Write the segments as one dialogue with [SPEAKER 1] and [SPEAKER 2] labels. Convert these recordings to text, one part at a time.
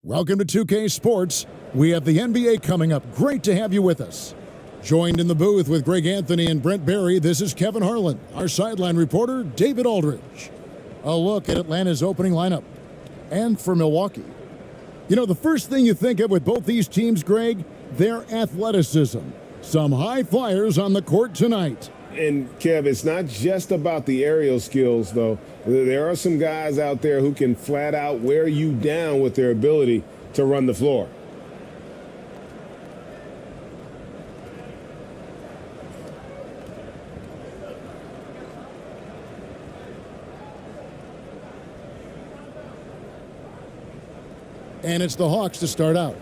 [SPEAKER 1] Welcome to 2K Sports. We have the NBA coming up. Great to have you with us. Joined in the booth with Greg Anthony and Brent Barry, this is Kevin Harlan. Our sideline reporter, David Aldridge. A look at Atlanta's opening lineup. And for Milwaukee. You know, the first thing you think of with both these teams, Greg, their athleticism. Some high flyers on the court tonight.
[SPEAKER 2] And, Kev, it's not just about the aerial skills, though. There are some guys out there who can flat out wear you down with their ability to run the floor.
[SPEAKER 1] And it's the Hawks to start out.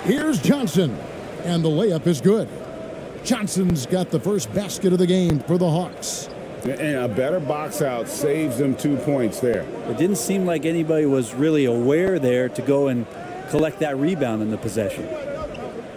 [SPEAKER 1] Here's Johnson, and the layup is good. Johnson's got the first basket of the game for the Hawks.
[SPEAKER 2] And a better box out saves them 2 points there.
[SPEAKER 3] It didn't seem like anybody was really aware there to go and collect that rebound in the possession.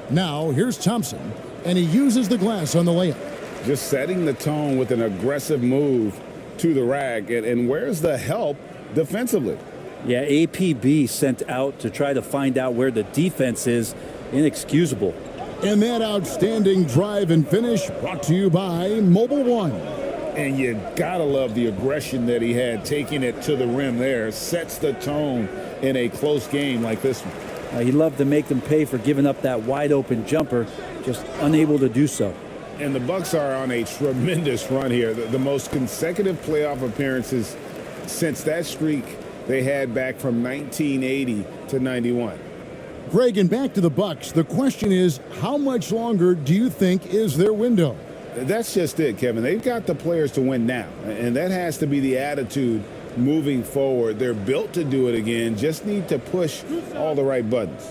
[SPEAKER 1] Now, here's Thompson, and he uses the glass on the layup.
[SPEAKER 2] Just setting the tone with an aggressive move to the rack. And where's the help defensively?
[SPEAKER 3] Yeah, APB sent out to try to find out where the defense is. Inexcusable.
[SPEAKER 1] And that outstanding drive and finish brought to you by Mobile One.
[SPEAKER 2] And you gotta love the aggression that he had, taking it to the rim there. Sets the tone in a close game like this one.
[SPEAKER 3] He loved to make them pay for giving up that wide open jumper, just unable to do so.
[SPEAKER 2] And the Bucks are on a tremendous run here. The most consecutive playoff appearances since that streak they had back from 1980 to 91.
[SPEAKER 1] Greg, and back to the Bucks, the question is, how much longer do you think is their window?
[SPEAKER 2] That's just it, Kevin. They've got the players to win now, and that has to be the attitude moving forward. They're built to do it again, just need to push all the right buttons.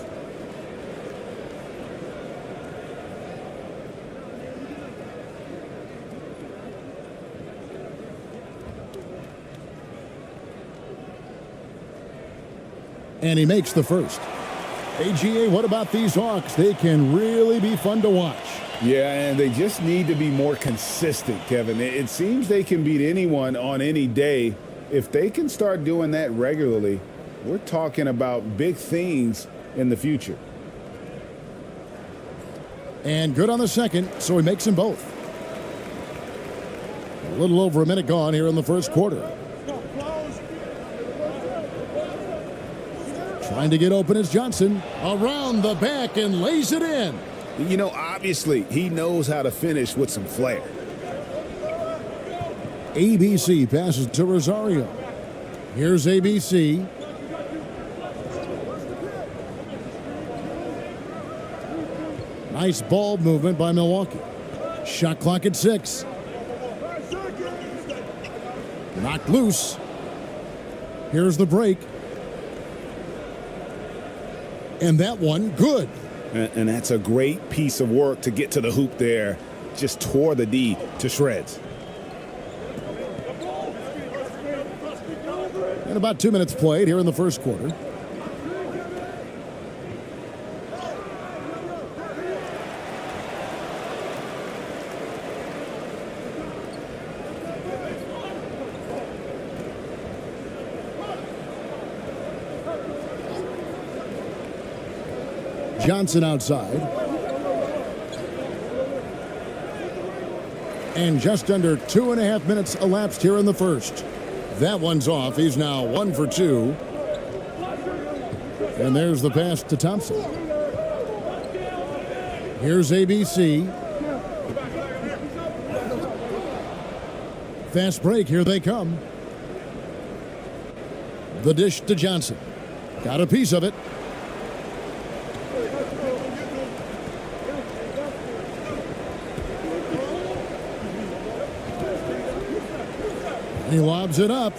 [SPEAKER 1] And he makes the first. AGA, what about these Hawks? They can really be fun to watch.
[SPEAKER 2] Yeah, and they just need to be more consistent, Kevin. It seems they can beat anyone on any day. If they can start doing that regularly, we're talking about big things in the future.
[SPEAKER 1] And good on the second, so he makes them both. A little over a minute gone here in the first quarter. Trying to get open is Johnson. Around the back and lays it in.
[SPEAKER 2] You know, obviously, he knows how to finish with some flair.
[SPEAKER 1] ABC passes to Rosario. Here's ABC. Nice ball movement by Milwaukee. Shot clock at 6. Knocked loose. Here's the break. And that one, good.
[SPEAKER 2] And that's a great piece of work to get to the hoop there. Just tore the D to shreds.
[SPEAKER 1] And about 2 minutes played here in the first quarter. Johnson outside. And just under 2.5 minutes elapsed here in the first. That one's off. He's now 1 for 2. And there's the pass to Thompson. Here's ABC. Fast break. Here they come. The dish to Johnson. Got a piece of it. He lobs it up.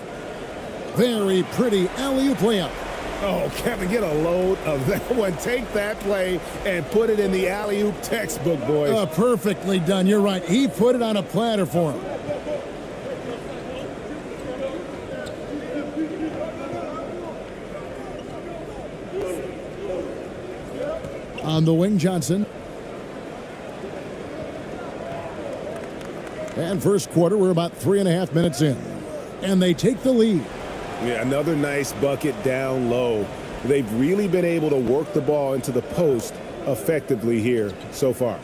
[SPEAKER 1] Very pretty alley-oop layup.
[SPEAKER 2] Oh, Kevin, get a load of that one. Take that play and put it in the alley-oop textbook, boys.
[SPEAKER 1] Perfectly done. You're right. He put it on a platter for him. On the wing, Johnson. And first quarter, we're about 3.5 minutes in. And they take the lead.
[SPEAKER 2] Yeah, another nice bucket down low. They've really been able to work the ball into the post effectively here so far.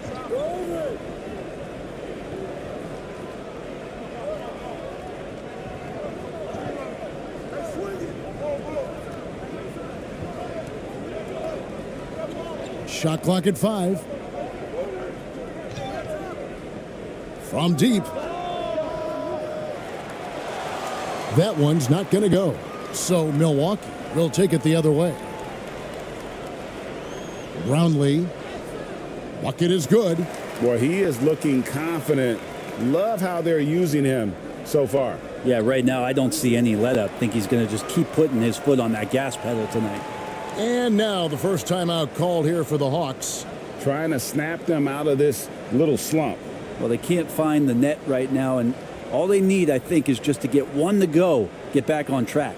[SPEAKER 1] Shot clock at 5. From deep. That one's not going to go. So Milwaukee will take it the other way. Brownlee. Bucket is good.
[SPEAKER 2] Boy, he is looking confident. Love how they're using him so far.
[SPEAKER 3] Yeah, right now I don't see any let up. Think he's going to just keep putting his foot on that gas pedal tonight.
[SPEAKER 1] And now the first timeout called here for the Hawks.
[SPEAKER 2] Trying to snap them out of this little slump.
[SPEAKER 3] Well, they can't find the net right now, and all they need, I think, is just to get one to go, get back on track.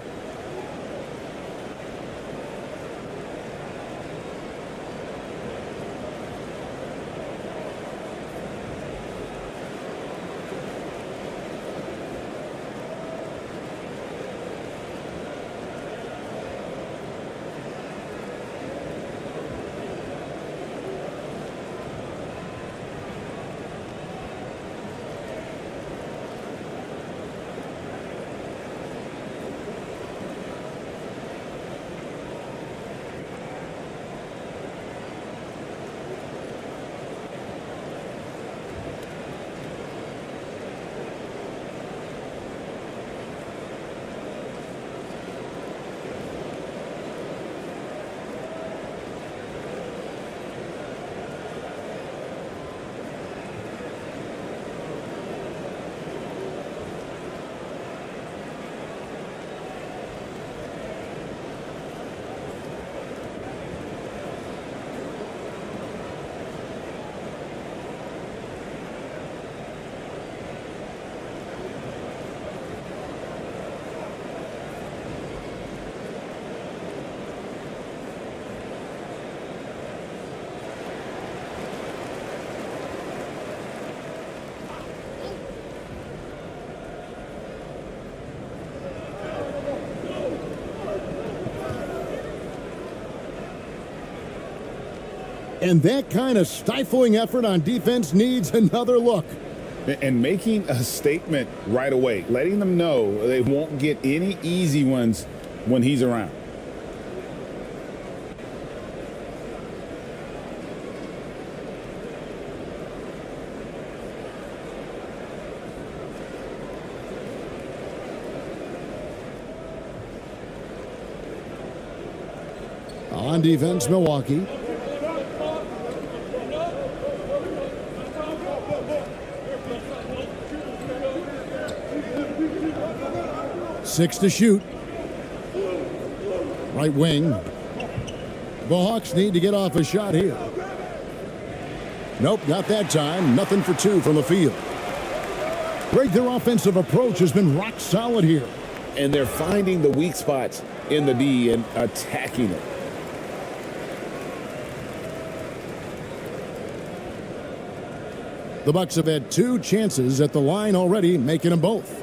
[SPEAKER 1] And that kind of stifling effort on defense needs another look.
[SPEAKER 2] And making a statement right away, letting them know they won't get any easy ones when he's around.
[SPEAKER 1] On defense, Milwaukee. Six to shoot. Right wing. The Hawks need to get off a shot here. Nope, not that time. Nothing for two from the field. Greg, their offensive approach has been rock solid here.
[SPEAKER 2] And they're finding the weak spots in the D and attacking it.
[SPEAKER 1] The Bucks have had 2 chances at the line already, making them both.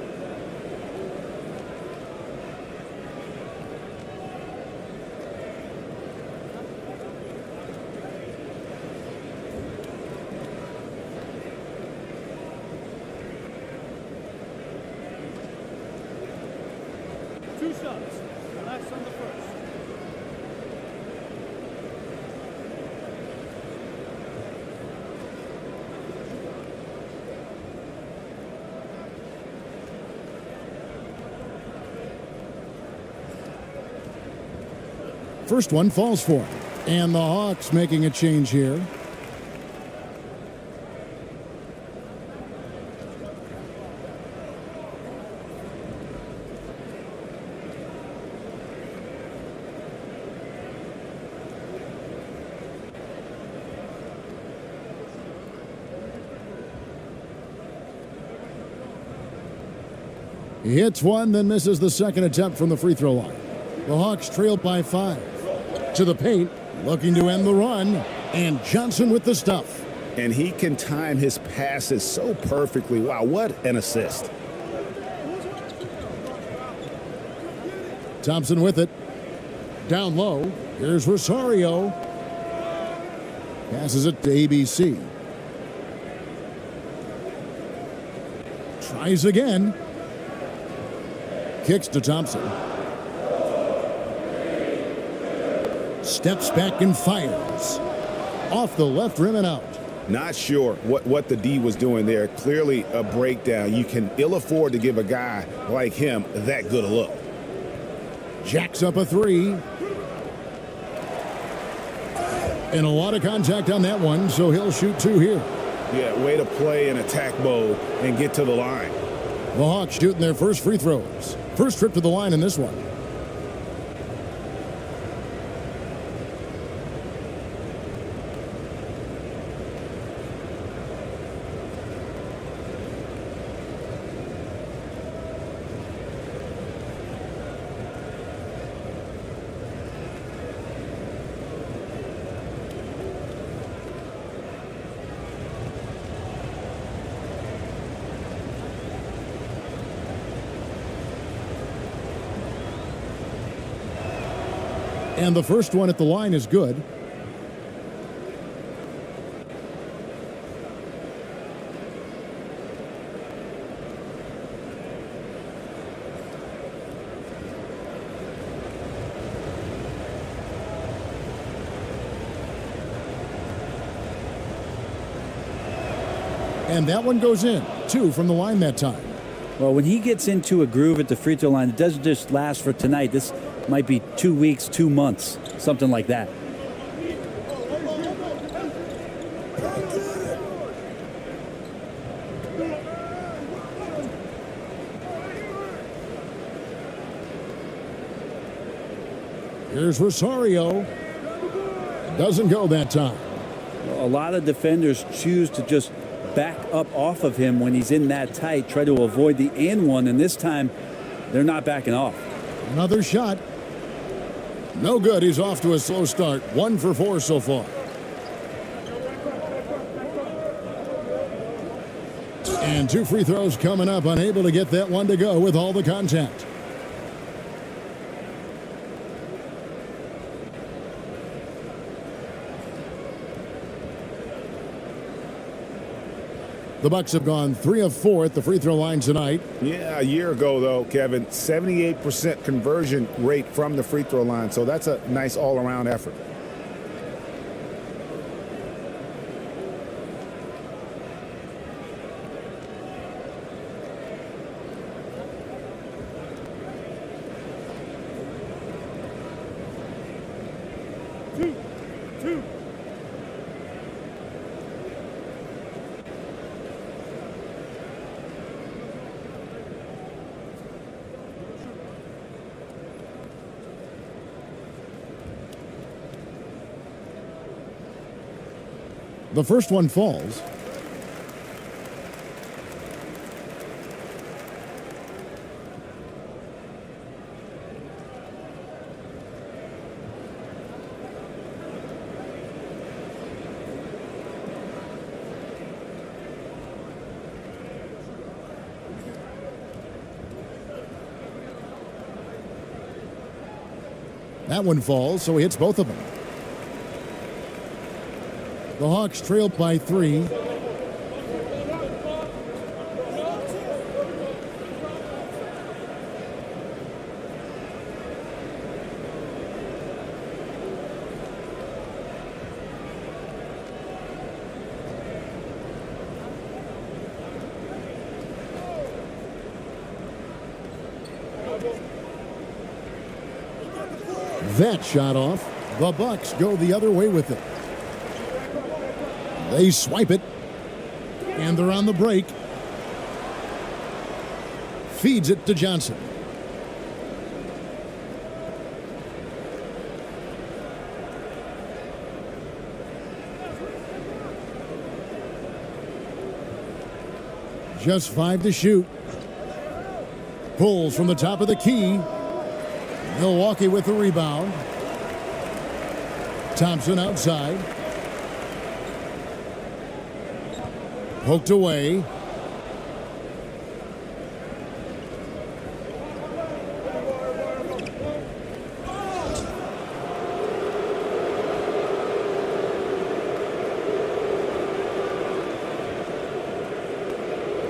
[SPEAKER 1] First one falls for him. And the Hawks making a change here. He hits one, then misses the second attempt from the free throw line. The Hawks trailed by 5. To the paint, looking to end the run. And Johnson with the stuff.
[SPEAKER 2] And he can time his passes so perfectly. Wow, what an assist.
[SPEAKER 1] Thompson with it. Down low. Here's Rosario. Passes it to ABC. Tries again. Kicks to Thompson. Steps back and fires. Off the left rim and out.
[SPEAKER 2] Not sure what the D was doing there. Clearly a breakdown. You can ill afford to give a guy like him that good a look.
[SPEAKER 1] Jacks up a three. And a lot of contact on that one, so he'll shoot two here.
[SPEAKER 2] Yeah, way to play in attack mode and get to the line.
[SPEAKER 1] The Hawks shooting their first free throws. First trip to the line in this one. And the first one at the line is good. And that one goes in. Two from the line that time.
[SPEAKER 3] Well, when he gets into a groove at the free throw line, it doesn't just last for tonight. This might be 2 weeks, 2 months, something like that.
[SPEAKER 1] Here's Rosario. Doesn't go that time.
[SPEAKER 3] A lot of defenders choose to just back up off of him when he's in that tight, try to avoid the and one, and this time they're not backing off.
[SPEAKER 1] Another shot. No good. He's off to a slow start. 1 for 4 so far. And 2 free throws coming up. Unable to get that one to go with all the contact. The Bucks have gone 3 of 4 at the free throw line tonight.
[SPEAKER 2] Yeah, a year ago, though, Kevin, 78% conversion rate from the free throw line. So that's a nice all-around effort.
[SPEAKER 1] The first one falls. That one falls, so he hits both of them. The Hawks trail by 3. That shot off. The Bucks go the other way with it. They swipe it, and they're on the break. Feeds it to Johnson. Just 5 to shoot. Pulls from the top of the key. Milwaukee with the rebound. Thompson outside. Poked away.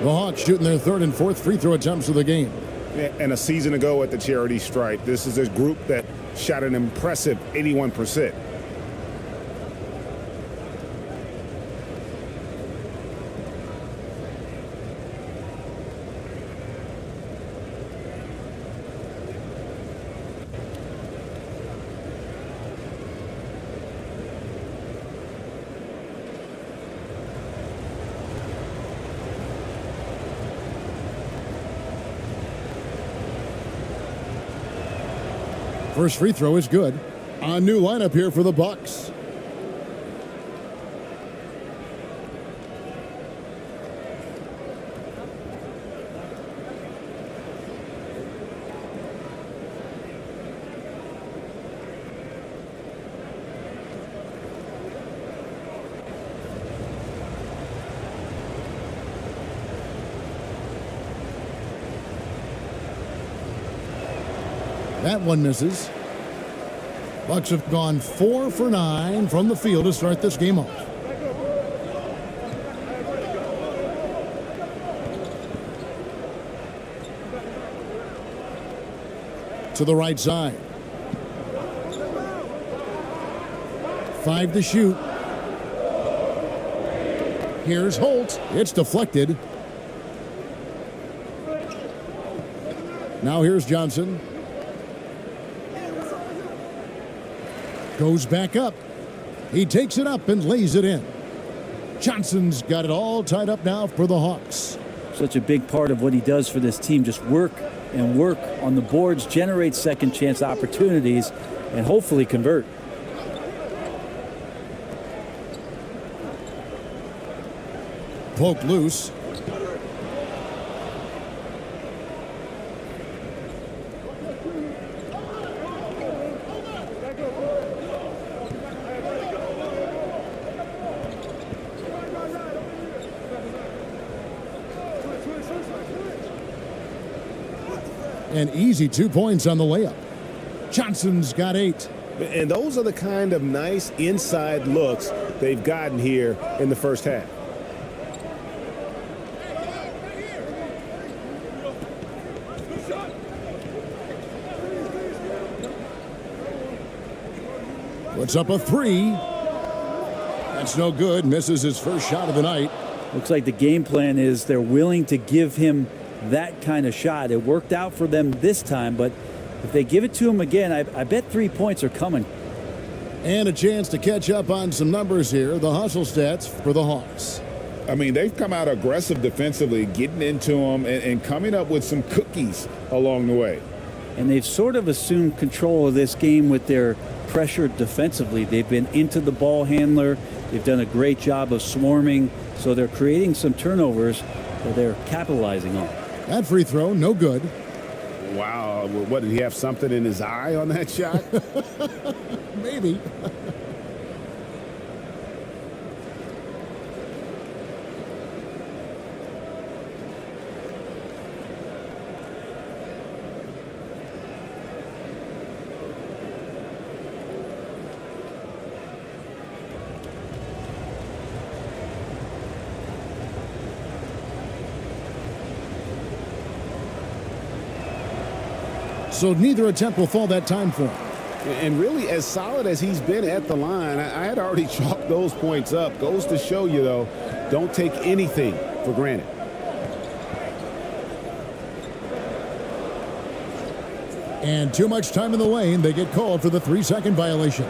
[SPEAKER 1] The Hawks shooting their third and fourth free throw attempts of the game.
[SPEAKER 2] And a season ago at the charity stripe, this is a group that shot an impressive 81%.
[SPEAKER 1] First free throw is good. A new lineup here for the Bucks. That one misses. Bucks have gone 4 for 9 from the field to start this game off. To the right side. 5 to shoot. Here's Holt. It's deflected. Now here's Johnson. Goes back up. He takes it up and lays it in. Johnson's got it all tied up now for the Hawks.
[SPEAKER 3] Such a big part of what he does for this team. Just work and work on the boards, generate second chance opportunities, and hopefully convert.
[SPEAKER 1] Poked loose. An easy 2 points on the layup. Johnson's got 8.
[SPEAKER 2] And those are the kind of nice inside looks they've gotten here in the first half.
[SPEAKER 1] Puts up a 3. That's no good. Misses his first shot of the night.
[SPEAKER 3] Looks like the game plan is they're willing to give him that kind of shot. It worked out for them this time, but if they give it to him again, I bet 3 points are coming.
[SPEAKER 1] And a chance to catch up on some numbers here. The hustle stats for the Hawks.
[SPEAKER 2] I mean, they've come out aggressive defensively, getting into them and coming up with some cookies along the way.
[SPEAKER 3] And they've sort of assumed control of this game with their pressure defensively. They've been into the ball handler. They've done a great job of swarming. So they're creating some turnovers that they're capitalizing on.
[SPEAKER 1] That free throw, no good.
[SPEAKER 2] Wow. What, did he have something in his eye on that shot?
[SPEAKER 1] Maybe. So neither attempt will fall that time for him.
[SPEAKER 2] And really, as solid as he's been at the line, I had already chalked those points up. Goes to show you, though, don't take anything for granted.
[SPEAKER 1] And too much time in the lane. They get called for the 3-second violation.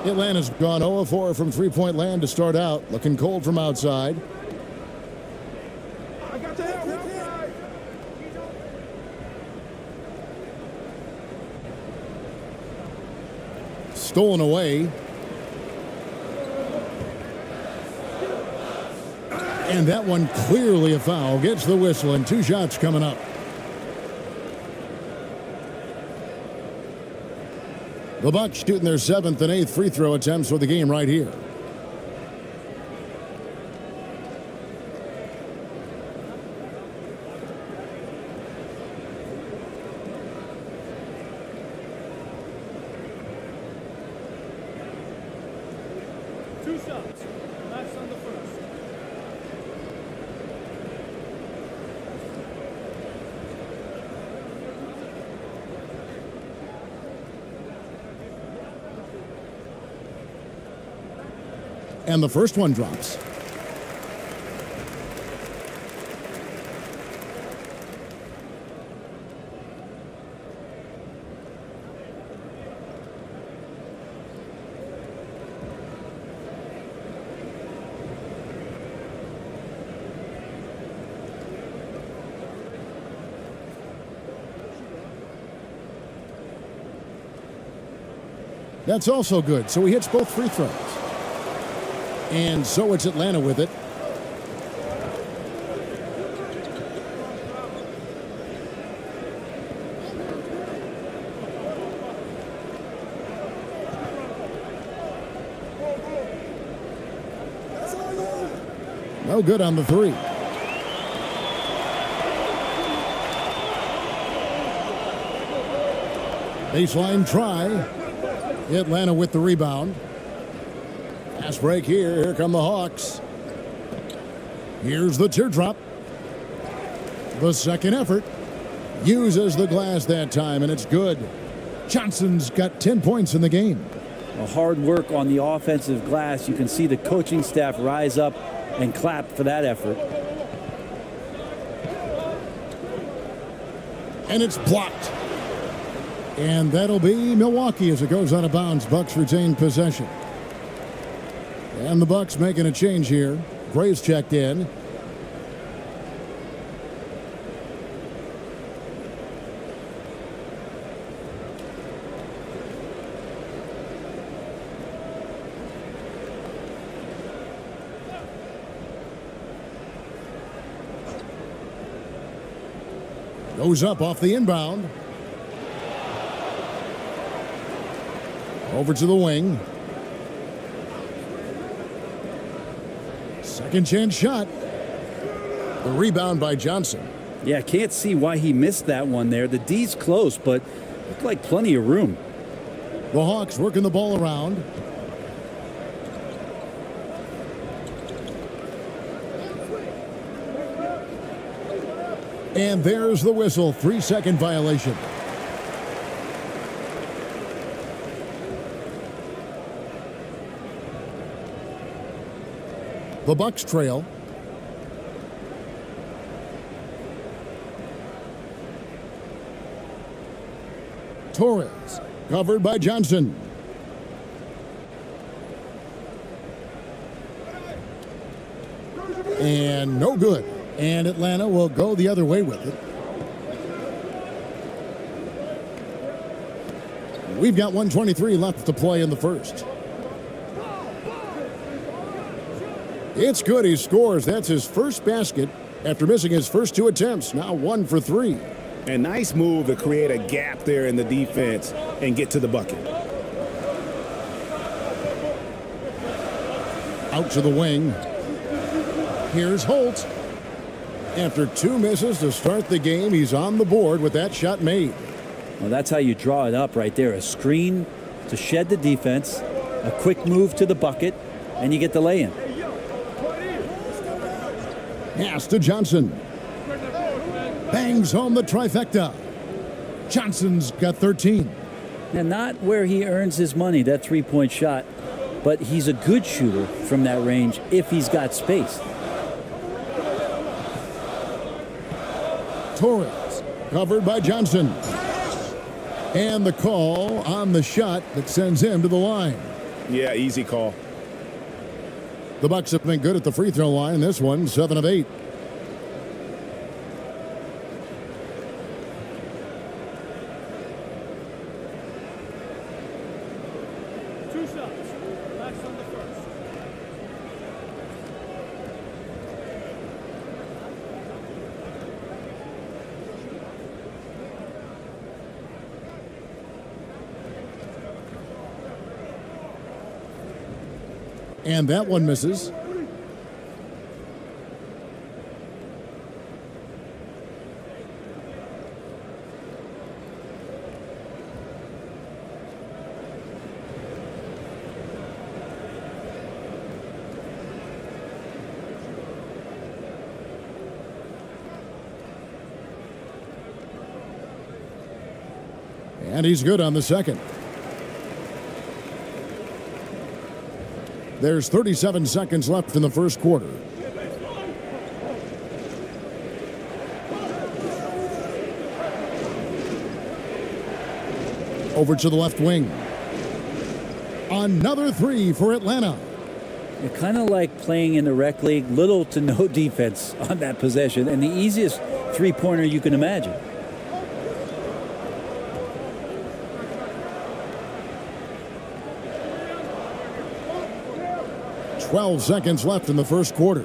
[SPEAKER 1] Atlanta's gone 0-4 from three-point land to start out. Looking cold from outside. Stolen away. And that one clearly a foul. Gets the whistle and 2 shots coming up. The Bucks shooting their 7th and 8th free throw attempts for the game right here.
[SPEAKER 4] Two shots. That's on the first.
[SPEAKER 1] And the first one drops. That's also good. So he hits both free throws. And so it's Atlanta with it. No good on the three. Baseline try. Atlanta with the rebound. Fast break here. Here come the Hawks. Here's the teardrop. The second effort. Uses the glass that time, and it's good. Johnson's got 10 points in the game.
[SPEAKER 3] A hard work on the offensive glass. You can see the coaching staff rise up and clap for that effort.
[SPEAKER 1] And it's blocked. And that'll be Milwaukee as it goes out of bounds. Bucks retain possession. And the Bucks making a change here. Graves checked in. Goes up off the inbound. Over to the wing. Second chance shot. The rebound by Johnson.
[SPEAKER 3] Yeah, can't see why he missed that one there. The D's close, but looked like plenty of room.
[SPEAKER 1] The Hawks working the ball around. And there's the whistle. 3-second violation. The Bucks trail. Torres covered by Johnson. And no good. And Atlanta will go the other way with it. We've got 1:23 left to play in the first. It's good. He scores. That's his first basket after missing his first two attempts. Now 1 for 3.
[SPEAKER 2] A nice move to create a gap there in the defense and get to the bucket.
[SPEAKER 1] Out to the wing. Here's Holt. After 2 misses to start the game, he's on the board with that shot made.
[SPEAKER 3] Well, that's how you draw it up right there. A screen to shed the defense, a quick move to the bucket, and you get the lay-in.
[SPEAKER 1] Pass to Johnson. Bangs home the trifecta. Johnson's got 13.
[SPEAKER 3] And not where he earns his money, that three-point shot, but he's a good shooter from that range if he's got space.
[SPEAKER 1] Torres covered by Johnson. And the call on the shot that sends him to the line.
[SPEAKER 2] Yeah, easy call.
[SPEAKER 1] The Bucks have been good at the free throw line. This one, 7 of 8.
[SPEAKER 4] Two shots. That's on the first.
[SPEAKER 1] And that one misses. And he's good on the second. There's 37 seconds left in the first quarter. Over to the left wing. Another three for Atlanta.
[SPEAKER 3] You're kind of like playing in the rec league, little to no defense on that possession, and the easiest three-pointer you can imagine.
[SPEAKER 1] 12 seconds left in the first quarter.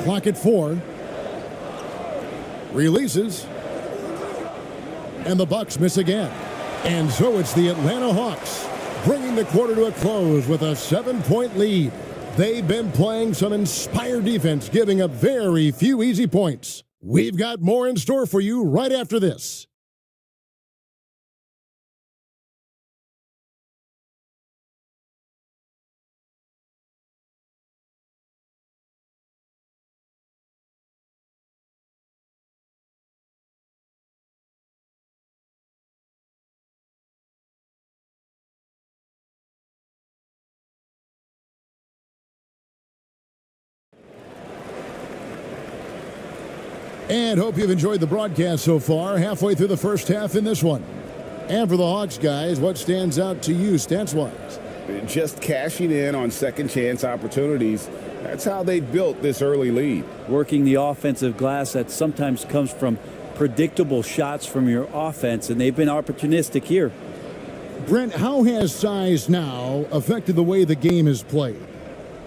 [SPEAKER 1] Clock at 4. Releases. And the Bucks miss again. And so it's the Atlanta Hawks bringing the quarter to a close with a 7-point lead. They've been playing some inspired defense, giving up very few easy points. We've got more in store for you right after this. And hope you've enjoyed the broadcast so far, halfway through the first half in this one. And for the Hawks, guys, what stands out to you stats-wise?
[SPEAKER 2] Just cashing in on second chance opportunities. That's how they built this early lead.
[SPEAKER 3] Working the offensive glass that sometimes comes from predictable shots from your offense, and they've been opportunistic here.
[SPEAKER 1] Brent, how has size now affected the way the game is played?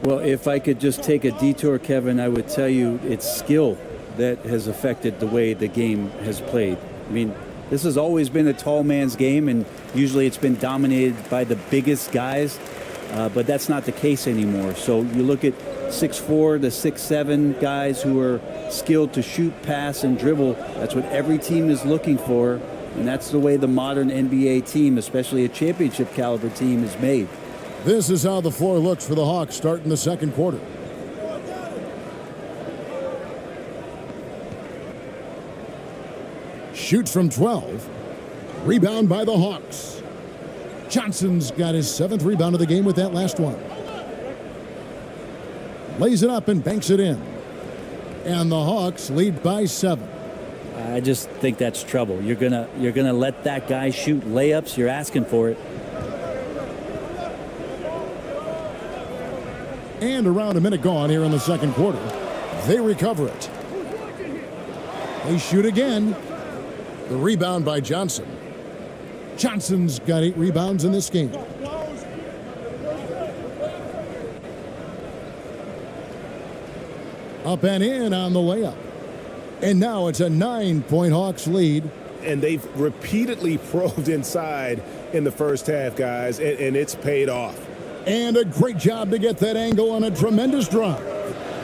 [SPEAKER 3] Well, if I could just take a detour, Kevin, I would tell you it's skill that has affected the way the game has played. I mean, this has always been a tall man's game, and usually it's been dominated by the biggest guys, but that's not the case anymore. So you look at 6'4" to 6'7" guys who are skilled to shoot, pass, and dribble. That's what every team is looking for, and that's the way the modern NBA team, especially a championship caliber team, is made.
[SPEAKER 1] This is how the floor looks for the Hawks starting the second quarter. Shoots from 12. Rebound by the Hawks. Johnson's got his 7th rebound of the game with that last one. Lays it up and banks it in. And the Hawks lead by 7.
[SPEAKER 3] I just think that's trouble. You're gonna let that guy shoot layups. You're asking for it.
[SPEAKER 1] And around a minute gone here in the second quarter. They recover it. They shoot again. The rebound by Johnson. Johnson's got 8 rebounds in this game. Up and in on the layup. And now it's a 9-point Hawks lead.
[SPEAKER 2] And they've repeatedly probed inside in the first half, guys, and it's paid off.
[SPEAKER 1] And a great job to get that angle on a tremendous drive.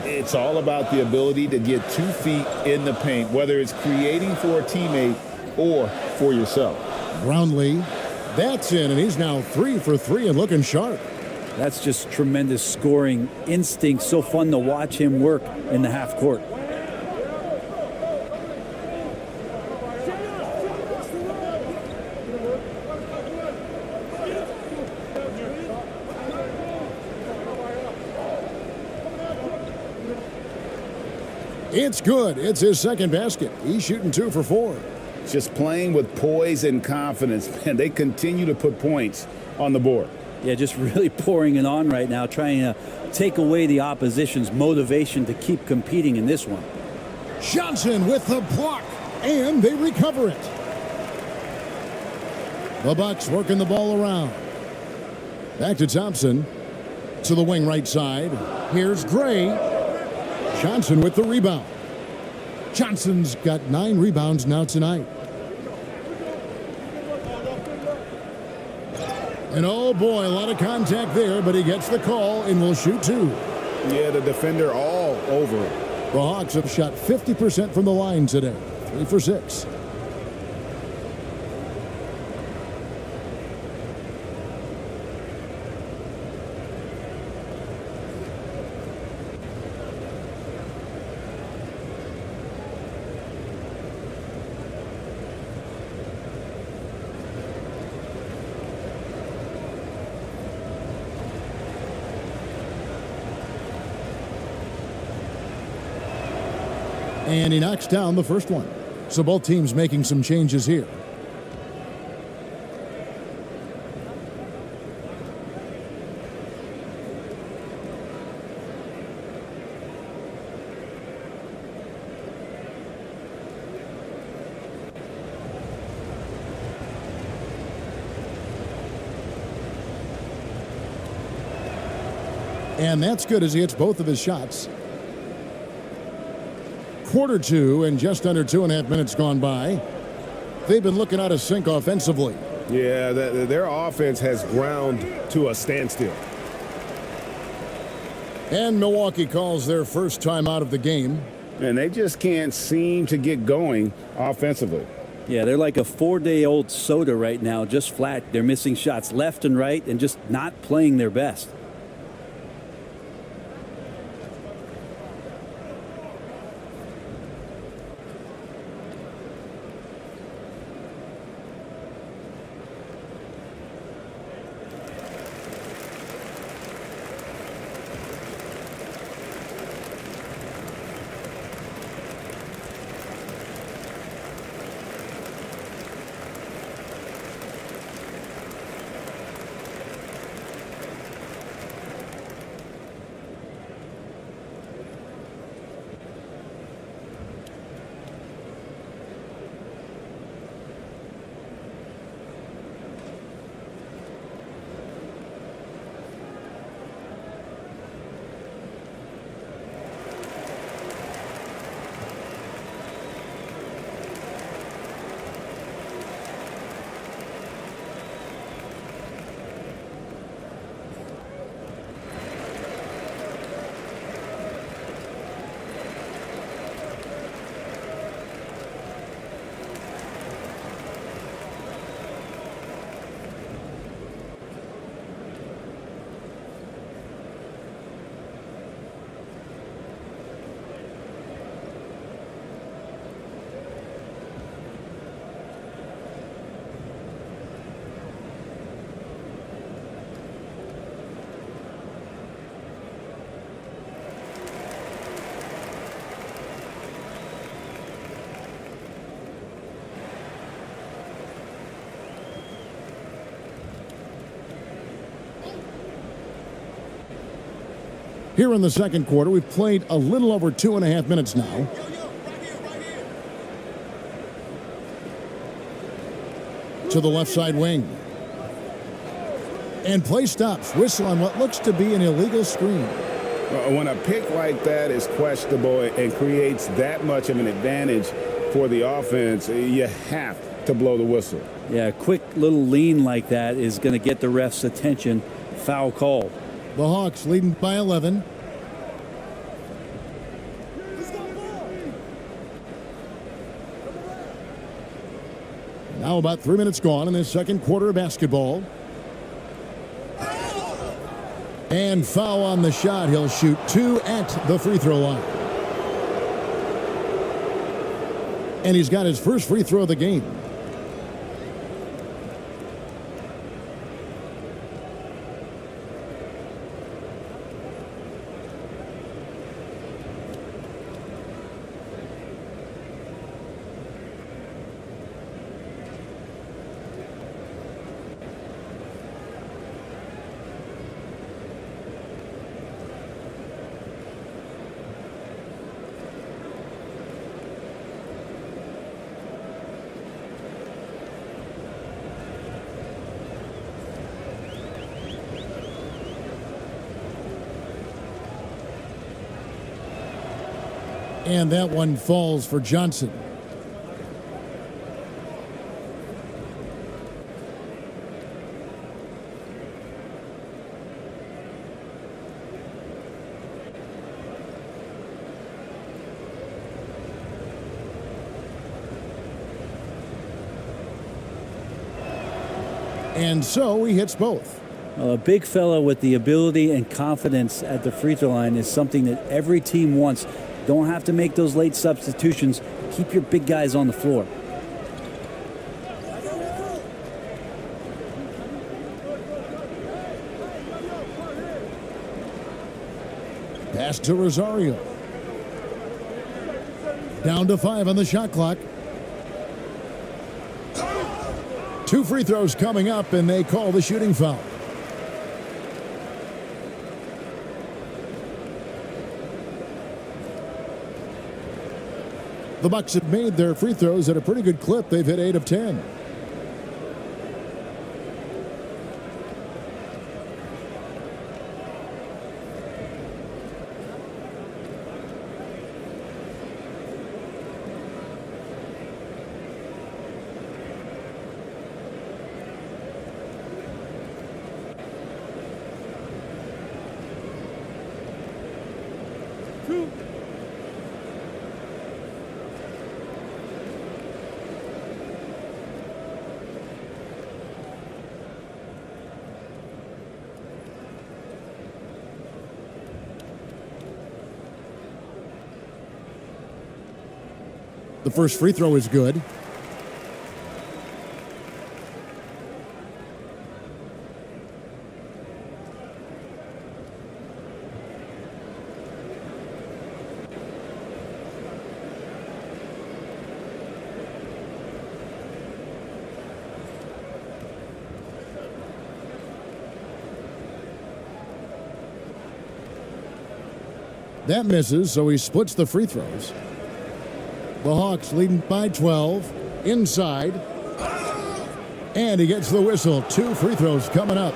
[SPEAKER 2] It's all about the ability to get 2 feet in the paint, whether it's creating for a teammate or for yourself.
[SPEAKER 1] Brownlee, that's in, and he's now 3 for 3 and looking sharp.
[SPEAKER 3] That's just tremendous scoring instinct. So fun to watch him work in the half court.
[SPEAKER 1] It's good. It's his second basket. He's shooting 2 for 4.
[SPEAKER 2] Just playing with poise and confidence, man. They continue to put points on the board.
[SPEAKER 3] Yeah, just really pouring it on right now, trying to take away the opposition's motivation to keep competing in this one.
[SPEAKER 1] Johnson with the block, and they recover it. The Bucks working the ball around. Back to Thompson. To the wing right side. Here's Gray. Johnson with the rebound. Johnson's got 9 rebounds now tonight. And oh boy, a lot of contact there, but he gets the call and will shoot two.
[SPEAKER 2] Yeah, the defender all over it.
[SPEAKER 1] The Hawks have shot 50% from the line today, 3 for 6. And he knocks down the first one. So both teams making some changes here. And that's good as he hits both of his shots. Quarter two and just under 2.5 minutes gone by. They've been looking out of sync offensively.
[SPEAKER 2] Yeah, their offense has ground to a standstill.
[SPEAKER 1] And Milwaukee calls their first time out of the game.
[SPEAKER 2] And they just can't seem to get going offensively.
[SPEAKER 3] Yeah, they're like a 4-day-old soda right now, just flat. They're missing shots left and right and just not playing their best.
[SPEAKER 1] Here in the second quarter, we've played a little over 2.5 minutes now. To the left side wing. And play stops. Whistle on what looks to be an illegal screen.
[SPEAKER 2] When a pick like that is questionable and creates that much of an advantage for the offense, you have to blow the whistle.
[SPEAKER 3] Yeah, a quick little lean like that is going to get the ref's attention. Foul call.
[SPEAKER 1] The Hawks leading by 11. Now about 3 minutes gone in this second quarter of basketball. And foul on the shot. He'll shoot 2 at the free throw line. And he's got his first free throw of the game. And that one falls for Johnson. And so he hits both.
[SPEAKER 3] A big fellow with the ability and confidence at the free throw line is something that every team wants. Don't have to make those late substitutions. Keep your big guys on the floor.
[SPEAKER 1] Pass to Rosario. Down to 5 on the shot clock. 2 free throws coming up, and they call the shooting foul. The Bucks have made their free throws at a pretty good clip. They've hit 8 of 10. The first free throw is good. That misses, so he splits the free throws. The Hawks leading by 12. Inside. And he gets the whistle. 2 free throws coming up.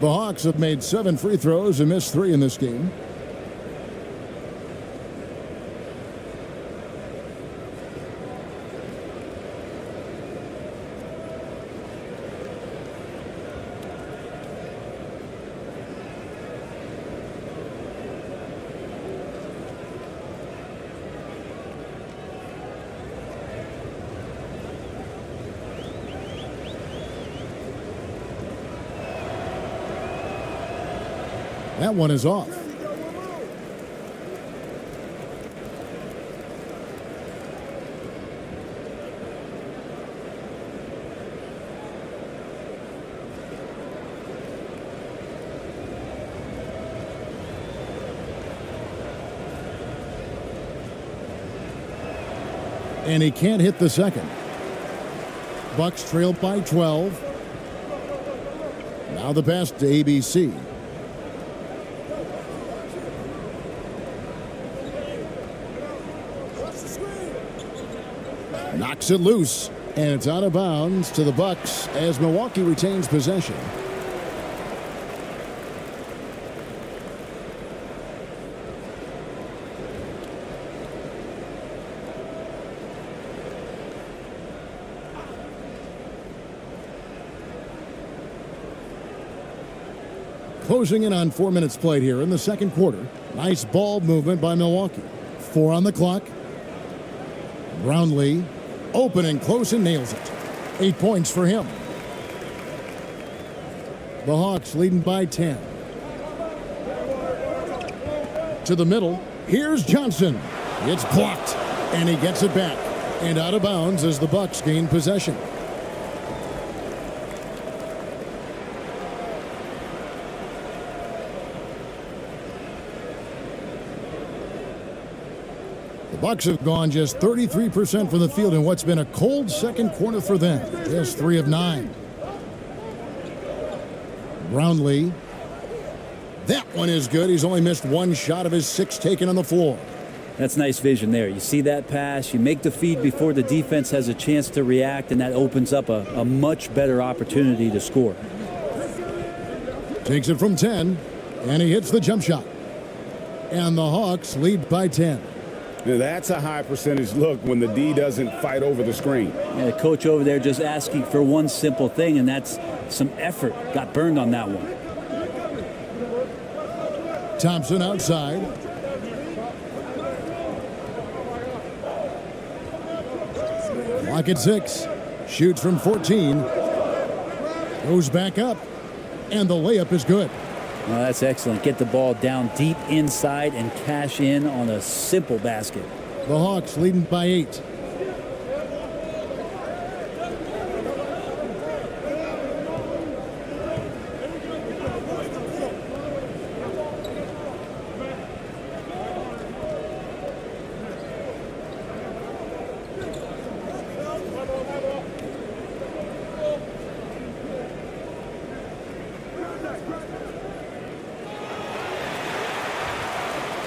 [SPEAKER 1] The Hawks have made 7 free throws and missed 3 in this game. That one is off. And he can't hit the second. Bucks trail by 12. Now the pass to ABC. Knocks it loose, and it's out of bounds to the Bucks as Milwaukee retains possession. Closing in on 4 minutes played here in the second quarter. Nice ball movement by Milwaukee. 4 on the clock. Brownlee. Open and close and nails it. 8 points for him. The Hawks leading by 10. To the middle. Here's Johnson. It's blocked. And he gets it back. And out of bounds as the Bucks gain possession. Bucks have gone just 33% from the field in what's been a cold second quarter for them. Just 3 of 9. Brownlee. That one is good. He's only missed 1 shot of his 6 taken on the floor.
[SPEAKER 3] That's nice vision there. You see that pass, you make the feed before the defense has a chance to react, and that opens up a much better opportunity to score.
[SPEAKER 1] Takes it from 10, and he hits the jump shot. And the Hawks lead by 10.
[SPEAKER 2] Now that's a high percentage look when the D doesn't fight over the screen.
[SPEAKER 3] Yeah, the coach over there just asking for one simple thing, and that's some effort. Got burned on that one.
[SPEAKER 1] Thompson outside. Lock at 6. Shoots from 14. Goes back up. And the layup is good.
[SPEAKER 3] Well, that's excellent. Get the ball down deep inside and cash in on a simple basket.
[SPEAKER 1] The Hawks leading by 8.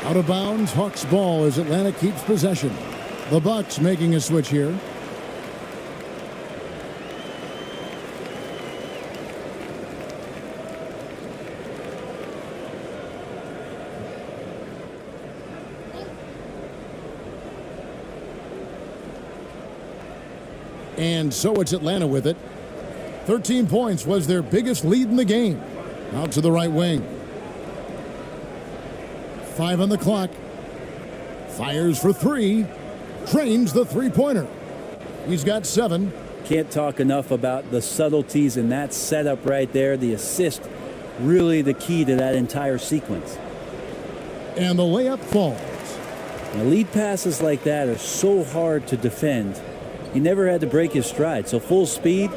[SPEAKER 1] Out of bounds, Hawks ball as Atlanta keeps possession. The Bucks making a switch here. And so it's Atlanta with it. 13 points was their biggest lead in the game. Out to the right wing. 5 on the clock. Fires for 3. Trains the three-pointer. He's got 7.
[SPEAKER 3] Can't talk enough about the subtleties in that setup right there. The assist, really the key to that entire sequence.
[SPEAKER 1] And the layup falls.
[SPEAKER 3] Now, lead passes like that are so hard to defend. He never had to break his stride. So full speed,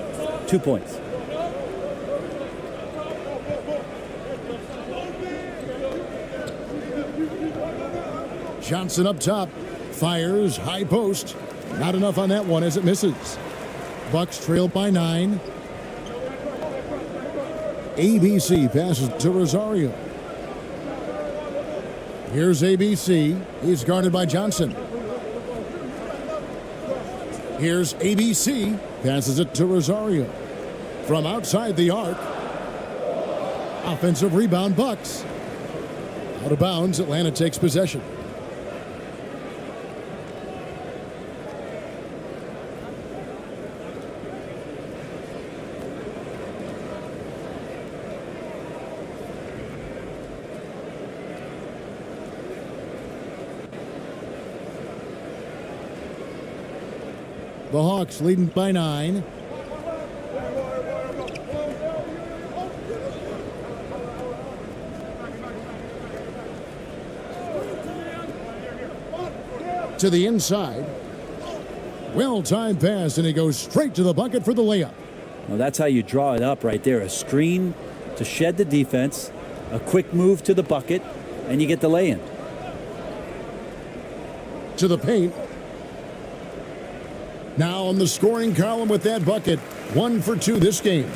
[SPEAKER 3] 2 points.
[SPEAKER 1] Johnson up top. Fires. High post. Not enough on that one as it misses. Bucks trail by 9. ABC passes to Rosario. Here's ABC. He's guarded by Johnson. Here's ABC. Passes it to Rosario. From outside the arc. Offensive rebound, Bucks. Out of bounds, Atlanta takes possession. The Hawks leading by 9. To the inside. Well-timed pass, and he goes straight to the bucket for the layup.
[SPEAKER 3] Well, that's how you draw it up right there. A screen to shed the defense, a quick move to the bucket, and you get the lay-in.
[SPEAKER 1] To the paint. Now on the scoring column with that bucket. 1 for 2 this game.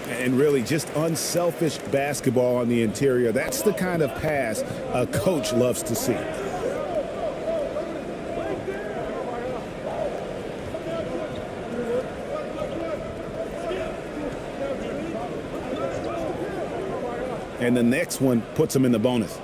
[SPEAKER 2] And really just unselfish basketball on the interior. That's the kind of pass a coach loves to see. And the next one puts him in the bonus.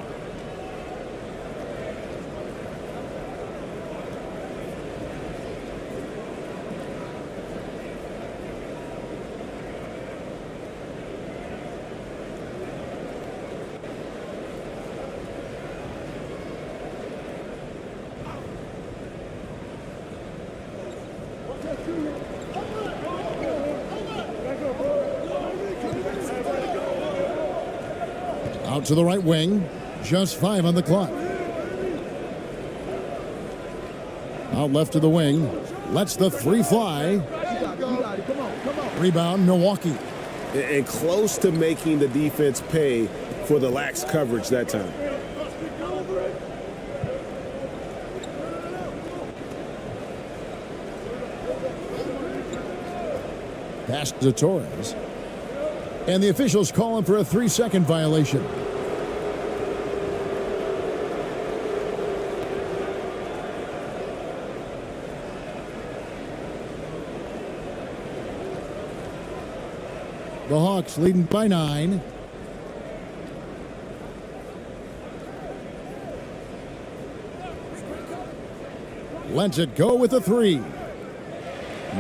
[SPEAKER 1] Out to the right wing. Just 5 on the clock. Out left to the wing. Lets the 3 fly. Rebound, Milwaukee.
[SPEAKER 2] And close to making the defense pay for the lax coverage that time.
[SPEAKER 1] Pass to Torres. And the officials call him for a 3-second violation. The Hawks leading by 9. Lets it go with a 3.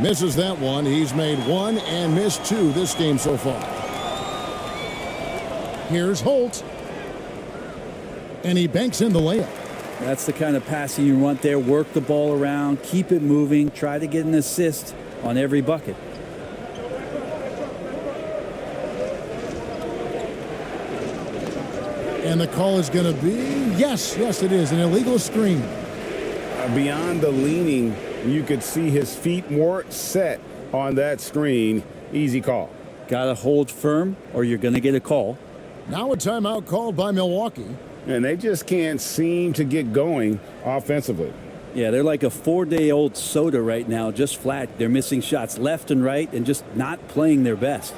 [SPEAKER 1] Misses that one. He's made 1 and missed 2 this game so far. Here's Holt. And he banks in the layup.
[SPEAKER 3] That's the kind of passing you want there. Work the ball around, keep it moving, try to get an assist on every bucket.
[SPEAKER 1] And the call is going to be, yes, it is, an illegal screen.
[SPEAKER 2] Beyond the leaning, you could see his feet more set on that screen. Easy call.
[SPEAKER 3] Got to hold firm or you're going to get a call.
[SPEAKER 1] Now a timeout called by Milwaukee.
[SPEAKER 2] And they just can't seem to get going offensively.
[SPEAKER 3] Yeah, they're like a 4-day-old soda right now, just flat. They're missing shots left and right and just not playing their best.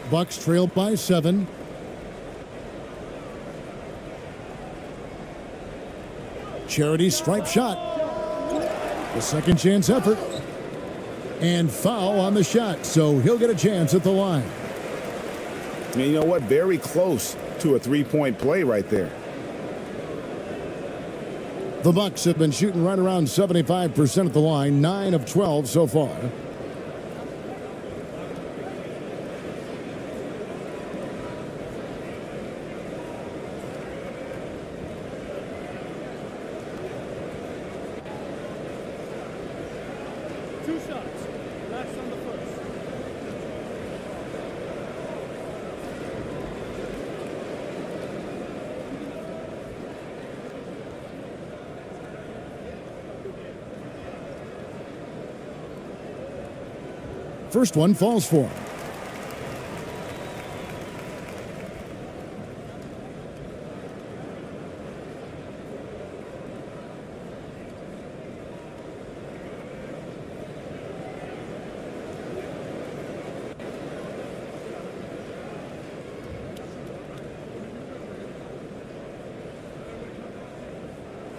[SPEAKER 1] Bucks trail by 7. Charity stripe shot. The second chance effort. And foul on the shot, so he'll get a chance at the line.
[SPEAKER 2] And you know what? Very close to a three-point play right there.
[SPEAKER 1] The Bucks have been shooting right around 75% at the line, 9 of 12 so far.
[SPEAKER 4] Two shots. Last on the first.
[SPEAKER 1] First one falls for him.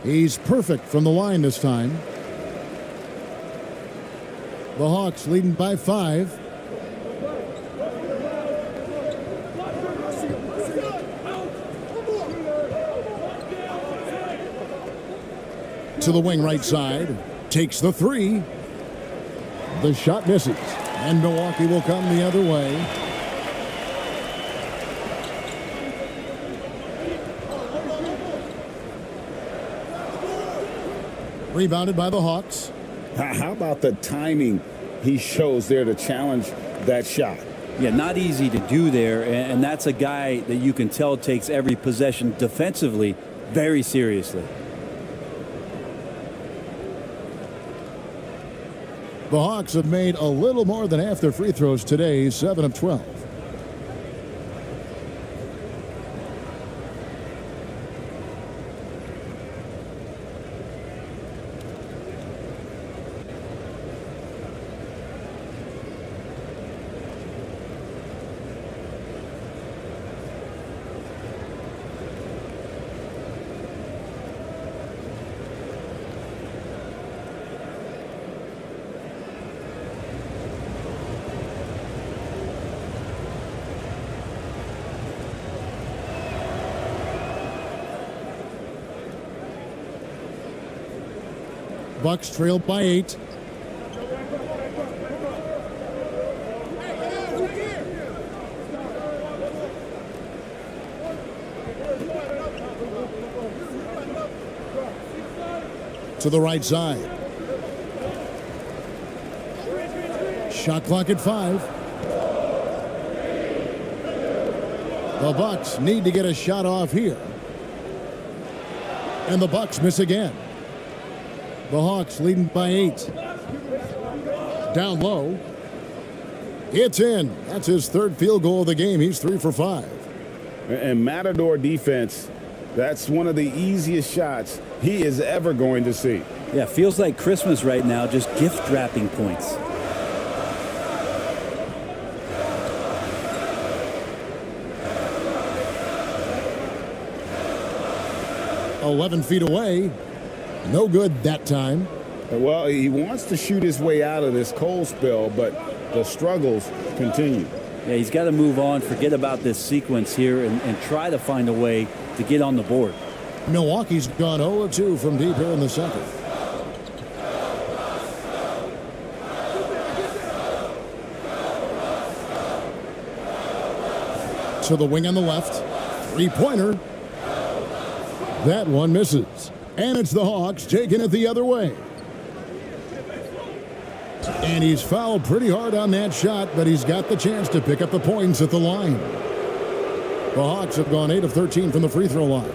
[SPEAKER 1] He's perfect from the line this time. The Hawks leading by 5. To the wing right side. Takes the 3. The shot misses. And Milwaukee will come the other way. Rebounded by the Hawks.
[SPEAKER 2] How about the timing he shows there to challenge that shot?
[SPEAKER 3] Yeah, not easy to do there, and that's a guy that you can tell takes every possession defensively very seriously.
[SPEAKER 1] The Hawks have made a little more than half their free throws today, 7 of 12. Bucks trail by 8. To the right side. Shot clock at 5. The Bucks need to get a shot off here. And the Bucks miss again. The Hawks leading by 8. Down low. It's in. That's his third field goal of the game. He's 3 for 5.
[SPEAKER 2] And Matador defense, that's one of the easiest shots he is ever going to see.
[SPEAKER 3] Yeah, feels like Christmas right now, just gift wrapping points.
[SPEAKER 1] "11 feet away." No good that time.
[SPEAKER 2] Well, he wants to shoot his way out of this cold spell, but the struggles continue.
[SPEAKER 3] Yeah, he's got to move on, forget about this sequence here, and try to find a way to get on the board.
[SPEAKER 1] Milwaukee's gone 0-2 from deep here in the second. To the wing on the left. Three-pointer. That one misses. And it's the Hawks taking it the other way. And he's fouled pretty hard on that shot, but he's got the chance to pick up the points at the line. The Hawks have gone 8 of 13 from the free throw line.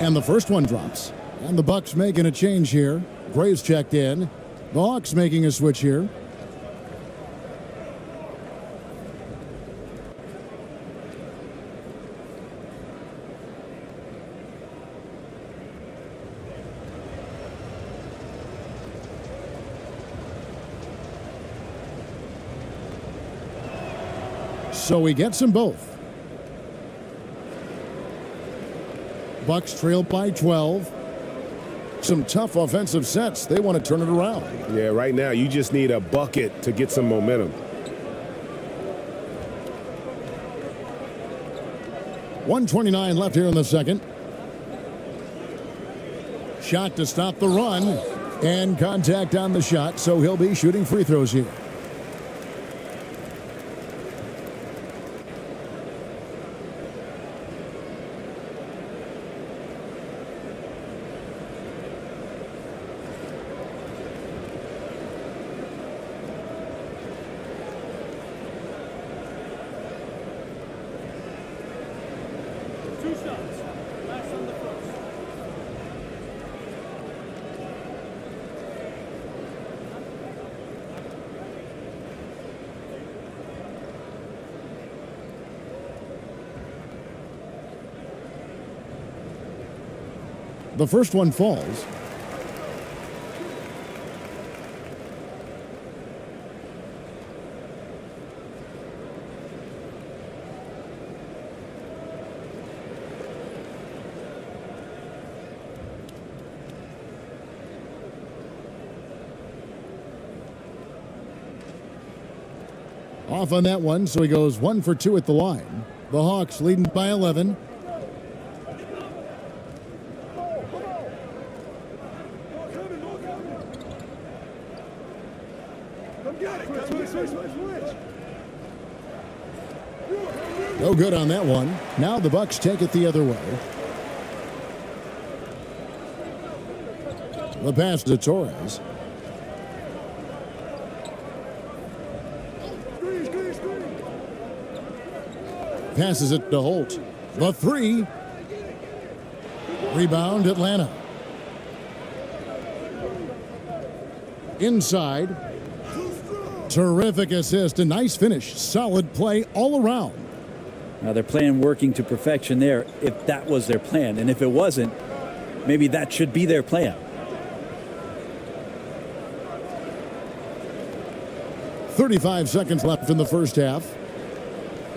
[SPEAKER 1] And the first one drops. And the Bucks making a change here. Gray's checked in. The Hawks making a switch here. So he gets them both. Bucks trail by 12. Some tough offensive sets. They want to turn it around.
[SPEAKER 5] Yeah, right now you just need a bucket to get some momentum.
[SPEAKER 1] 1:29 left here in the second. Shot to stop the run. And contact on the shot, so he'll be shooting free throws here. The first one falls. Off on that one, so he goes 1 for 2 at the line. The Hawks leading by 11. No good on that one. Now the Bucks take it the other way. The pass to Torres. Passes it to Holt. The three. Rebound Atlanta. Inside. Terrific assist. A nice finish. Solid play all around.
[SPEAKER 3] Now they're playing working to perfection there, if that was their plan. And if it wasn't, maybe that should be their plan.
[SPEAKER 1] 35 seconds left in the first half.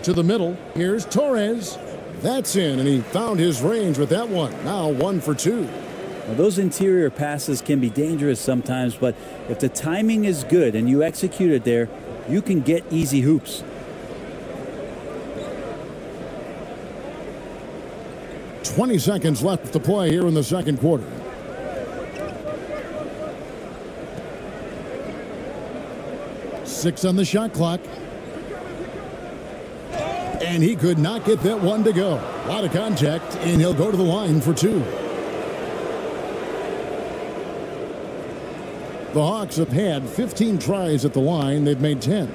[SPEAKER 1] To the middle, here's Torres. That's in, and he found his range with that one. Now 1 for 2.
[SPEAKER 3] Now, those interior passes can be dangerous sometimes, but if the timing is good and you execute it there, you can get easy hoops.
[SPEAKER 1] "20 seconds left to play here in the second quarter. Six on the shot clock. And he could not get that one to go. A lot of contact, and he'll go to the line for 2. The Hawks have had 15 tries at the line. They've made 10.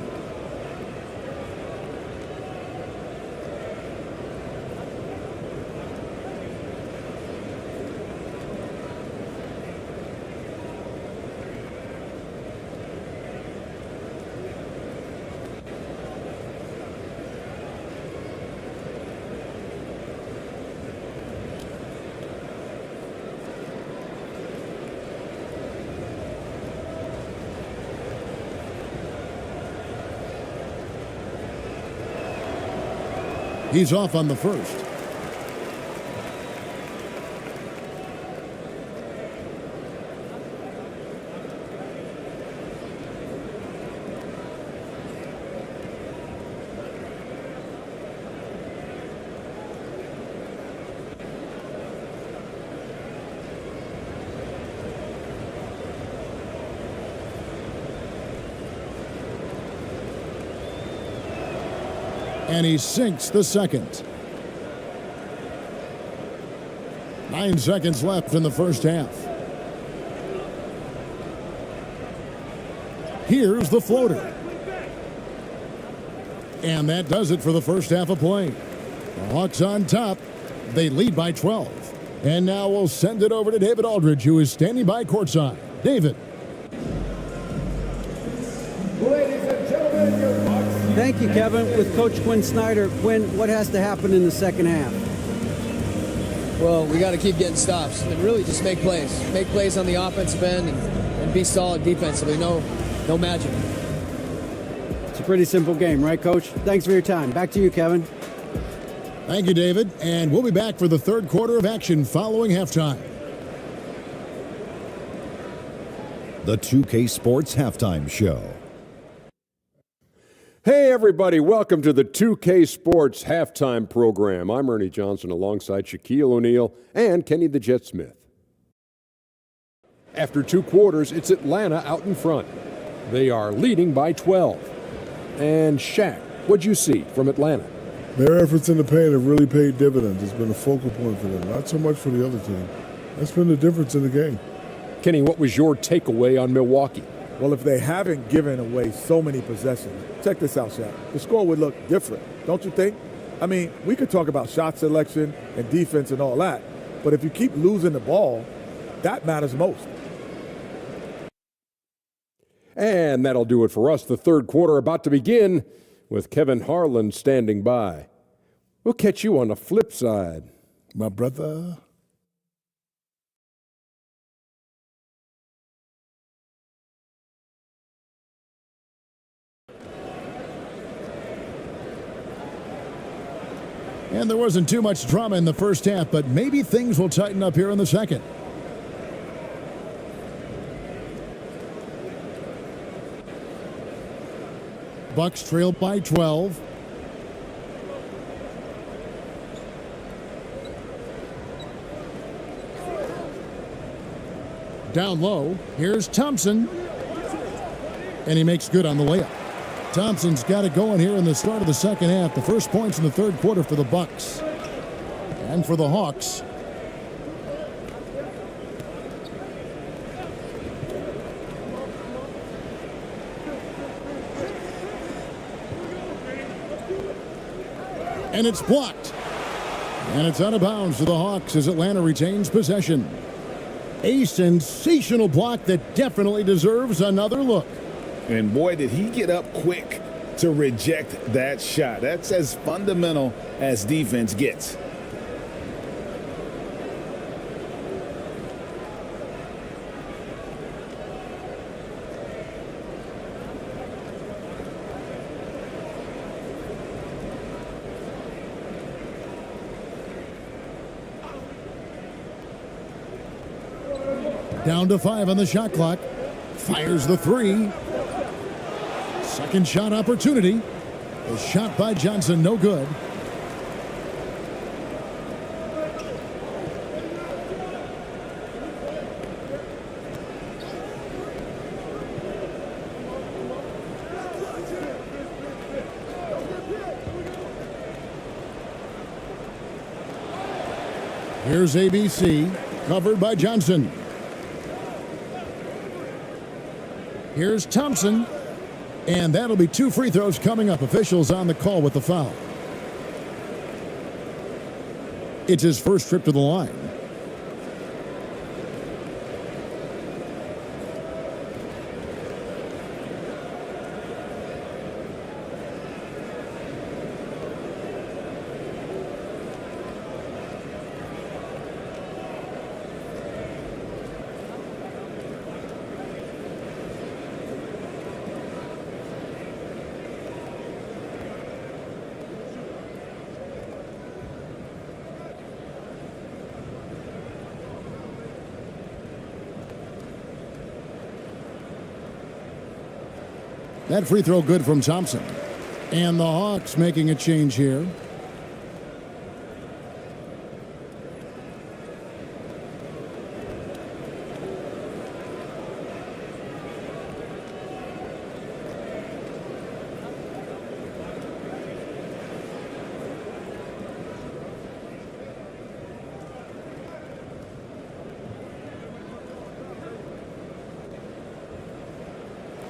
[SPEAKER 1] He's off on the first. And he sinks the second. 9 seconds left in the first half. Here's the floater. And that does it for the first half of play. The Hawks on top. They lead by 12. And now we'll send it over to David Aldridge, who is standing by courtside. David.
[SPEAKER 6] Thank you, Kevin. With Coach Quinn Snyder, Quinn, what has to happen in the second half?
[SPEAKER 7] Well, we got to keep getting stops and really just make plays. Make plays on the offensive end and be solid defensively. No magic.
[SPEAKER 6] It's a pretty simple game, right, Coach? Thanks for your time. Back to you, Kevin.
[SPEAKER 1] Thank you, David. And we'll be back for the third quarter of action following halftime.
[SPEAKER 8] The 2K Sports Halftime Show.
[SPEAKER 9] Hey, everybody. Welcome to the 2K Sports Halftime Program. I'm Ernie Johnson alongside Shaquille O'Neal and Kenny the Jet Smith. After 2 quarters, it's Atlanta out in front. They are leading by 12. And Shaq, what'd you see from Atlanta?
[SPEAKER 10] Their efforts in the paint have really paid dividends. It's been a focal point for them, not so much for the other team. That's been the difference in the game.
[SPEAKER 9] Kenny, what was your takeaway on Milwaukee?
[SPEAKER 11] Well, if they haven't given away so many possessions, check this out, Shaq. The score would look different, don't you think? I mean, we could talk about shot selection and defense and all that, but if you keep losing the ball, that matters most.
[SPEAKER 9] And that'll do it for us. The third quarter about to begin with Kevin Harlan standing by. We'll catch you on the flip side.
[SPEAKER 10] My brother.
[SPEAKER 1] And there wasn't too much drama in the first half, but maybe things will tighten up here in the second. Bucks trail by 12. Down low, here's Thompson. And he makes good on the layup. Thompson's got it going here in the start of the second half. The first points in the third quarter for the Bucks. And for the Hawks. And it's blocked. And it's out of bounds to the Hawks as Atlanta retains possession. A sensational block that definitely deserves another look.
[SPEAKER 2] And boy, did he get up quick to reject that shot. That's as fundamental as defense gets.
[SPEAKER 1] Down to 5 on the shot clock. Fires the 3. Second shot opportunity. The shot by Johnson, no good. Here's ABC, covered by Johnson. Here's Thompson, and that'll be 2 free throws coming up. Officials on the call with the foul. It's his first trip to the line. That free throw good from Thompson. And the Hawks making a change here.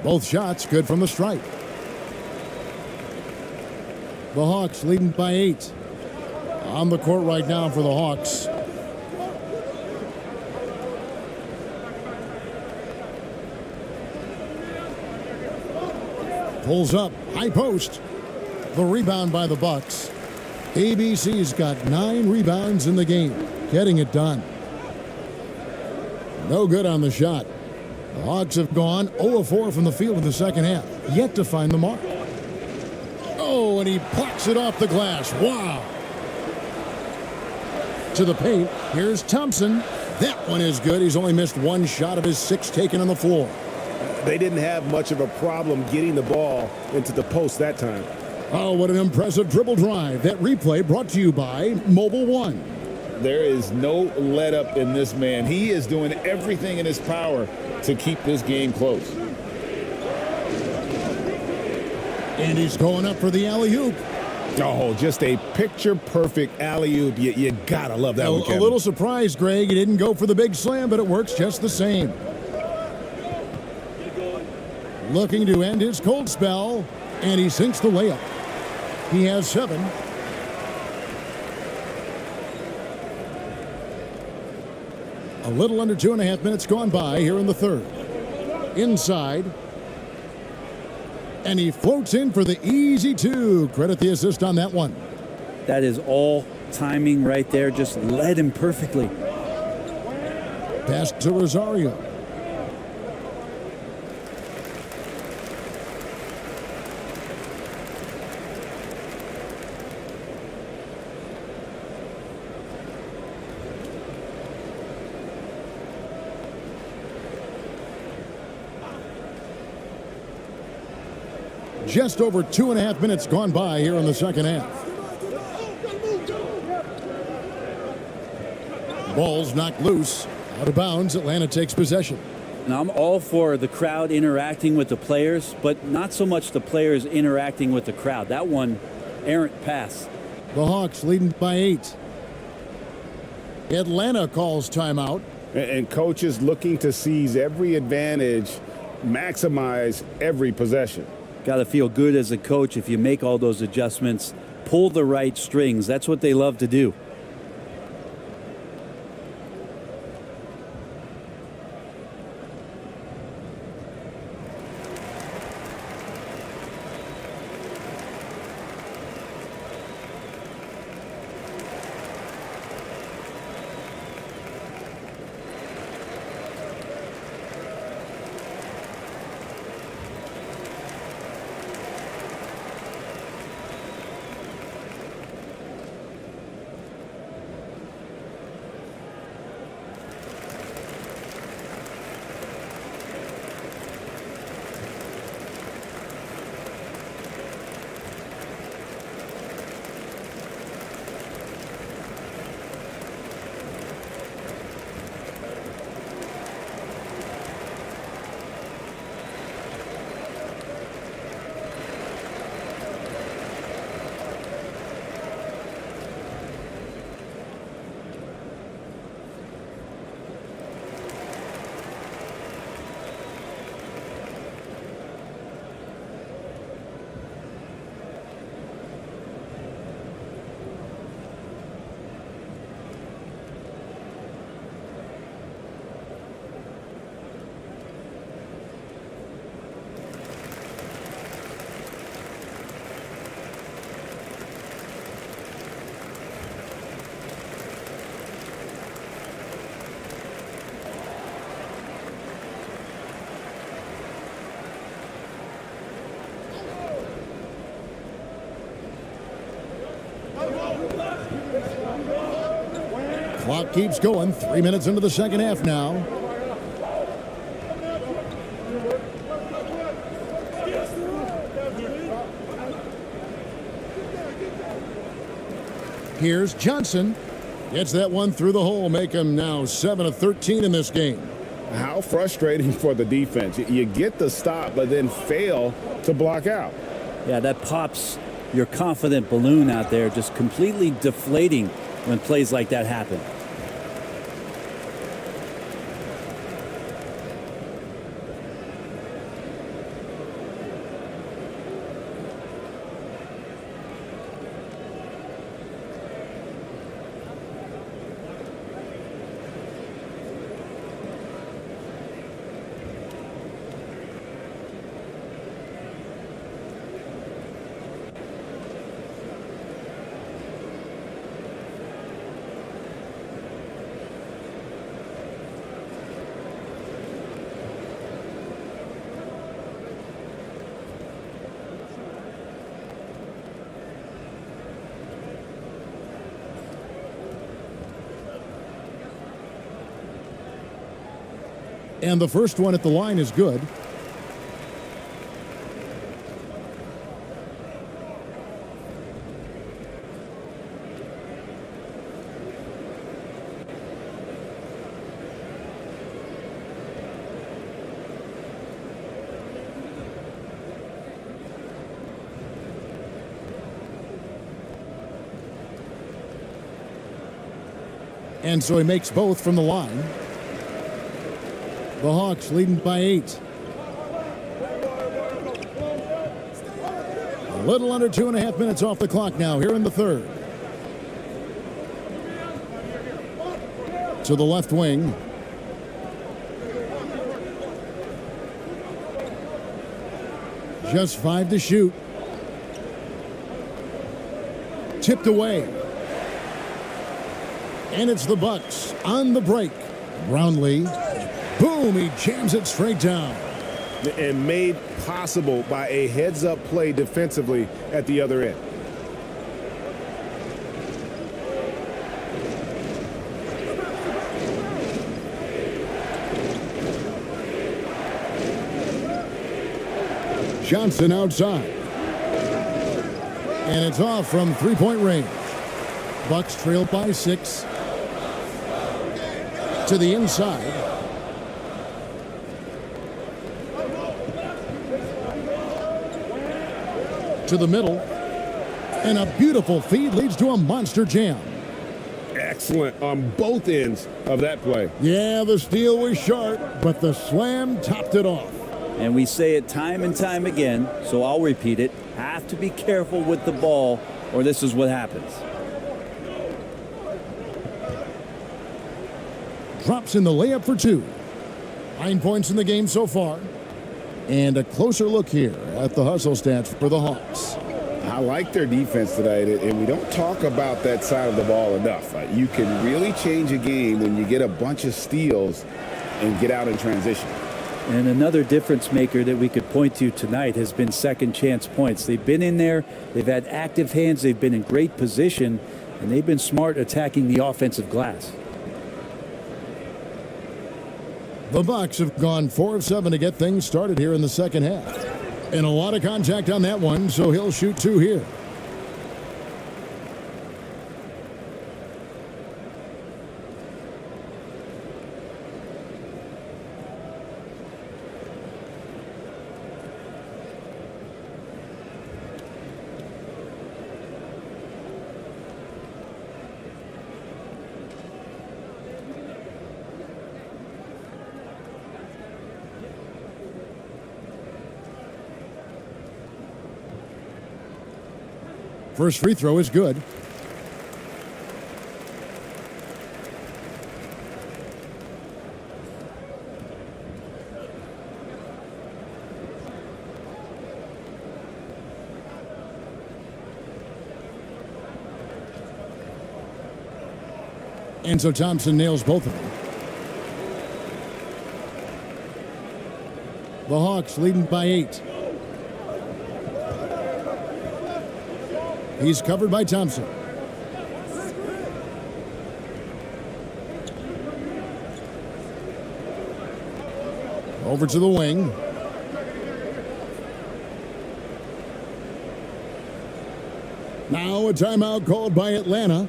[SPEAKER 1] Both shots good from the stripe. The Hawks leading by 8. On the court right now for the Hawks. Pulls up, high post. The rebound by the Bucks. ABC's got 9 rebounds in the game, getting it done. No good on the shot. The Hawks have gone 0-4 from the field in the second half, yet to find the mark. Oh, and he plucks it off the glass. Wow. To the paint, here's Thompson. That one is good. He's only missed 1 shot of his 6 taken on the floor.
[SPEAKER 5] They didn't have much of a problem getting the ball into the post that time.
[SPEAKER 1] Oh, what an impressive dribble drive. That replay brought to you by Mobile One.
[SPEAKER 2] There is no let up in this man. He is doing everything in his power to keep this game close.
[SPEAKER 1] And he's going up for the alley-oop.
[SPEAKER 2] Oh, just a picture-perfect alley-oop. You gotta love that one, Kevin.
[SPEAKER 1] A little surprised, Greg. He didn't go for the big slam, but it works just the same. Looking to end his cold spell, and he sinks the layup. He has 7. A little under 2.5 minutes gone by here in the third. Inside. And he floats in for the easy 2. Credit the assist on that one.
[SPEAKER 3] That is all timing right there. Just led him perfectly.
[SPEAKER 1] Pass to Rosario. Just over 2.5 minutes gone by here in the second half. Ball's knocked loose. Out of bounds, Atlanta takes possession.
[SPEAKER 3] Now, I'm all for the crowd interacting with the players, but not so much the players interacting with the crowd. That one, errant pass.
[SPEAKER 1] The Hawks leading by 8. Atlanta calls timeout.
[SPEAKER 2] And coaches looking to seize every advantage, maximize every possession.
[SPEAKER 3] Got to feel good as a coach if you make all those adjustments, pull the right strings. That's what they love to do.
[SPEAKER 1] Clock keeps going. 3 minutes into the second half now. Here's Johnson. Gets that one through the hole. Make him now 7 of 13 in this game.
[SPEAKER 2] How frustrating for the defense. You get the stop, but then fail to block out.
[SPEAKER 3] Yeah, that pops your confident balloon out there, just completely deflating when plays like that happen.
[SPEAKER 1] And the first one at the line is good. And so he makes both from the line. The Hawks leading by 8. A little under 2.5 minutes off the clock now here in the third. To the left wing. Just 5 to shoot. Tipped away. And it's the Bucks on the break. Brownlee. Boom, he jams it straight down.
[SPEAKER 5] And made possible by a heads-up play defensively at the other end.
[SPEAKER 1] Johnson outside. And it's off from three-point range. Bucks trail by 6. To the inside. To the middle, and a beautiful feed leads to a monster jam.
[SPEAKER 5] Excellent on both ends of that play.
[SPEAKER 1] Yeah, the steal was sharp, but the slam topped it off.
[SPEAKER 3] And we say it time and time again, so I'll repeat it. Have to be careful with the ball, or this is what happens.
[SPEAKER 1] Drops in the layup for 2. 9 points in the game so far. And a closer look here at the hustle stats for the Hawks.
[SPEAKER 2] I like their defense tonight, and we don't talk about that side of the ball enough. You can really change a game when you get a bunch of steals and get out in transition.
[SPEAKER 3] And another difference maker that we could point to tonight has been second chance points. They've been in there, they've had active hands, they've been in great position, and they've been smart attacking the offensive glass.
[SPEAKER 1] The Bucks have gone 4 of 7 to get things started here in the second half. And a lot of contact on that one, so he'll shoot 2 here. First free throw is good. And so Thompson nails both of them. The Hawks leading by 8. He's covered by Thompson. Over to the wing. Now a timeout called by Atlanta.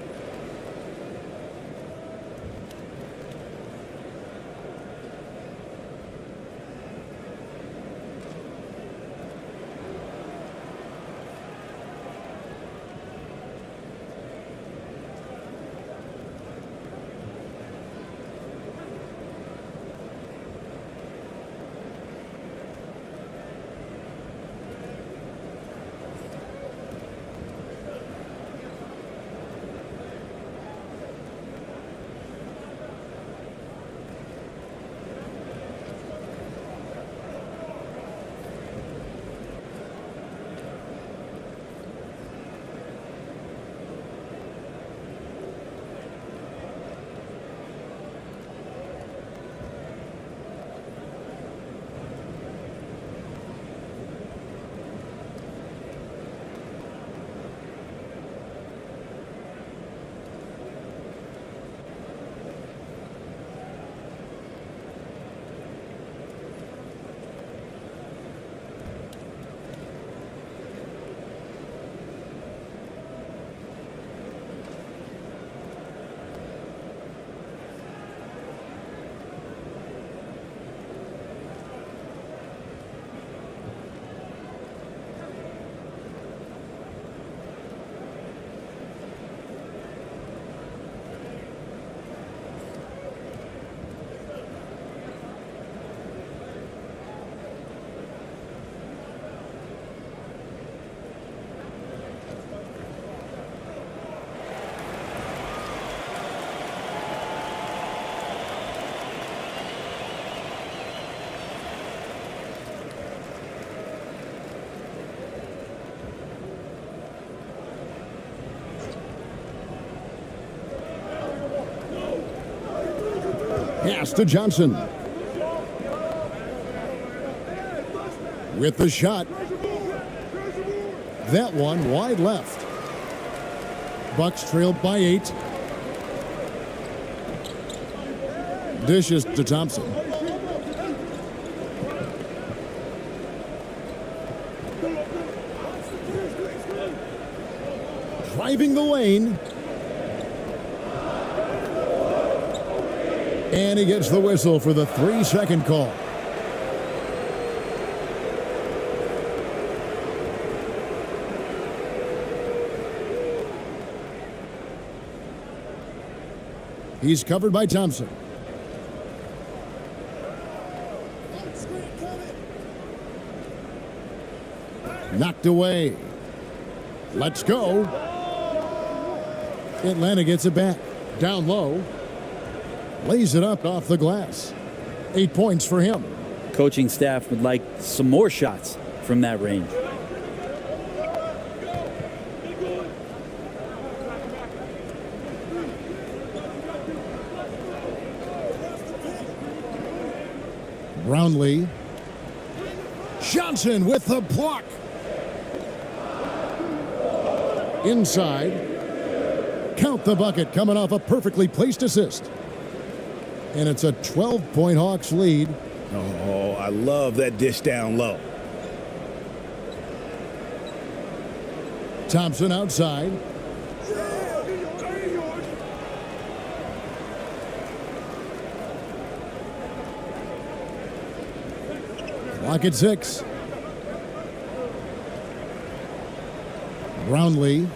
[SPEAKER 1] Pass to Johnson. With the shot. That one wide left. Bucks trailed by 8. Dishes to Thompson. Driving the lane. And he gets the whistle for the 3-second call. He's covered by Thompson. Knocked away. Let's go. Atlanta gets it back. Down low. Lays it up off the glass. 8 points for him.
[SPEAKER 3] Coaching staff would like some more shots from that range.
[SPEAKER 1] Brownlee. Johnson with the block. Inside. Count the bucket coming off a perfectly placed assist. And it's a 12-point Hawks lead.
[SPEAKER 5] Oh, I love that dish down low.
[SPEAKER 1] Thompson outside. Clock at 6. Brownlee.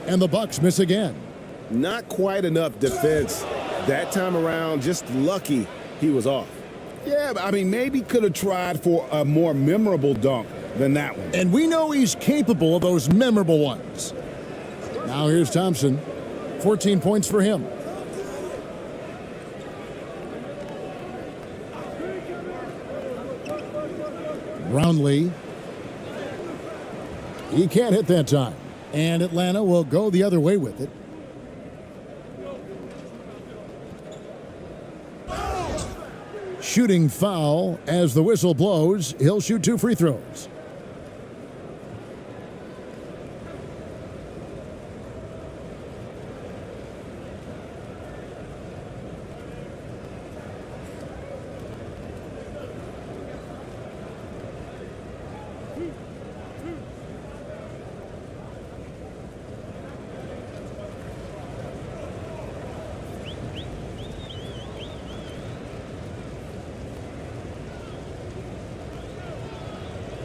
[SPEAKER 1] And the Bucks miss again.
[SPEAKER 5] Not quite enough defense that time around. Just lucky he was off. Yeah, I mean, maybe could have tried for a more memorable dunk than that one.
[SPEAKER 1] And we know he's capable of those memorable ones. Now here's Thompson. 14 points for him. Brownlee. He can't hit that time. And Atlanta will go the other way with it. Shooting foul as the whistle blows. He'll shoot 2 free throws.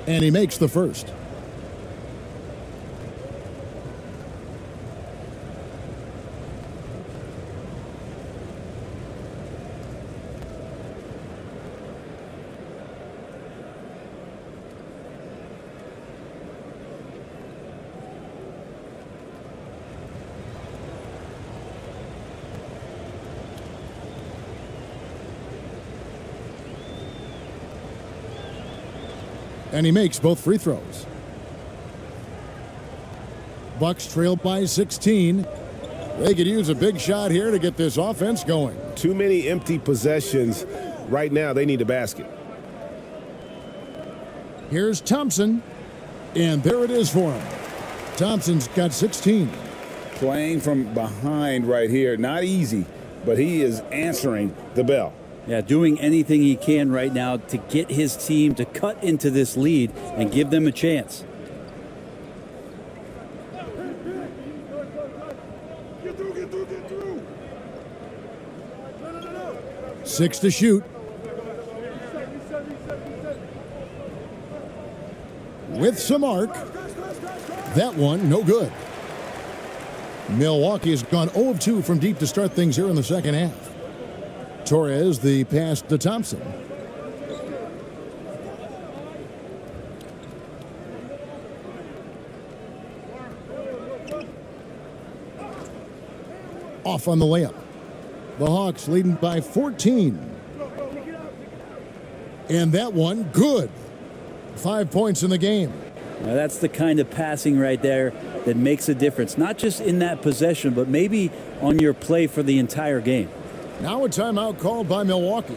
[SPEAKER 1] And he makes the first. And he makes both free throws. Bucks trail by 16. They could use a big shot here to get this offense going.
[SPEAKER 5] Too many empty possessions. Right now, they need a basket.
[SPEAKER 1] Here's Thompson. And there it is for him. Thompson's got 16.
[SPEAKER 2] Playing from behind right here. Not easy, but he is answering the bell.
[SPEAKER 3] Yeah, doing anything he can right now to get his team to cut into this lead and give them a chance.
[SPEAKER 10] Get through.
[SPEAKER 1] 6 to shoot. With some arc. That one, no good. Milwaukee has gone 0 of 2 from deep to start things here in the second half. Torres, the pass to Thompson. Off on the layup. The Hawks leading by 14. And that one, good. 5 points in the game.
[SPEAKER 3] Now that's the kind of passing right there that makes a difference, not just in that possession, but maybe on your play for the entire game.
[SPEAKER 1] Now a timeout called by Milwaukee.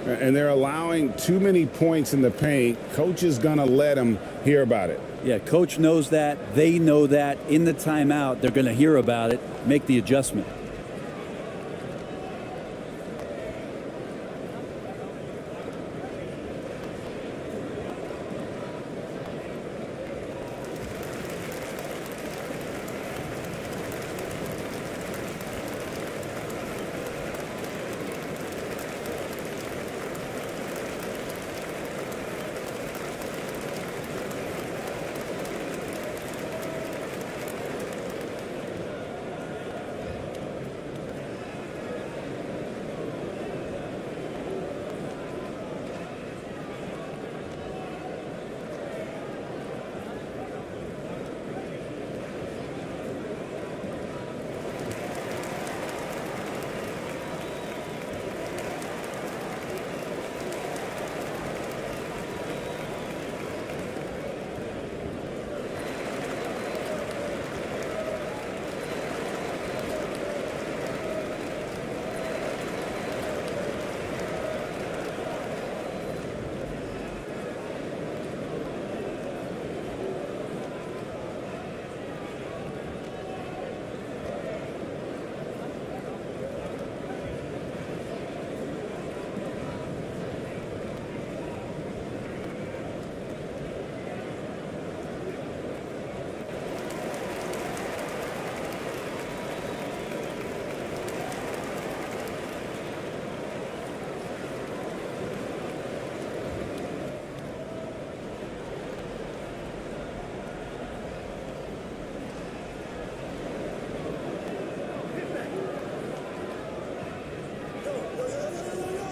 [SPEAKER 2] And they're allowing too many points in the paint. Coach is going to let them hear about it.
[SPEAKER 3] Yeah, coach knows that. They know that. In the timeout, they're going to hear about it, make the adjustment.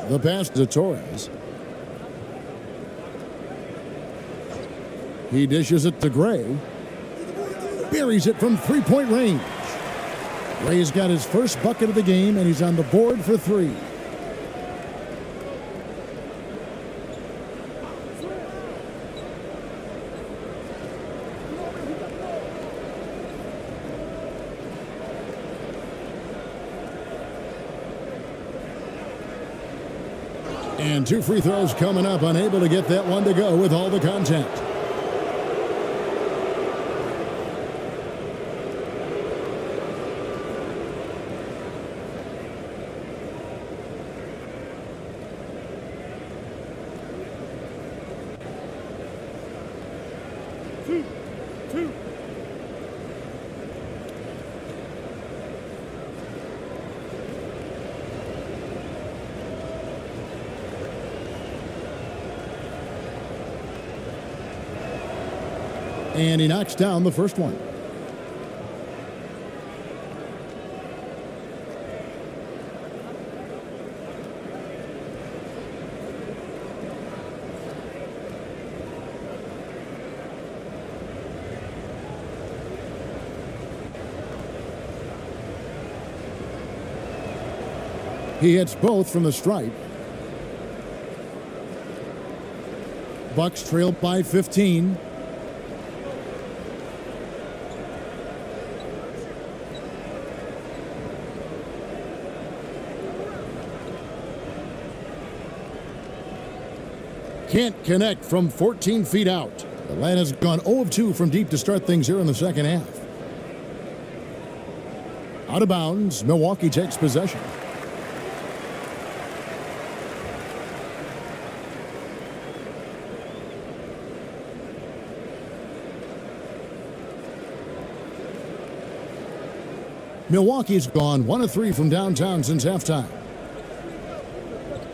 [SPEAKER 1] The pass to Torres. He dishes it to Gray. Buries it from three-point range. Gray's got his first bucket of the game, and he's on the board for 3. And 2 free throws coming up, unable to get that one to go with all the contact.
[SPEAKER 4] 2.
[SPEAKER 1] And he knocks down the first one. He hits both from the stripe. Bucks trail by 15. Can't connect from 14 feet out. Atlanta's gone 0 of 2 from deep to start things here in the second half. Out of bounds, Milwaukee takes possession. Milwaukee's gone 1 of 3 from downtown since halftime.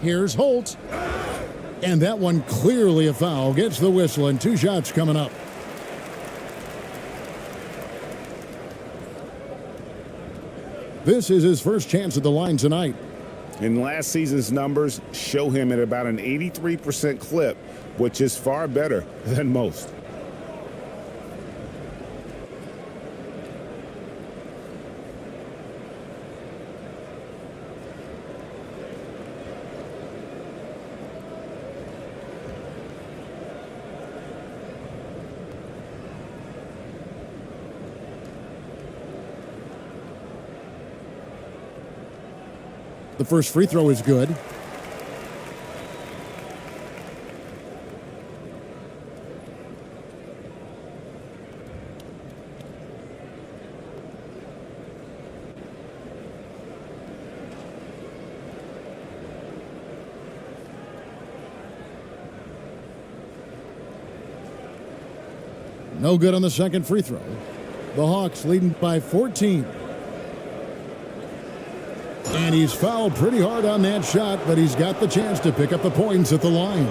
[SPEAKER 1] Here's Holt. And that one clearly a foul. Gets the whistle and 2 shots coming up. This is his first chance at the line tonight.
[SPEAKER 2] And last season's numbers show him at about an 83% clip, which is far better than most.
[SPEAKER 1] The first free throw is good. No good on the second free throw. The Hawks leading by 14. And he's fouled pretty hard on that shot, but he's got the chance to pick up the points at the line.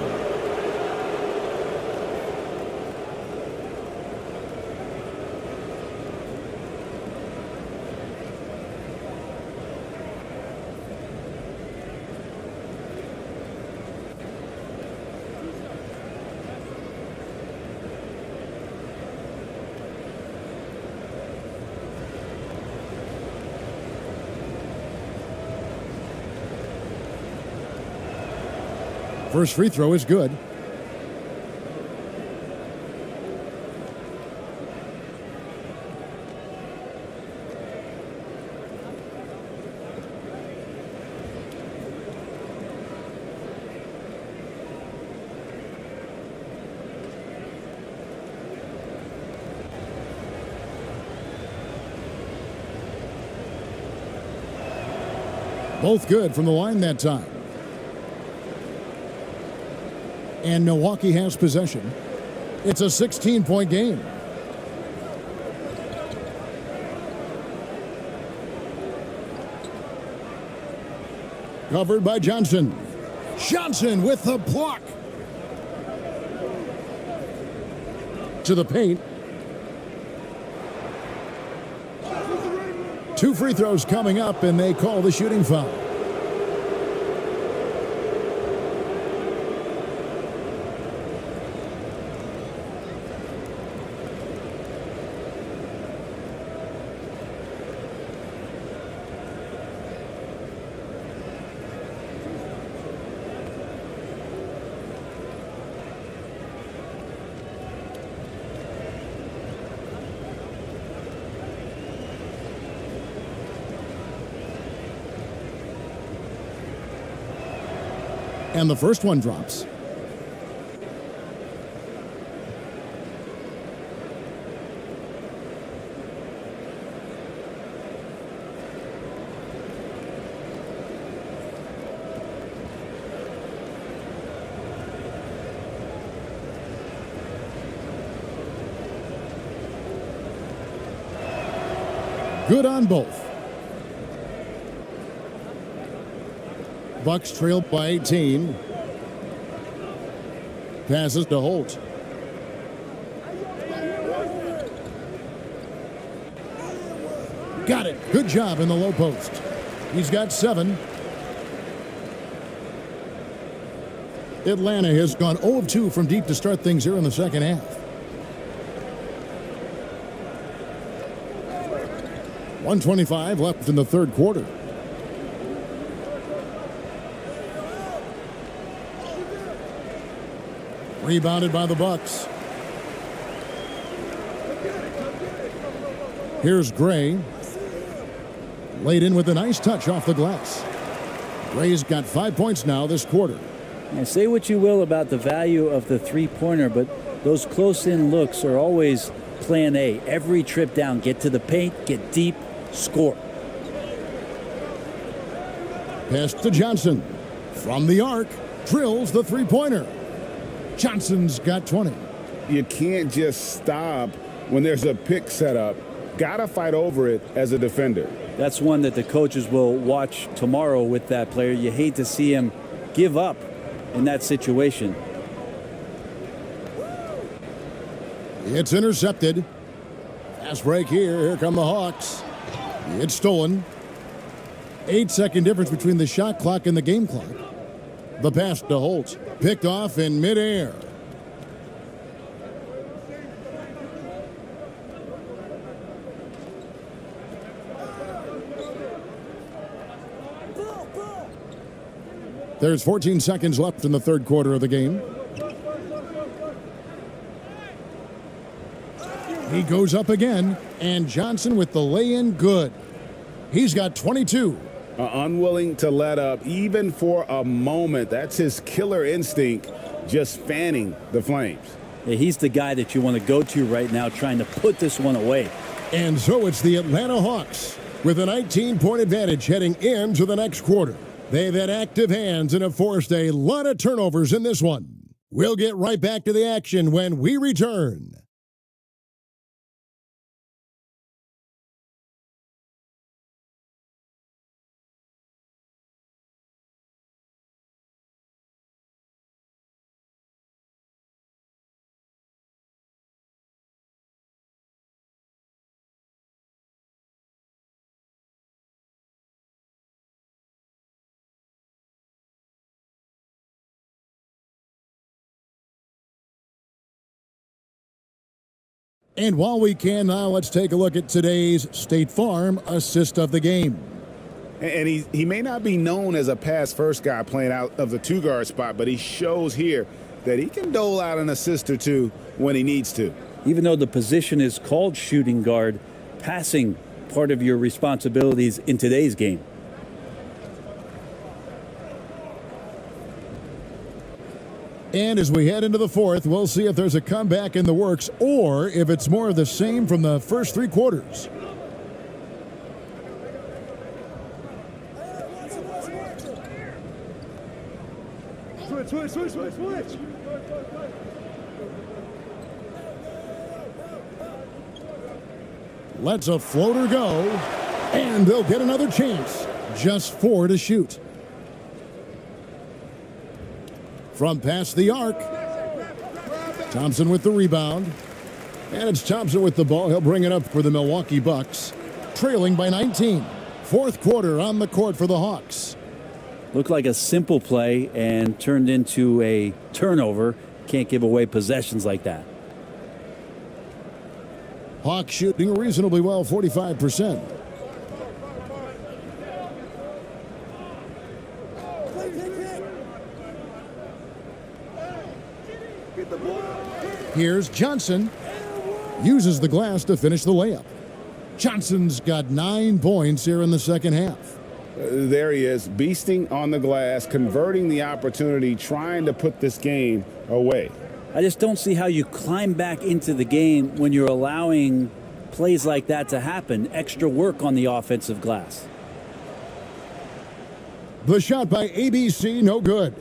[SPEAKER 1] First free throw is good. Both good from the line that time. And Milwaukee has possession. It's a 16-point game. Covered by Johnson. Johnson with the block. To the paint. 2 free throws coming up, and they call the shooting foul. And the first one drops. Good on both. Bucks trail by 18. Passes to Holt. Got it. Good job in the low post. He's got 7. Atlanta has gone 0 of 2 from deep to start things here in the second half. 1:25 left in the third quarter. Rebounded by the Bucks. Here's Gray. Laid in with a nice touch off the glass. Gray's got 5 points now this quarter.
[SPEAKER 3] Now, say what you will about the value of the three-pointer, but those close-in looks are always plan A. Every trip down, get to the paint, get deep, score.
[SPEAKER 1] Pass to Johnson. From the arc, drills the three-pointer. Johnson's got 20.
[SPEAKER 2] You can't just stop when there's a pick set up. Gotta fight over it as a defender.
[SPEAKER 3] That's one that the coaches will watch tomorrow with that player. You hate to see him give up in that situation.
[SPEAKER 1] It's intercepted. Fast break here. Here come the Hawks. It's stolen. 8-second difference between the shot clock and the game clock. The pass to Holt. Picked off in midair. There's 14 seconds left in the third quarter of the game. He goes up again, and Johnson with the lay-in good. He's got 22.
[SPEAKER 2] Unwilling to let up even for a moment. That's his killer instinct, just fanning the flames.
[SPEAKER 3] Yeah, he's the guy that you want to go to right now, trying to put this one away.
[SPEAKER 1] And so it's the Atlanta Hawks with a 19-point advantage heading into the next quarter. They've had active hands and have forced a lot of turnovers in this one. We'll get right back to the action when we return. And while we can now, let's take a look at today's State Farm assist of the game.
[SPEAKER 2] And he may not be known as a pass-first guy playing out of the two-guard spot, but he shows here that he can dole out an assist or two when he needs to.
[SPEAKER 3] Even though the position is called shooting guard, passing part of your responsibilities in today's game.
[SPEAKER 1] And as we head into the fourth, we'll see if there's a comeback in the works or if it's more of the same from the first three quarters.
[SPEAKER 4] Switch.
[SPEAKER 1] Lets a floater go, and they'll get another chance. Just 4 to shoot. From past the arc, Thompson with the rebound. And it's Thompson with the ball. He'll bring it up for the Milwaukee Bucks, trailing by 19. Fourth quarter on the court for the Hawks.
[SPEAKER 3] Looked like a simple play and turned into a turnover. Can't give away possessions like that.
[SPEAKER 1] Hawks shooting reasonably well, 45%. Here's Johnson. Uses the glass to finish the layup. Johnson's got 9 points here in the second half.
[SPEAKER 2] There he is, beasting on the glass, converting the opportunity, trying to put this game away.
[SPEAKER 3] I just don't see how you climb back into the game when you're allowing plays like that to happen. Extra work on the offensive glass.
[SPEAKER 1] The shot by ABC, no good.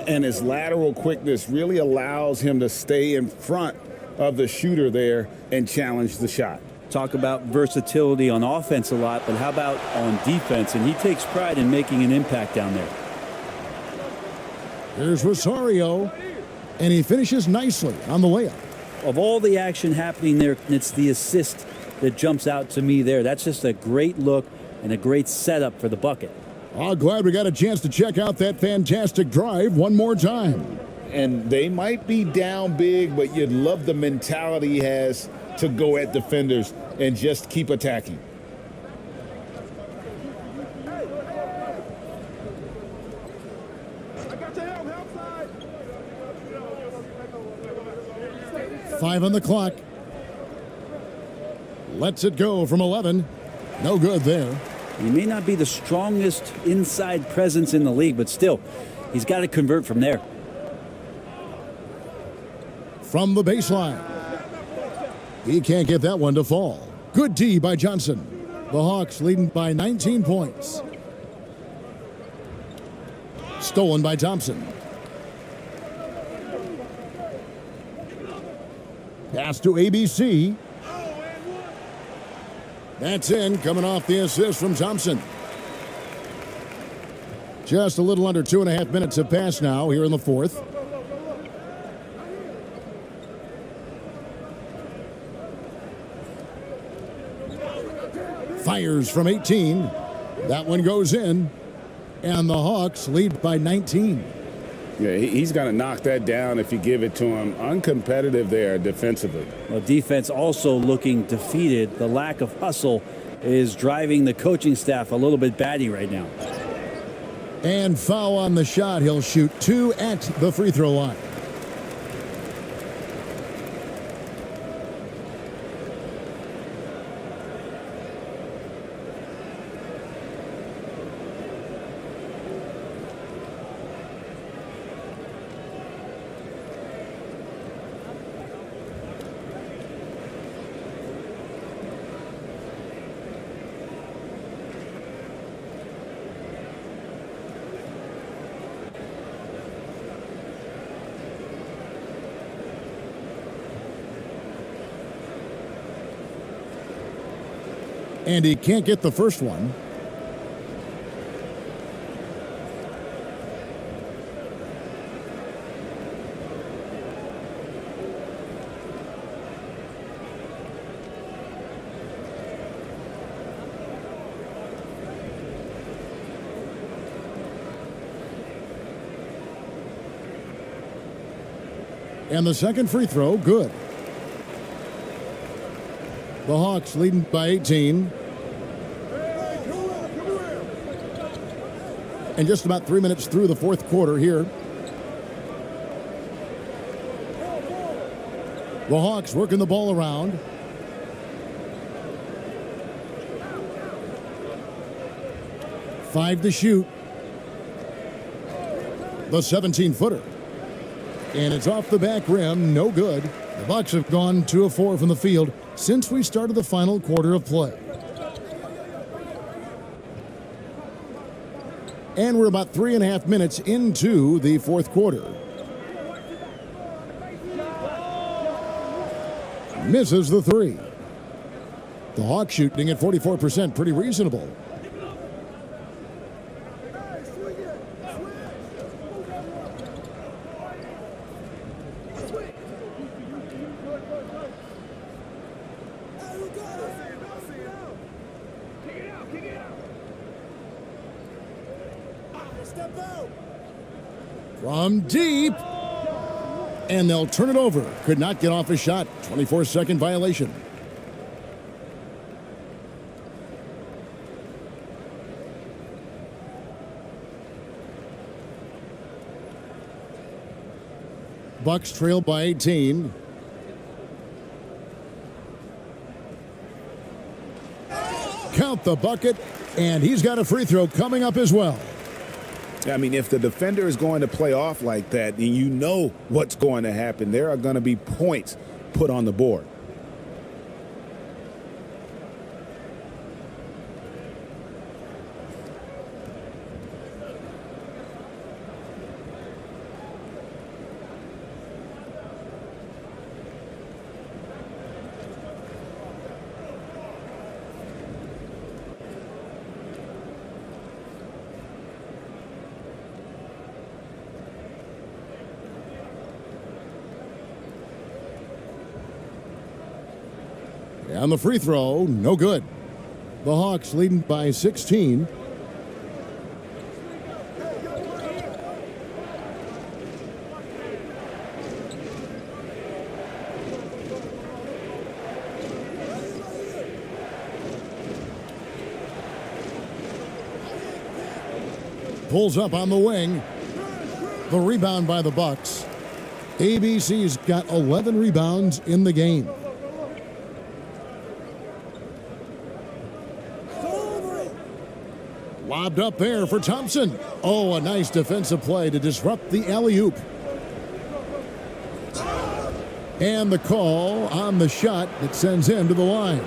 [SPEAKER 2] And his lateral quickness really allows him to stay in front of the shooter there and challenge the shot.
[SPEAKER 3] talk about versatility on offense a lot, but how about on defense? And he takes pride in making an impact down there.
[SPEAKER 1] Here's Rosario, and he finishes nicely on the layup.
[SPEAKER 3] Of all the action happening there, it's the assist that jumps out to me there. That's just a great look and a great setup for the bucket.
[SPEAKER 1] Oh, glad we got a chance to check out that fantastic drive one more time.
[SPEAKER 2] And they might be down big, but you'd love the mentality he has to go at defenders and just keep attacking.
[SPEAKER 1] Five on the clock. Lets it go from 11. No good there.
[SPEAKER 3] He may not be the strongest inside presence in the league, but still, he's got to convert from there.
[SPEAKER 1] From the baseline. He can't get that one to fall. Good D by Johnson. The Hawks leading by 19 points. Stolen by Thompson. Pass to ABC. That's in, coming off the assist from Thompson. Just a little under 2.5 minutes have passed now here in the fourth. Fires from 18. That one goes in, and the Hawks lead by 19.
[SPEAKER 2] Yeah, he's going to knock that down if you give it to him. Uncompetitive there defensively.
[SPEAKER 3] Well, defense also looking defeated. The lack of hustle is driving the coaching staff a little bit batty right now.
[SPEAKER 1] And foul on the shot. He'll shoot 2 at the free throw line. And he can't get the first one. And the second free throw, good. The Hawks leading by 18. And just about 3 minutes through the fourth quarter here. The Hawks working the ball around. Five to shoot. The 17-footer. And it's off the back rim, no good. The Bucks have gone 2 of 4 from the field since we started the final quarter of play. And we're about 3.5 minutes into the fourth quarter. Misses the three. The Hawks shooting at 44%, pretty reasonable. From deep, and they'll turn it over. Could not get off a shot. 24-second violation. Bucks trail by 18. Count the bucket, and he's got a free throw coming up as well.
[SPEAKER 2] I mean, if the defender is going to play off like that, then you know what's going to happen. There are going to be points put on the board.
[SPEAKER 1] And the free throw, no good. The Hawks leading by 16. Pulls up on the wing. The rebound by the Bucks. ABC's got 11 rebounds in the game. Lobbed up there for Thompson. Oh, a nice defensive play to disrupt the alley-oop. And the call on the shot that sends him to the line.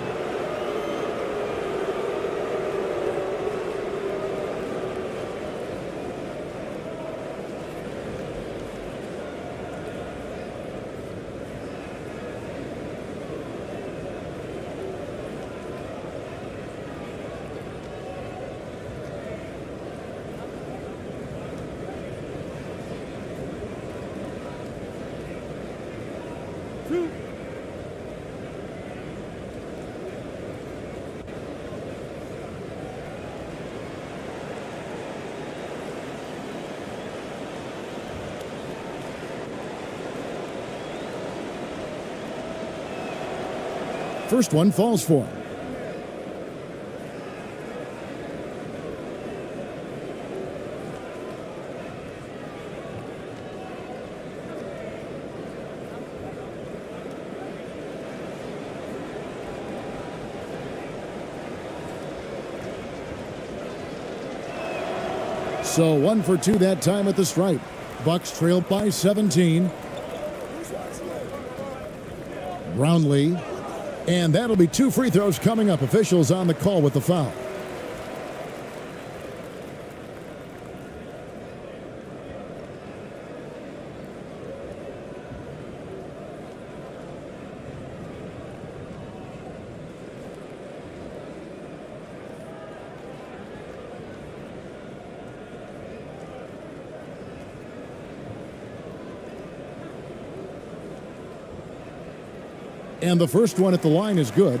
[SPEAKER 1] First one falls for him. So 1 for 2 that time at the stripe. Bucks trail by 17. Brownlee. And that'll be 2 free throws coming up. Officials on the call with the foul. And the first one at the line is good.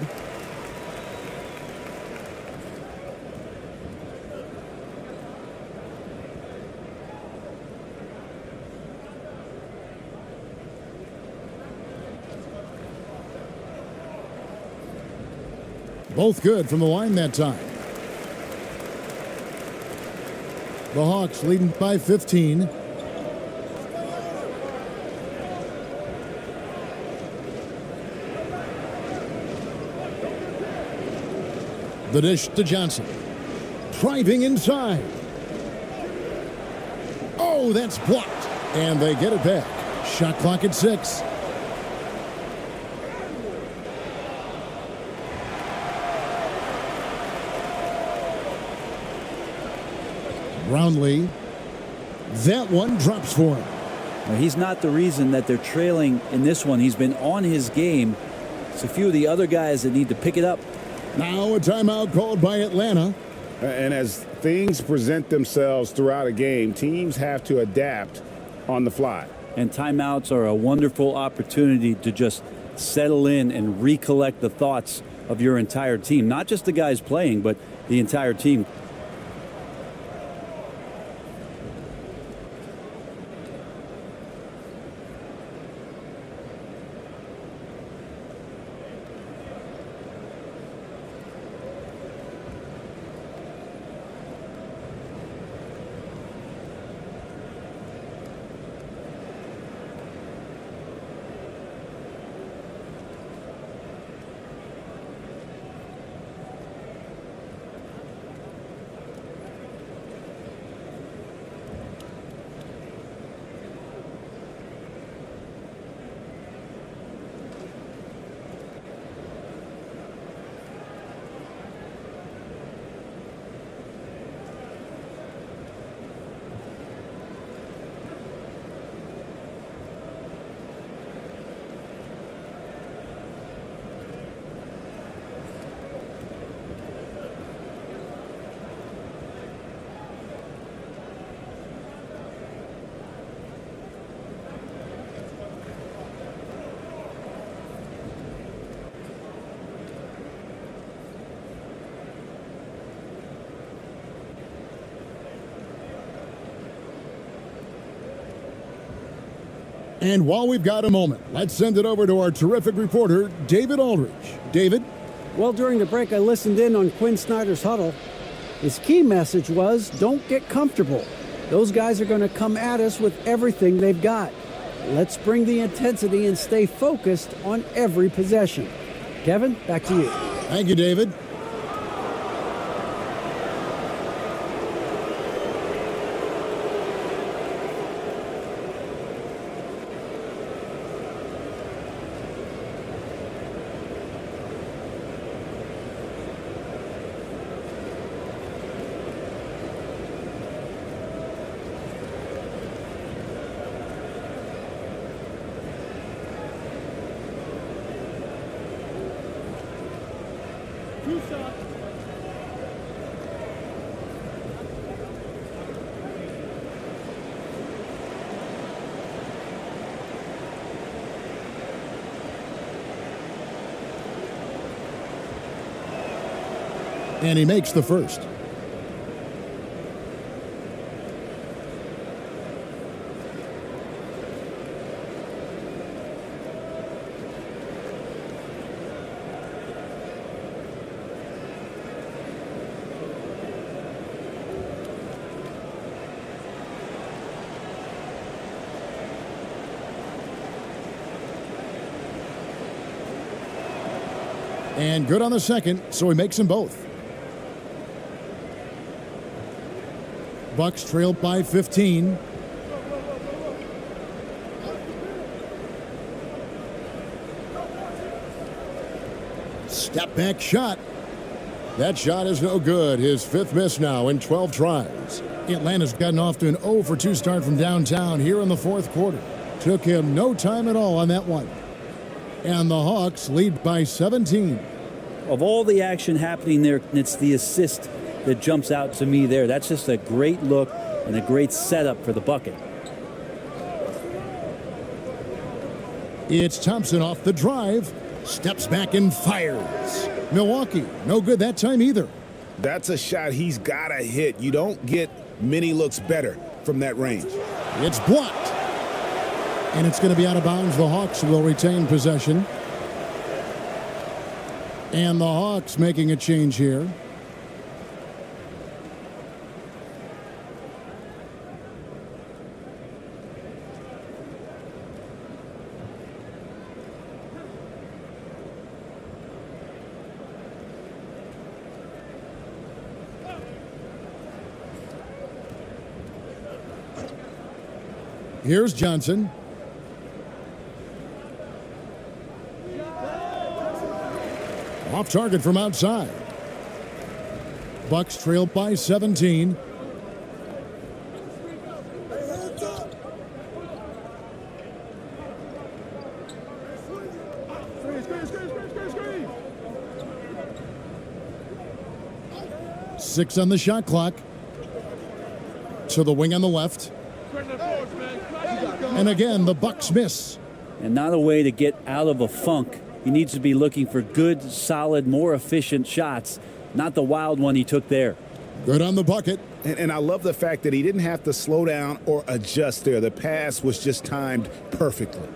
[SPEAKER 1] Both good from the line that time. The Hawks leading by 15. The dish to Johnson. Driving inside. Oh, that's blocked. And they get it back. Shot clock at 6. Brownlee. That one drops for him.
[SPEAKER 3] Well, he's not the reason that they're trailing in this one. He's been on his game. It's a few of the other guys that need to pick it up.
[SPEAKER 1] Now a timeout called by Atlanta.
[SPEAKER 2] And as things present themselves throughout a game, teams have to adapt on the fly.
[SPEAKER 3] And timeouts are a wonderful opportunity to just settle in and recollect the thoughts of your entire team. Not just the guys playing, but the entire team.
[SPEAKER 1] And while we've got a moment, let's send it over to our terrific reporter, David Aldridge. David?
[SPEAKER 6] Well, during the break, I listened in on Quinn Snyder's huddle. His key message was, don't get comfortable. Those guys are going to come at us with everything they've got. Let's bring the intensity and stay focused on every possession. Kevin, back to you.
[SPEAKER 1] Thank you, David. And he makes the first. And good on the second, so he makes them both. Bucks trail by 15. Step back shot. That shot is no good. His fifth miss now in 12 tries. Atlanta's gotten off to an 0 for 2 start from downtown here in the fourth quarter. Took him no time at all on that one. And the Hawks lead by 17.
[SPEAKER 3] Of all the action happening there, it's the assist that jumps out to me there. That's just a great look and a great setup for the bucket.
[SPEAKER 1] It's Thompson off the drive, steps back and fires. Milwaukee, no good that time either.
[SPEAKER 5] That's a shot he's got to hit. You don't get many looks better from that range.
[SPEAKER 1] It's blocked. And it's going to be out of bounds. The Hawks will retain possession. And the Hawks making a change here. Here's Johnson. Off target from outside. Bucks trail by 17. Six on the shot clock. To the wing on the left. And again, the Bucks miss.
[SPEAKER 3] And not a way to get out of a funk. He needs to be looking for good, solid, more efficient shots, not the wild one he took there.
[SPEAKER 1] Good on the bucket.
[SPEAKER 5] And I love the fact that he didn't have to slow down or adjust there. The pass was just timed perfectly.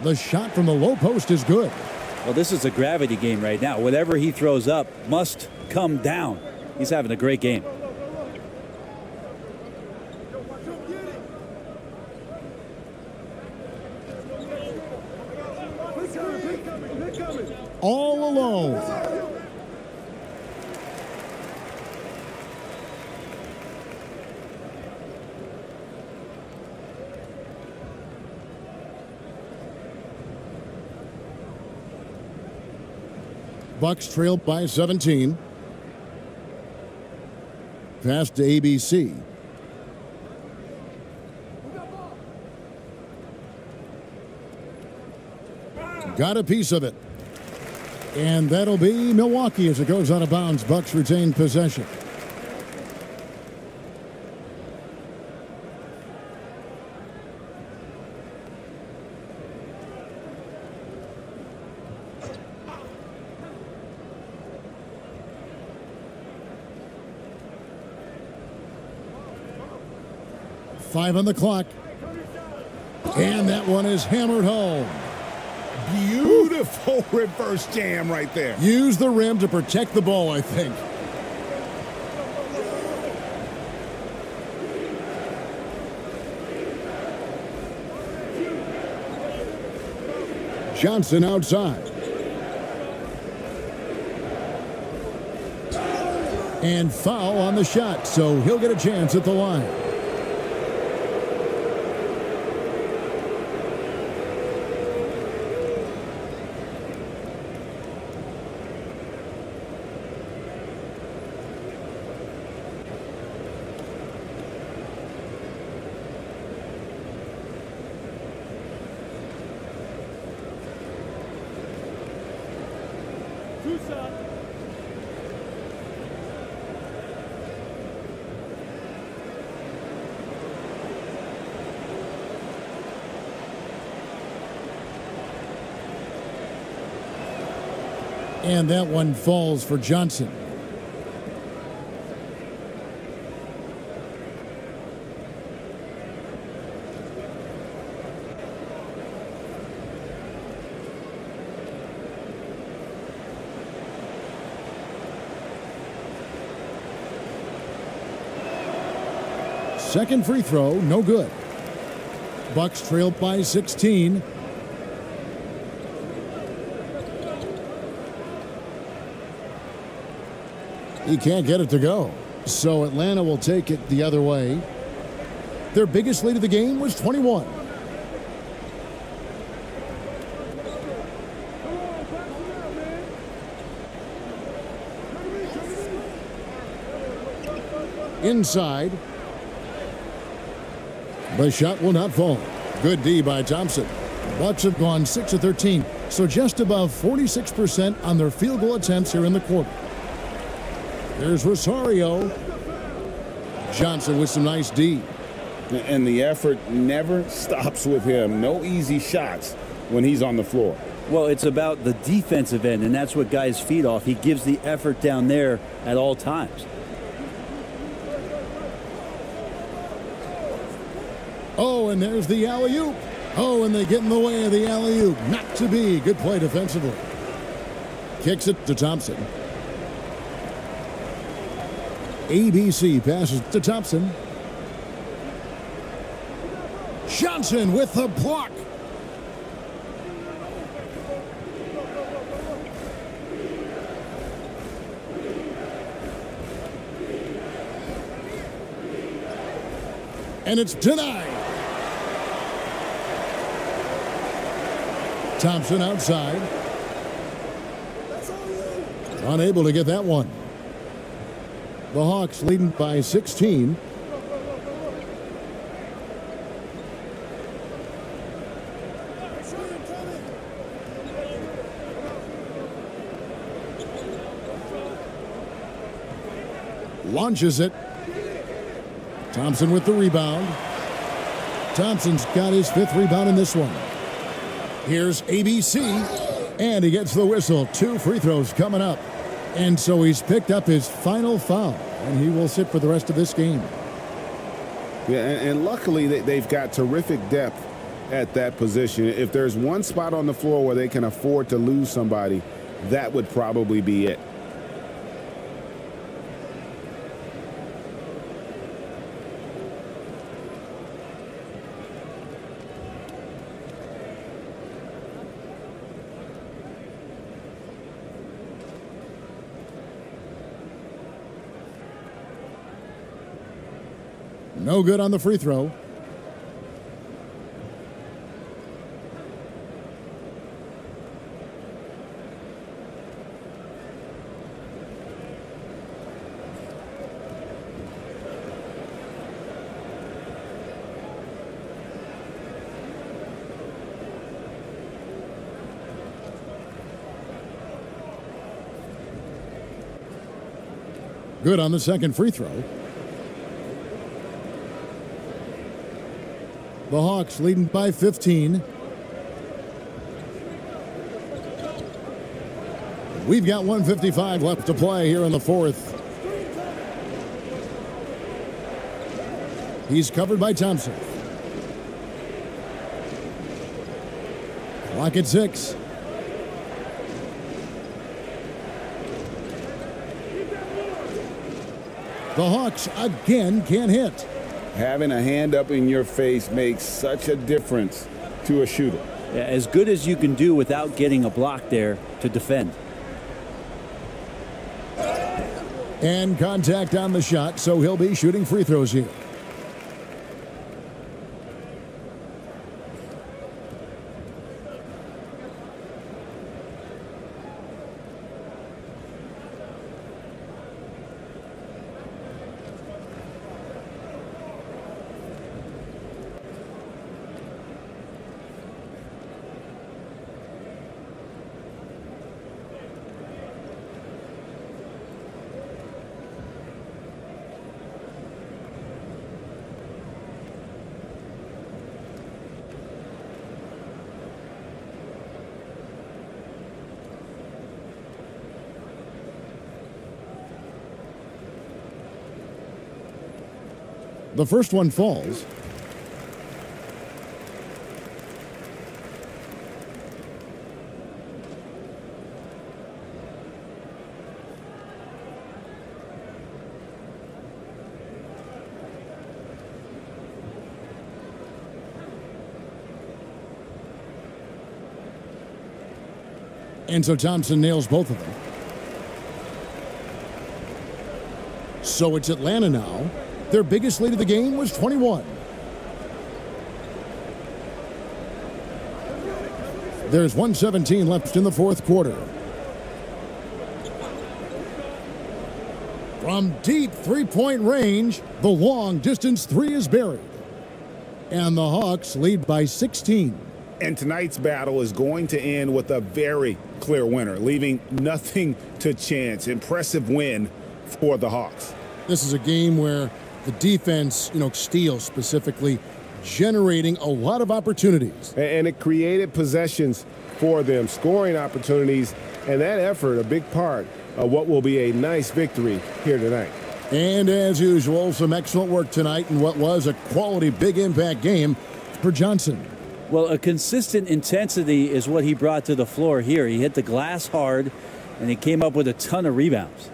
[SPEAKER 1] The shot from the low post is good.
[SPEAKER 3] Well, this is a gravity game right now. Whatever he throws up must come down. He's having a great game.
[SPEAKER 1] All alone. Bucks trail by 17. Pass to ABC. Got a piece of it. And that'll be Milwaukee as it goes out of bounds. Bucks retain possession. 5 on the clock. And that one is hammered home.
[SPEAKER 2] Beautiful reverse jam right there.
[SPEAKER 1] Use the rim to protect the ball, I think. Johnson outside. And foul on the shot, so he'll get a chance at the line. And that one falls for Johnson. Second free throw, no good. Bucks trail by 16. He can't get it to go. So Atlanta will take it the other way. Their biggest lead of the game was 21. Inside. The shot will not fall. Good D by Thompson. Bucks have gone 6 of 13, so just above 46% on their field goal attempts here in the quarter. There's Rosario. Johnson with some nice D.
[SPEAKER 2] And the effort never stops with him. No easy shots when he's on the floor.
[SPEAKER 3] Well, it's about the defensive end, and that's what guys feed off. He gives the effort down there at all times.
[SPEAKER 1] Oh, and there's the alley-oop. Oh, and they get in the way of the alley-oop. Not to be. Good play defensively. Kicks it to Thompson. ABC passes to Thompson. Johnson with the block. And it's denied. Thompson outside. Unable to get that one. The Hawks leading by 16. Launches it. Thompson with the rebound. Thompson's got his 5th rebound in this one. Here's ABC, and he gets the whistle. 2 free throws coming up. And so he's picked up his final foul, and he will sit for the rest of this game.
[SPEAKER 2] Yeah, and luckily they've got terrific depth at that position. If there's one spot on the floor where they can afford to lose somebody, that would probably be it.
[SPEAKER 1] No good on the free throw. Good on the second free throw. The Hawks leading by 15. We've got 1:55 left to play here in the fourth. He's covered by Thompson. Clock at 6. The Hawks again can't hit.
[SPEAKER 2] Having a hand up in your face makes such a difference to a shooter.
[SPEAKER 3] Yeah, as good as you can do without getting a block there to defend.
[SPEAKER 1] And contact on the shot, so he'll be shooting free throws here. The first one falls. And so Thompson nails both of them. So it's Atlanta now. Their biggest lead of the game was 21. There's 1:17 left in the fourth quarter. From deep three-point range, the long-distance three is buried. And the Hawks lead by 16.
[SPEAKER 2] And tonight's battle is going to end with a very clear winner, leaving nothing to chance. Impressive win for the Hawks.
[SPEAKER 1] This is a game where the defense, steals specifically, generating a lot of opportunities.
[SPEAKER 5] And it created possessions for them, scoring opportunities, and that effort, a big part of what will be a nice victory here tonight.
[SPEAKER 1] And as usual, some excellent work tonight in what was a quality big impact game for Johnson.
[SPEAKER 3] Well, a consistent intensity is what he brought to the floor here. He hit the glass hard, and he came up with a ton of rebounds.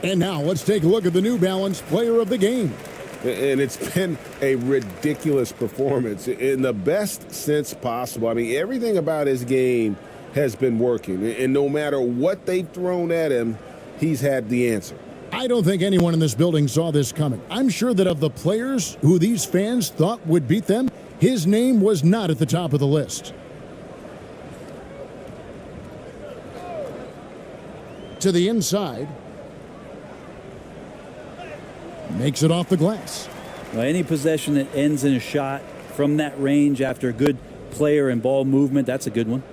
[SPEAKER 1] And now let's take a look at the New Balance Player of the Game.
[SPEAKER 5] And it's been a ridiculous performance in the best sense possible. I mean, everything about his game has been working. And no matter what they've thrown at him, he's had the answer.
[SPEAKER 1] I don't think anyone in this building saw this coming. I'm sure that of the players who these fans thought would beat them, his name was not at the top of the list. To the inside. Makes it off the glass.
[SPEAKER 3] Well, any possession that ends in a shot from that range after a good player and ball movement, that's a good one.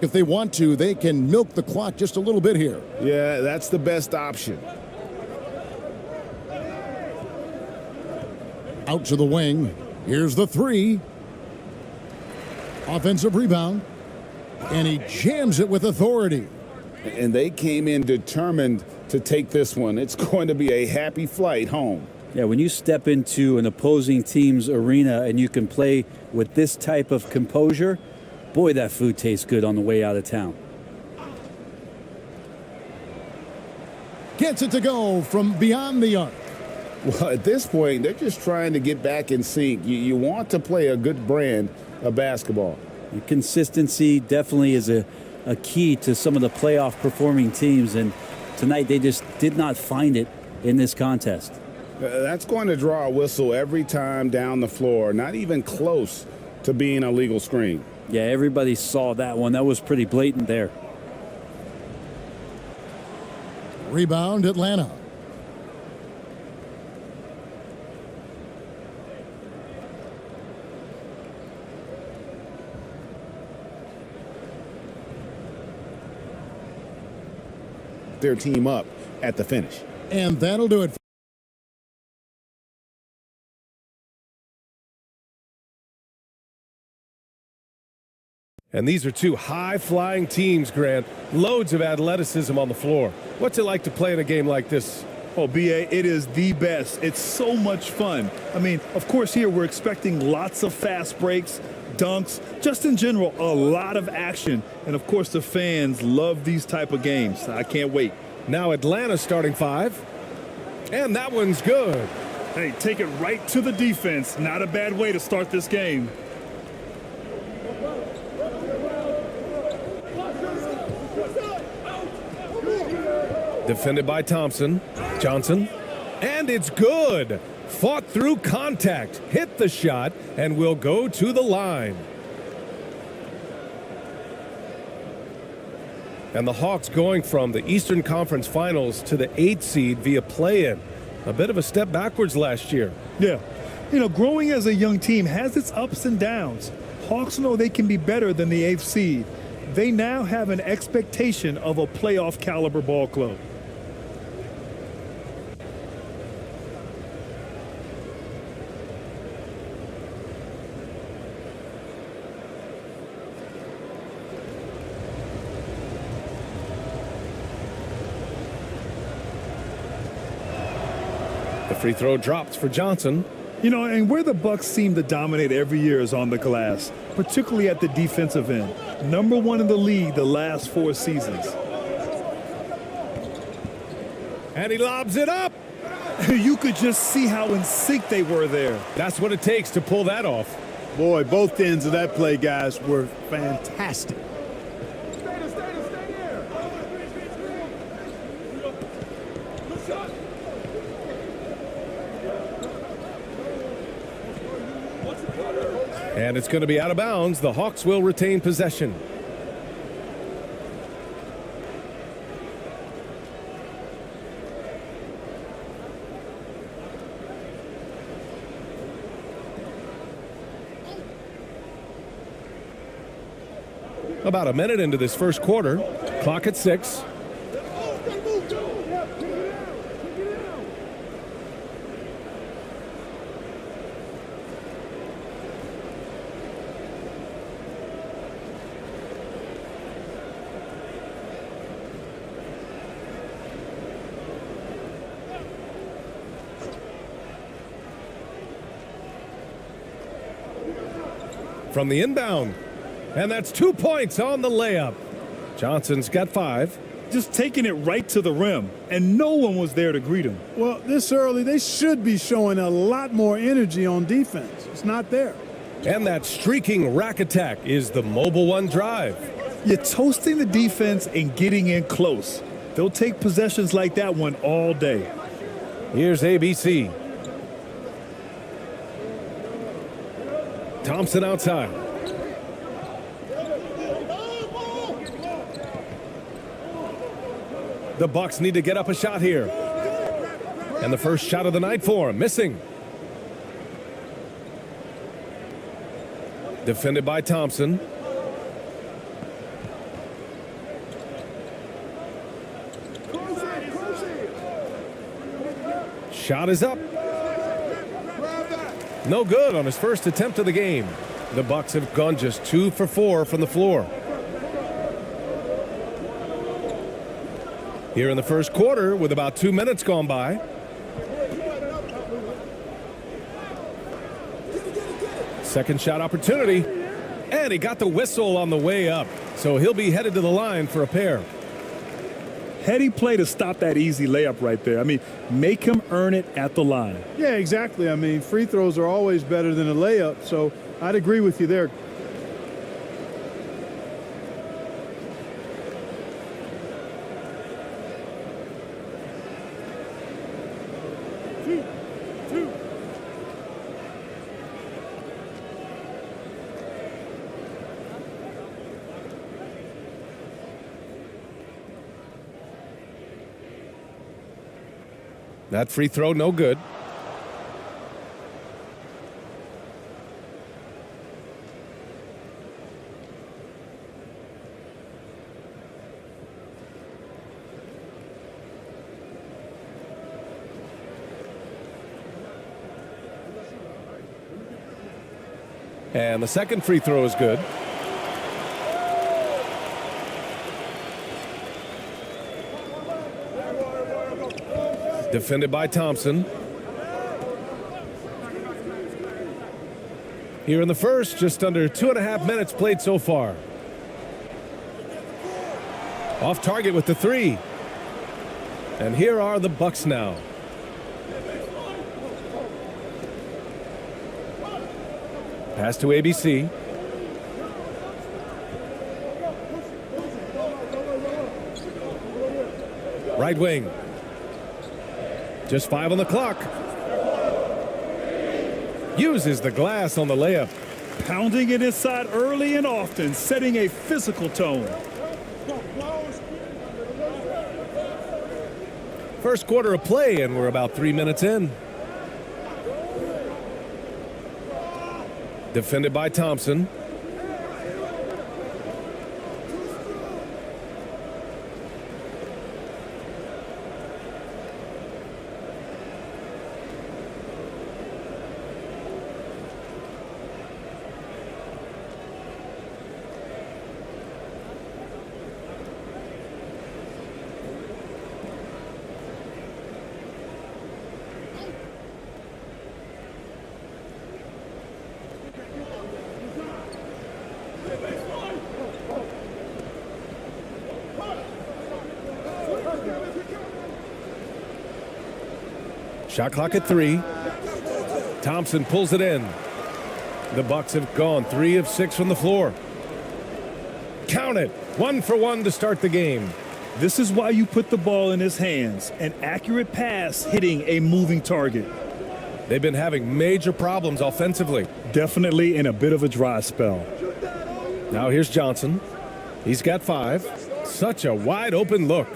[SPEAKER 1] If they want to, they can milk the clock just a little bit here.
[SPEAKER 5] Yeah, that's the best option.
[SPEAKER 1] Out to the wing. Here's the three. Offensive rebound. And he jams it with authority.
[SPEAKER 2] And they came in determined to take this one. It's going to be a happy flight home.
[SPEAKER 3] Yeah, when you step into an opposing team's arena and you can play with this type of composure, boy, that food tastes good on the way out of town.
[SPEAKER 1] Gets it to go from beyond the arc.
[SPEAKER 2] Well, at this point, they're just trying to get back in sync. You want to play a good brand of basketball.
[SPEAKER 3] And consistency definitely is a key to some of the playoff performing teams, and tonight they just did not find it in this contest.
[SPEAKER 2] That's going to draw a whistle every time down the floor, not even close to being a legal screen.
[SPEAKER 3] Yeah, everybody saw that one. That was pretty blatant there.
[SPEAKER 1] Rebound, Atlanta.
[SPEAKER 2] Their team up at the finish.
[SPEAKER 1] And that'll do it.
[SPEAKER 12] And these are two high-flying teams, Grant. Loads of athleticism on the floor. What's it like to play in a game like this?
[SPEAKER 13] Oh, BA, it is the best. It's so much fun. I mean, of course, here we're expecting lots of fast breaks, dunks, just in general, a lot of action. And, of course, the fans love these type of games. I can't wait.
[SPEAKER 12] Now Atlanta's starting five. And that one's good.
[SPEAKER 13] Hey, take it right to the defense. Not a bad way to start this game.
[SPEAKER 12] Defended by Thompson. Johnson. And it's good. Fought through contact. Hit the shot and will go to the line. And the Hawks going from the Eastern Conference Finals to the 8th seed via play-in. A bit of a step backwards last year.
[SPEAKER 13] Yeah. You know, growing as a young team has its ups and downs. Hawks know they can be better than the 8th seed. They now have an expectation of a playoff caliber ball club.
[SPEAKER 12] The free throw drops for Johnson.
[SPEAKER 13] You know, and where the Bucks seem to dominate every year is on the glass, particularly at the defensive end. #1 in the league the last 4 seasons.
[SPEAKER 12] And he lobs it up.
[SPEAKER 13] You could just see how in sync they were there.
[SPEAKER 12] That's what it takes to pull that off.
[SPEAKER 14] Boy, both ends of that play, guys, were fantastic.
[SPEAKER 12] And it's going to be out of bounds. The Hawks will retain possession. About a minute into this first quarter. Clock at 6. From the inbound. And that's 2 points on the layup. Johnson's got 5.
[SPEAKER 13] Just taking it right to the rim, and no one was there to greet him.
[SPEAKER 14] Well, this early, they should be showing a lot more energy on defense. It's not there.
[SPEAKER 12] And that streaking rack attack is the Mobile One drive.
[SPEAKER 13] You're toasting the defense and getting in close. They'll take possessions like that one all day.
[SPEAKER 12] Here's ABC. Thompson outside. The Bucks need to get up a shot here. And the first shot of the night for him, missing. Defended by Thompson. Shot is up. No good on his first attempt of the game. The Bucks have gone just 2 for 4 from the floor. Here in the first quarter with about 2 minutes gone by. Second shot opportunity. And he got the whistle on the way up. So he'll be headed to the line for a pair.
[SPEAKER 13] Heady play to stop that easy layup right there. I mean, make him earn it at the line.
[SPEAKER 14] Yeah, exactly. I mean, free throws are always better than a layup, so I'd agree with you there.
[SPEAKER 12] That free throw, no good. And the second free throw is good. Defended by Thompson. Here in the first, just under 2.5 minutes played so far. Off target with the three. And here are the Bucks now. Pass to ABC. Right wing. Just 5 on the clock. Uses the glass on the layup.
[SPEAKER 13] Pounding it inside early and often, setting a physical tone.
[SPEAKER 12] First quarter of play, and we're about 3 minutes in. Defended by Thompson. Shot clock at 3. Thompson pulls it in. The Bucks have gone 3 of 6 from the floor. Count it. 1 for 1 to start the game.
[SPEAKER 13] This is why you put the ball in his hands. An accurate pass hitting a moving target.
[SPEAKER 12] They've been having major problems offensively.
[SPEAKER 13] Definitely in a bit of a dry spell.
[SPEAKER 12] Now here's Johnson. He's got 5. Such a wide open look.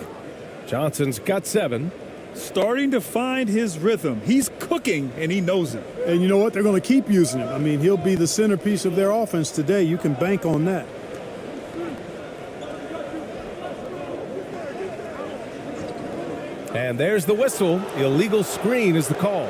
[SPEAKER 12] Johnson's got 7.
[SPEAKER 13] Starting to find his rhythm. He's cooking, and he knows it.
[SPEAKER 14] And you know what? They're going to keep using him. I mean, he'll be the centerpiece of their offense today. You can bank on that.
[SPEAKER 12] And there's the whistle. Illegal screen is the call.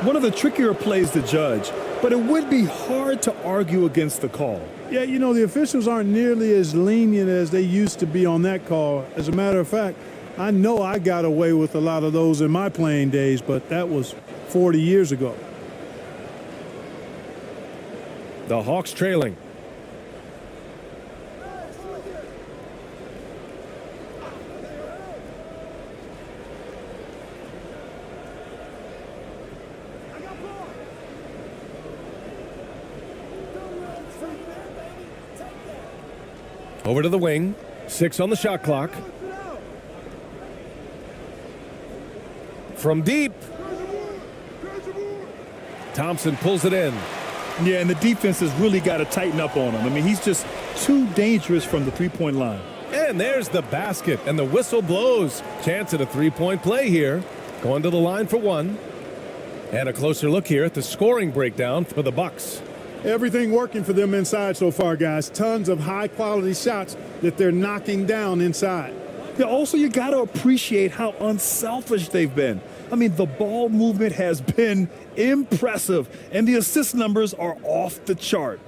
[SPEAKER 13] One of the trickier plays to judge, but it would be hard to argue against the call.
[SPEAKER 14] Yeah, you know, the officials aren't nearly as lenient as they used to be on that call. As a matter of fact, I know I got away with a lot of those in my playing days, but that was 40 years ago.
[SPEAKER 12] The Hawks trailing. Over to the wing. 6 on the shot clock. From deep. Thompson pulls it in.
[SPEAKER 13] Yeah, and the defense has really got to tighten up on him. I mean, he's just too dangerous from the three-point line.
[SPEAKER 12] And there's the basket, and the whistle blows. Chance at a three-point play here. Going to the line for 1. And a closer look here at the scoring breakdown for the Bucks.
[SPEAKER 14] Everything working for them inside so far, guys. Tons of high-quality shots that they're knocking down inside.
[SPEAKER 13] Yeah, also, you got to appreciate how unselfish they've been. I mean, the ball movement has been impressive, and the assist numbers are off the chart.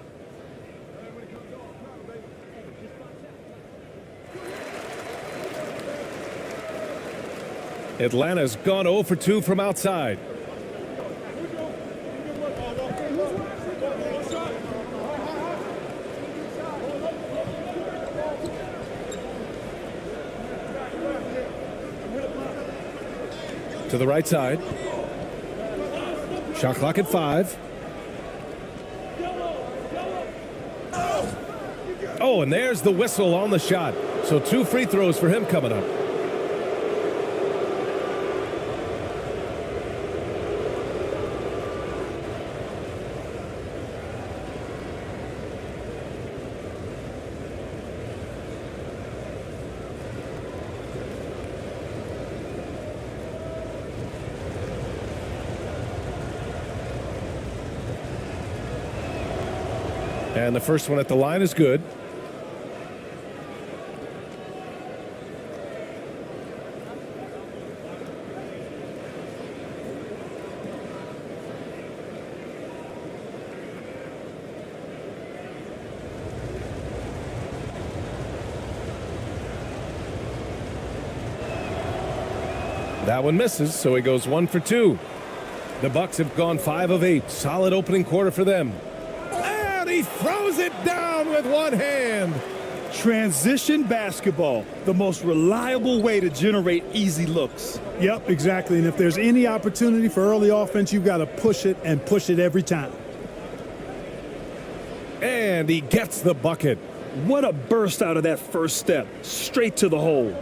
[SPEAKER 12] Atlanta's gone 0 for 2 from outside. To the right side. Shot clock at 5. Oh, and there's the whistle on the shot. So 2 free throws for him coming up. And the first one at the line is good. That one misses, so he goes 1 for 2. The Bucks have gone 5 of 8. Solid opening quarter for them. And he throws it down with one hand.
[SPEAKER 13] Transition basketball, the most reliable way to generate easy looks.
[SPEAKER 14] Yep, exactly. And if there's any opportunity for early offense, you've got to push it and push it every time.
[SPEAKER 12] And he gets the bucket.
[SPEAKER 13] What a burst out of that first step, straight to the hole.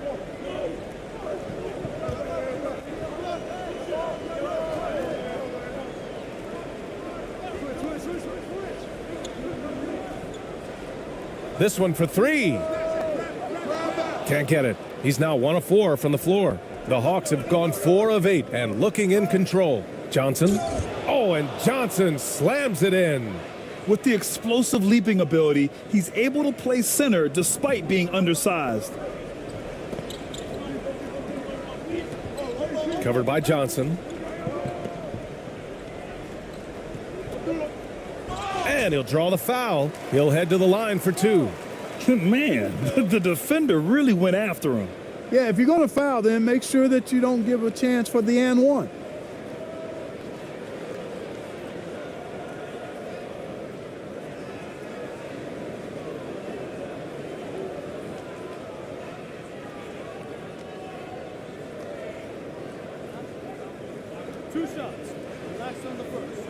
[SPEAKER 12] This one for 3. Can't get it. He's now 1 of 4 from the floor. The Hawks have gone 4 of 8 and looking in control. Johnson. Oh, and Johnson slams it in.
[SPEAKER 13] With the explosive leaping ability, he's able to play center despite being undersized.
[SPEAKER 12] Covered by Johnson. And he'll draw the foul. He'll head to the line for 2.
[SPEAKER 13] Man, the defender really went after him.
[SPEAKER 14] Yeah, if you're going to foul, then make sure that you don't give a chance for the and one.
[SPEAKER 4] Two shots. Relax on the first.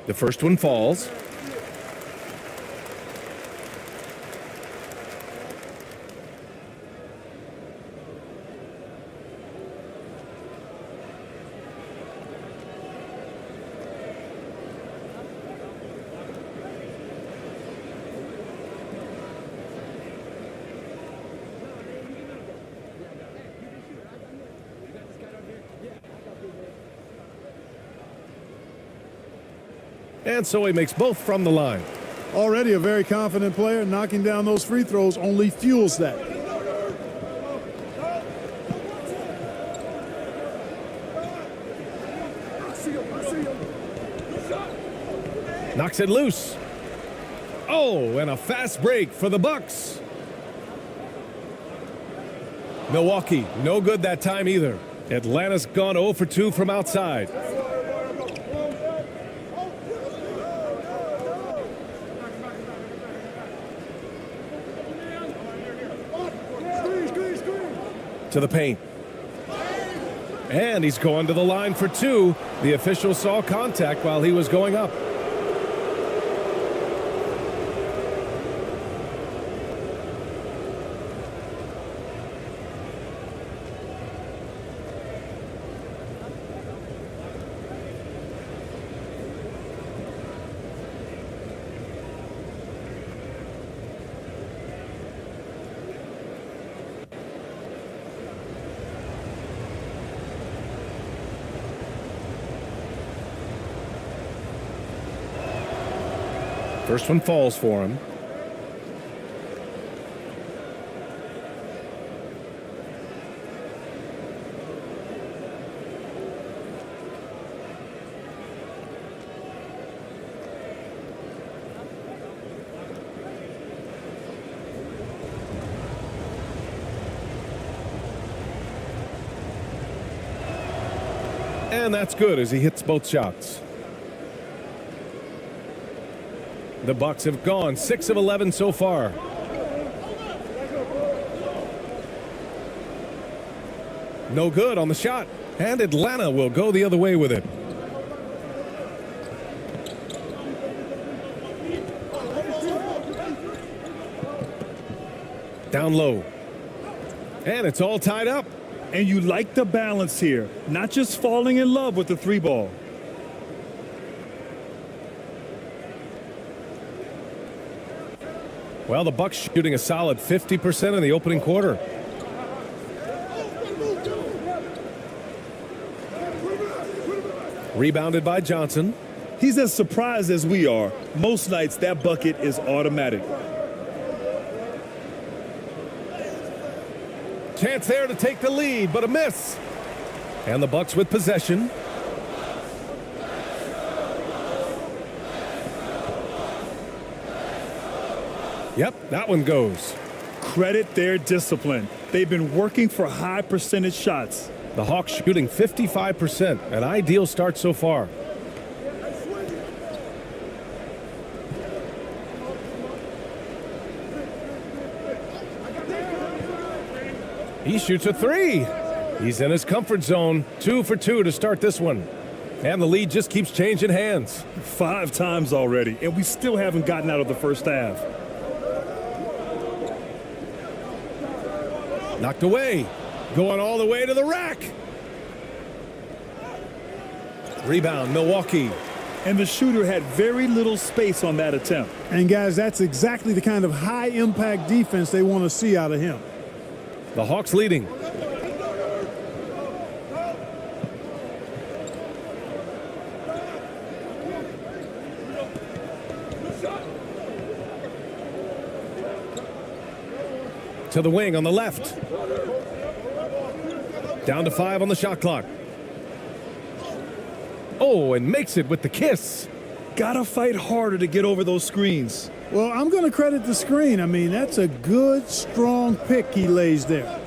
[SPEAKER 12] The first one falls. And so he makes both from the line.
[SPEAKER 14] Already a very confident player. Knocking down those free throws only fuels that.
[SPEAKER 12] Knocks it loose. Oh, and a fast break for the Bucks. Milwaukee, no good that time either. Atlanta's gone 0 for 2 from outside. To the paint. And he's going to the line for 2. The official saw contact while he was going up. First one falls for him. And that's good as he hits both shots. The Bucks have gone 6 of 11 so far. No good on the shot, and Atlanta will go the other way with it. Down low. And it's all tied up.
[SPEAKER 13] And you like the balance here, not just falling in love with the 3 ball.
[SPEAKER 12] Well, the Bucks shooting a solid 50% in the opening quarter. Rebounded by Johnson.
[SPEAKER 13] He's as surprised as we are. Most nights that bucket is automatic.
[SPEAKER 12] Chance there to take the lead, but a miss. And the Bucks with possession. Yep, that one goes.
[SPEAKER 13] Credit their discipline. They've been working for high percentage shots.
[SPEAKER 12] The Hawks shooting 55%, an ideal start so far. He shoots a three. He's in his comfort zone. 2 for 2 to start this one. And the lead just keeps changing hands.
[SPEAKER 13] 5 times already, and we still haven't gotten out of the first half.
[SPEAKER 12] Knocked away. Going all the way to the rack. Rebound, Milwaukee.
[SPEAKER 13] And the shooter had very little space on that attempt.
[SPEAKER 14] And guys, that's exactly the kind of high impact defense they want to see out of him.
[SPEAKER 12] The Hawks leading. To the wing on the left. Down to 5 on the shot clock. Oh, and makes it with the kiss.
[SPEAKER 13] Gotta fight harder to get over those screens.
[SPEAKER 14] Well, I'm going to credit the screen. I mean, that's a good, strong pick he lays there.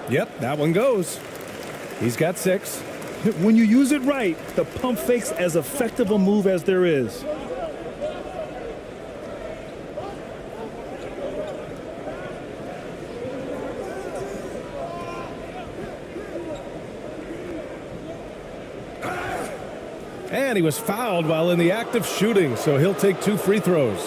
[SPEAKER 12] Yep, that one goes. He's got 6.
[SPEAKER 13] When you use it right, the pump fake's as effective a move as there is.
[SPEAKER 12] And he was fouled while in the act of shooting, so he'll take 2 free throws.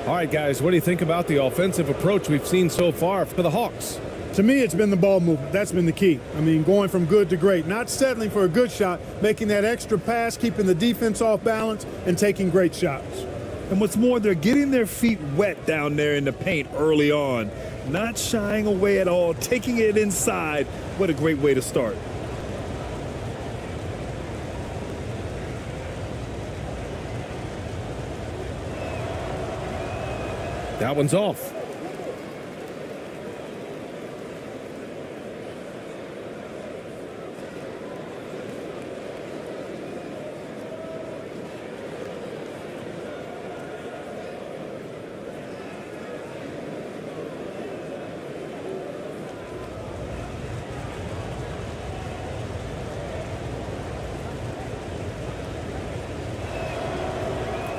[SPEAKER 12] All right, guys, what do you think about the offensive approach we've seen so far for the Hawks?
[SPEAKER 14] To me, it's been the ball movement. That's been the key. I mean, going from good to great, not settling for a good shot, making that extra pass, keeping the defense off balance, and taking great shots.
[SPEAKER 13] And what's more, they're getting their feet wet down there in the paint early on. Not shying away at all, taking it inside. What a great way to start.
[SPEAKER 12] That one's off.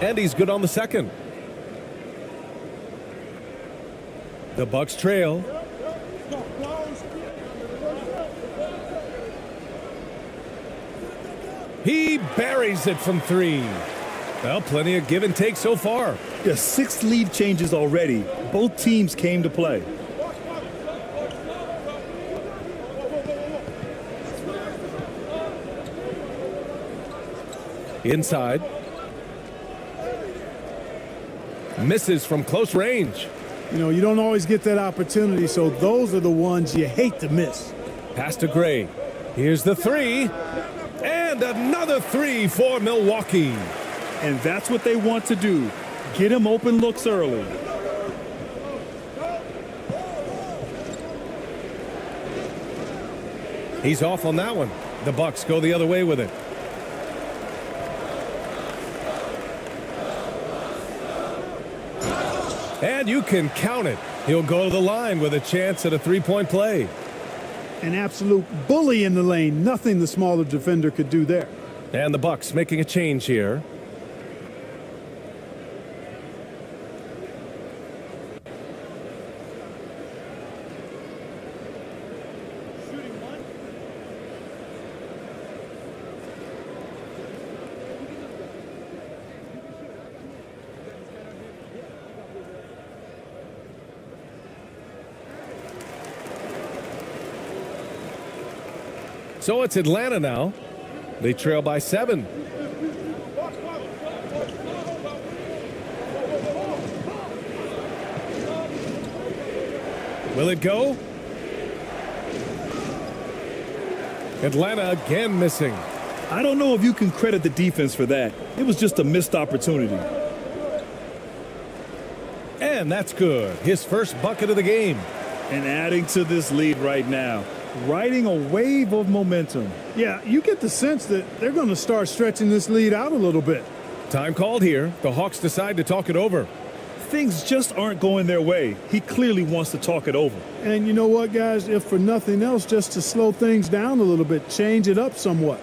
[SPEAKER 12] And he's good on the second. The Bucks trail. He buries it from 3. Well, plenty of give and take so far.
[SPEAKER 13] Yeah, 6 lead changes already. Both teams came to play.
[SPEAKER 12] Inside. Misses from close range.
[SPEAKER 14] You know, you don't always get that opportunity, so those are the ones you hate to miss.
[SPEAKER 12] Pass to Gray. Here's the 3. And another 3 for Milwaukee.
[SPEAKER 13] And that's what they want to do. Get him open looks early.
[SPEAKER 12] He's off on that one. The Bucks go the other way with it. And you can count it. He'll go to the line with a chance at a 3-point play.
[SPEAKER 14] An absolute bully in the lane. Nothing the smaller defender could do there.
[SPEAKER 12] And the Bucks making a change here. So it's Atlanta now. They trail by 7. Will it go? Atlanta again missing.
[SPEAKER 13] I don't know if you can credit the defense for that. It was just a missed opportunity.
[SPEAKER 12] And that's good. His first bucket of the game.
[SPEAKER 13] And adding to this lead right now. Riding a wave of momentum.
[SPEAKER 14] Yeah, you get the sense that they're going to start stretching this lead out a little bit.
[SPEAKER 12] Time called here. The Hawks decide to talk it over.
[SPEAKER 13] Things just aren't going their way. He clearly wants to talk it over.
[SPEAKER 14] And you know what, guys? If for nothing else, just to slow things down a little bit, change it up somewhat.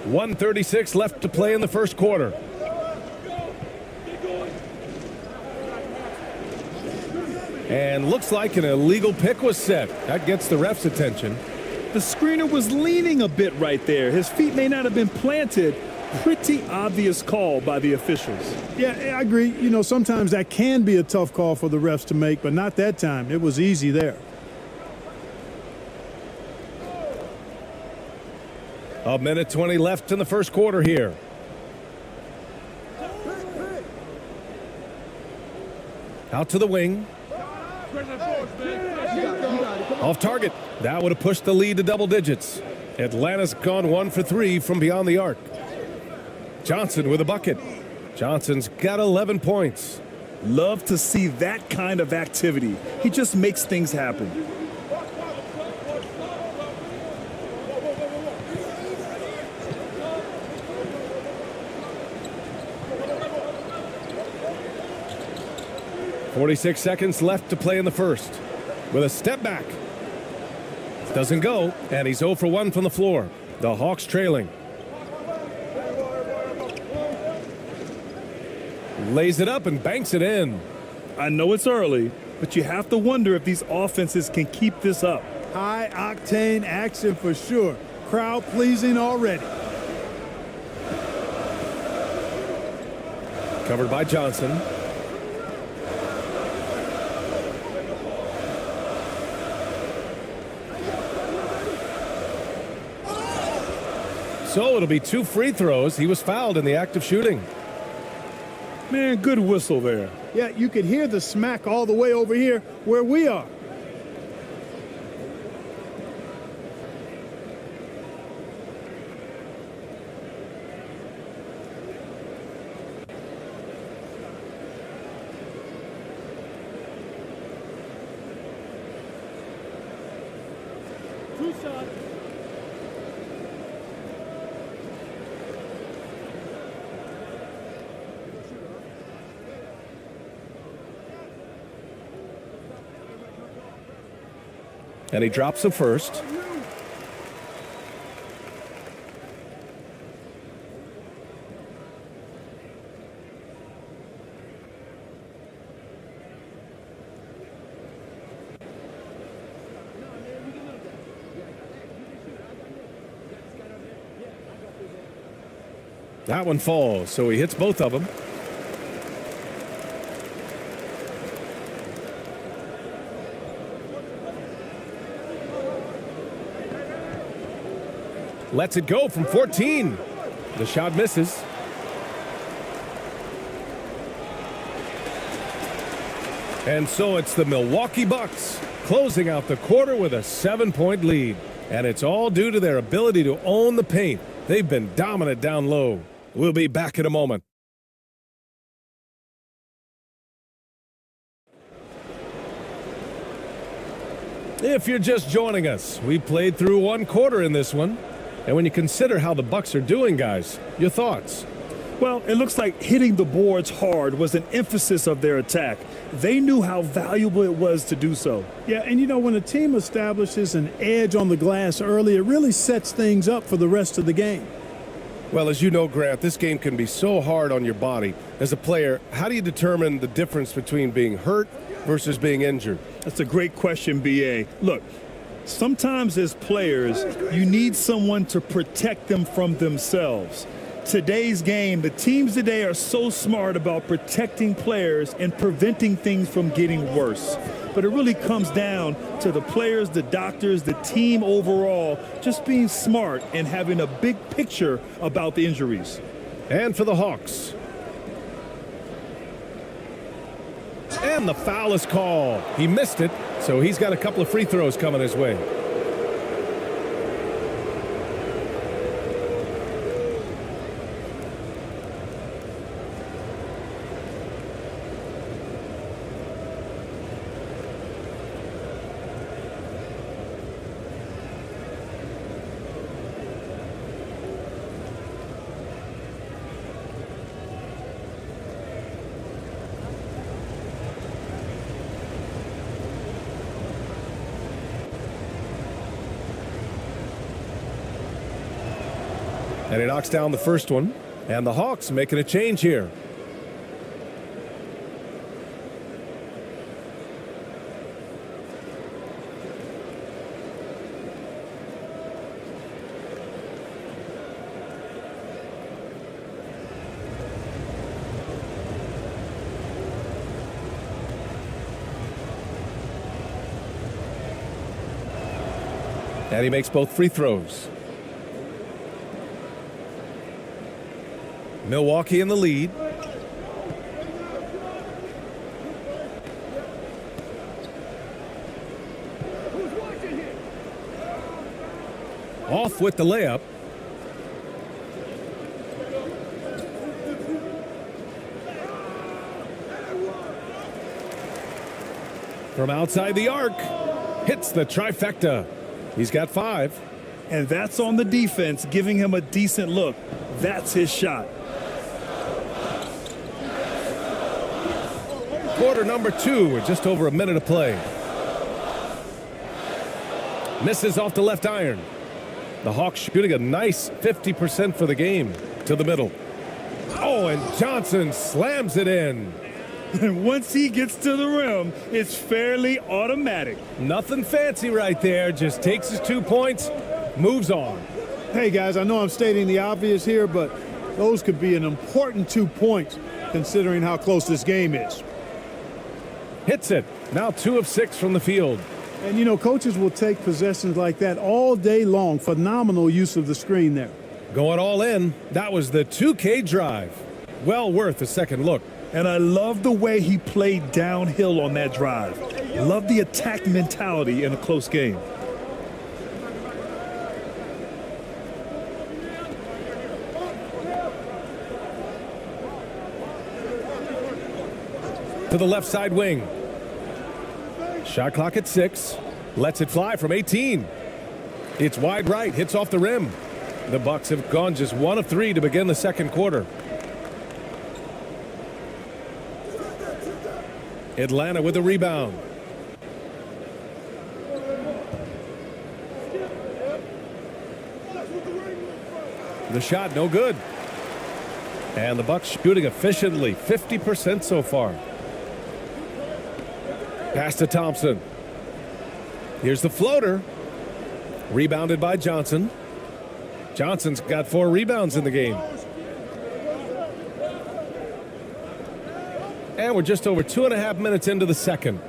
[SPEAKER 12] .136 left to play in the first quarter. And looks like an illegal pick was set. That gets the ref's attention.
[SPEAKER 13] The screener was leaning a bit right there. His feet may not have been planted. Pretty obvious call by the officials.
[SPEAKER 14] Yeah, I agree. You know, sometimes that can be a tough call for the refs to make, but not that time. It was easy there.
[SPEAKER 12] A minute 20 left in the first quarter here. Out to the wing. Off target. That would have pushed the lead to double digits. Atlanta's gone 1 for 3 from beyond the arc. Johnson with a bucket. Johnson's got 11 points.
[SPEAKER 13] Love to see that kind of activity. He just makes things happen.
[SPEAKER 12] .46 seconds left to play in the first. With a step back. Doesn't go, and he's 0 for 1 from the floor. The Hawks trailing. Lays it up and banks it in.
[SPEAKER 13] I know it's early, but you have to wonder if these offenses can keep this up.
[SPEAKER 14] High octane action for sure. Crowd pleasing already.
[SPEAKER 12] Covered by Johnson. So it'll be 2 free throws. He was fouled in the act of shooting.
[SPEAKER 13] Man, good whistle there.
[SPEAKER 14] Yeah, you could hear the smack all the way over here where we are.
[SPEAKER 4] Two shots.
[SPEAKER 12] And he drops the first. That one falls, so he hits both of them. Lets it go from 14. The shot misses. And so it's the Milwaukee Bucks closing out the quarter with a 7-point lead. And it's all due to their ability to own the paint. They've been dominant down low. We'll be back in a moment. If you're just joining us, we played through one quarter in this one. And when you consider how the Bucks are doing, guys, your thoughts?
[SPEAKER 13] Well, it looks like hitting the boards hard was an emphasis of their attack. They knew how valuable it was to do so.
[SPEAKER 14] Yeah, and you know, when a team establishes an edge on the glass early, it really sets things up for the rest of the game.
[SPEAKER 12] Well, as you know, Grant, this game can be so hard on your body. As a player, how do you determine the difference between being hurt versus being injured?
[SPEAKER 13] That's a great question, BA. Look, sometimes as players, you need someone to protect them from themselves. Today's game, the teams today are so smart about protecting players and preventing things from getting worse. But it really comes down to the players, the doctors, the team overall, just being smart and having a big picture about the injuries.
[SPEAKER 12] And for the Hawks. And the foul is called. He missed it, so he's got a couple of free throws coming his way. And he knocks down the first one. And the Hawks making a change here. And he makes both free throws. Milwaukee in the lead. Off with the layup. From outside the arc. Hits the trifecta. He's got 5.
[SPEAKER 13] And that's on the defense, giving him a decent look. That's his shot.
[SPEAKER 12] Quarter number 2 with just over a minute of play. Misses off the left iron. The Hawks shooting a nice 50% for the game to the middle. Oh, and Johnson slams it in.
[SPEAKER 13] And once he gets to the rim, it's fairly automatic.
[SPEAKER 12] Nothing fancy right there. Just takes his 2 points, moves on.
[SPEAKER 14] Hey, guys, I know I'm stating the obvious here, but those could be an important 2 points considering how close this game is.
[SPEAKER 12] Hits it. Now 2 of 6 from the field.
[SPEAKER 14] And, you know, coaches will take possessions like that all day long. Phenomenal use of the screen there.
[SPEAKER 12] Going all in. That was the 2K drive. Well worth a second look.
[SPEAKER 13] And I love the way he played downhill on that drive. Love the attack mentality in a close game.
[SPEAKER 12] To the left side wing. Shot clock at 6. Lets it fly from 18. It's wide right. Hits off the rim. The Bucks have gone just 1 of 3 to begin the second quarter. Atlanta with a rebound. The shot no good. And the Bucks shooting efficiently, 50% so far. Pass to Thompson. Here's the floater. Rebounded by Johnson. Johnson's got 4 rebounds in the game. And we're just over 2.5 minutes into the second.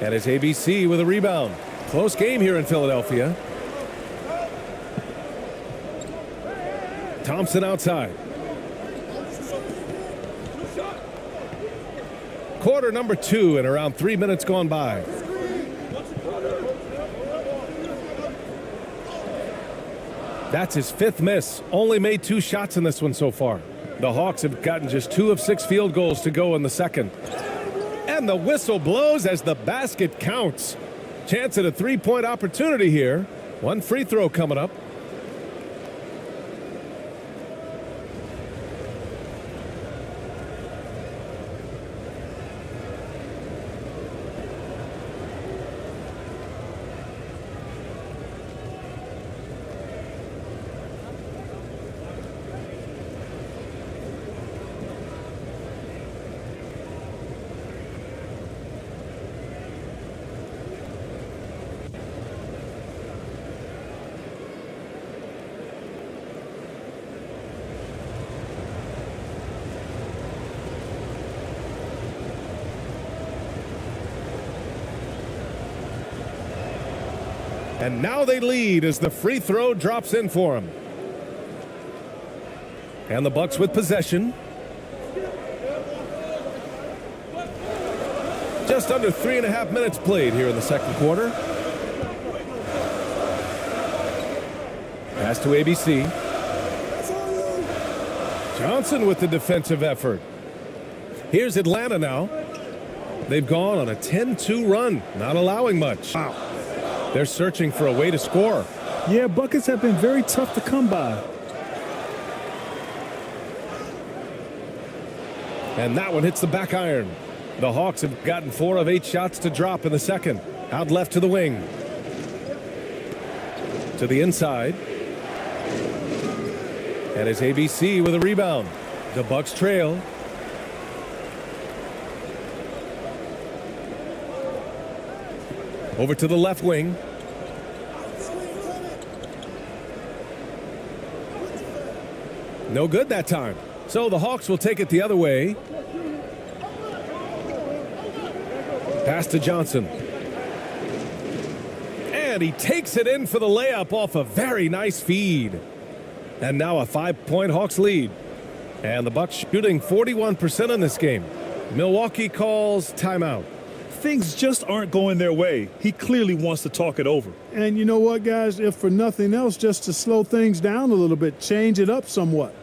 [SPEAKER 12] And it's ABC with a rebound. Close game here in Philadelphia. Thompson outside. Quarter number 2 and around 3 minutes gone by. That's his 5th miss. Only made 2 shots in this one so far. The Hawks have gotten just 2 of 6 field goals to go in the second. And the whistle blows as the basket counts. Chance at a 3-point opportunity here. 1 free throw coming up. And now they lead as the free throw drops in for him. And the Bucks with possession. Just under 3.5 minutes played here in the second quarter. Pass to ABC. Johnson with the defensive effort. Here's Atlanta now. They've gone on a 10-2 run, not allowing much. Wow. They're searching for a way to score.
[SPEAKER 13] Yeah, buckets have been very tough to come by.
[SPEAKER 12] And that one hits the back iron. The Hawks have gotten 4 of 8 shots to drop in the second. Out left to the wing. To the inside. And it's ABC with a rebound. The Bucks trail. Over to the left wing. No good that time. So the Hawks will take it the other way. Pass to Johnson. And he takes it in for the layup off a very nice feed. And now a 5-point Hawks lead. And the Bucks shooting 41% in this game. Milwaukee calls timeout.
[SPEAKER 13] Things just aren't going their way. He clearly wants to talk it over.
[SPEAKER 14] And you know what, guys? If for nothing else, just to slow things down a little bit, change it up somewhat.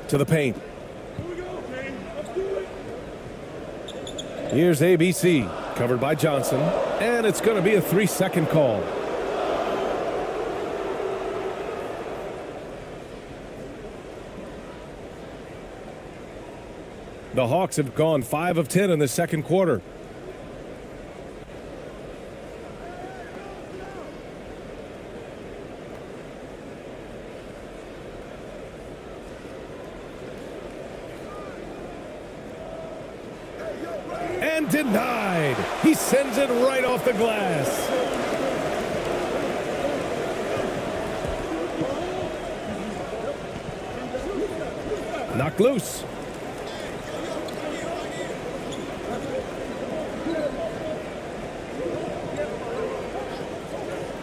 [SPEAKER 12] To the paint. Here's ABC, covered by Johnson, and it's going to be a 3-second call. The Hawks have gone 5 of 10 in the second quarter. And denied. He sends it right off the glass. Knocked loose.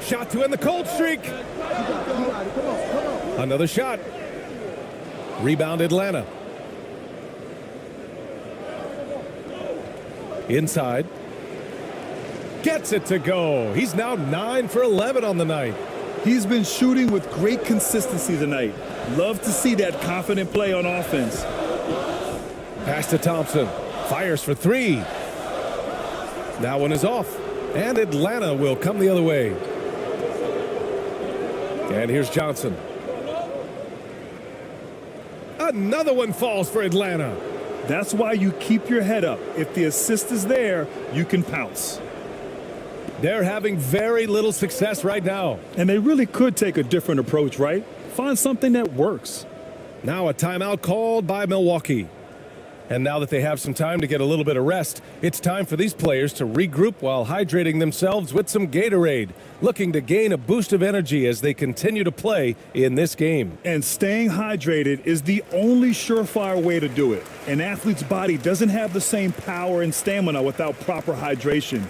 [SPEAKER 12] Shot to end the cold streak. Another shot. Rebound Atlanta. Inside. Gets it to go. He's now 9 for 11 on the night.
[SPEAKER 13] He's been shooting with great consistency tonight. Love to see that confident play on offense.
[SPEAKER 12] Pass to Thompson. Fires for 3. That one is off. And Atlanta will come the other way. And here's Johnson. Another one falls for Atlanta.
[SPEAKER 13] That's why you keep your head up. If the assist is there, you can pounce.
[SPEAKER 12] They're having very little success right now.
[SPEAKER 13] And they really could take a different approach, right? Find something that works.
[SPEAKER 12] Now a timeout called by Milwaukee. And now that they have some time to get a little bit of rest, it's time for these players to regroup while hydrating themselves with some Gatorade, looking to gain a boost of energy as they continue to play in this game.
[SPEAKER 13] And staying hydrated is the only surefire way to do it. An athlete's body doesn't have the same power and stamina without proper hydration.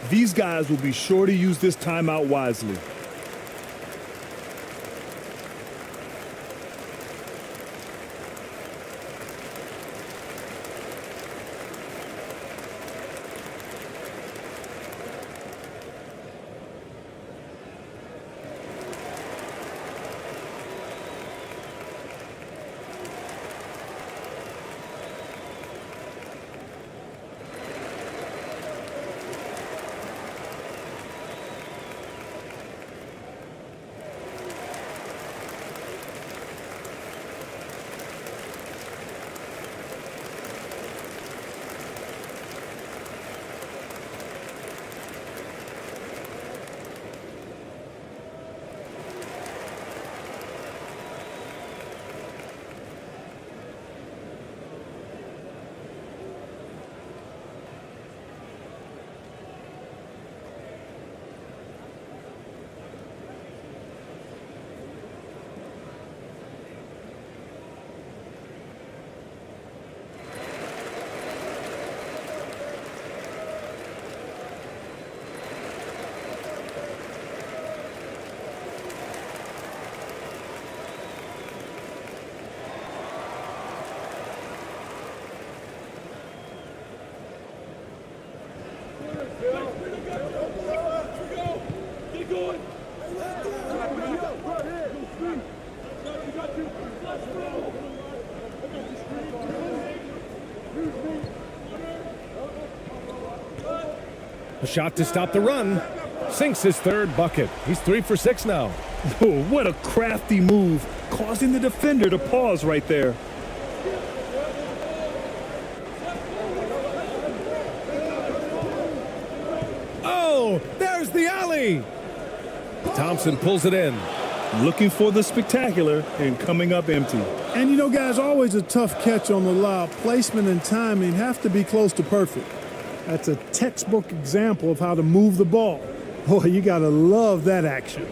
[SPEAKER 13] These guys will be sure to use this timeout wisely.
[SPEAKER 12] A shot to stop the run. Sinks his third bucket. He's 3 for 6 now.
[SPEAKER 13] Oh, what a crafty move, causing the defender to pause right there.
[SPEAKER 12] Oh, there's the alley. Thompson pulls it in.
[SPEAKER 13] Looking for the spectacular and coming up empty.
[SPEAKER 14] And you know, guys, always a tough catch on the lob. Placement and timing have to be close to perfect. That's a textbook example of how to move the ball. Boy, you got to love that action.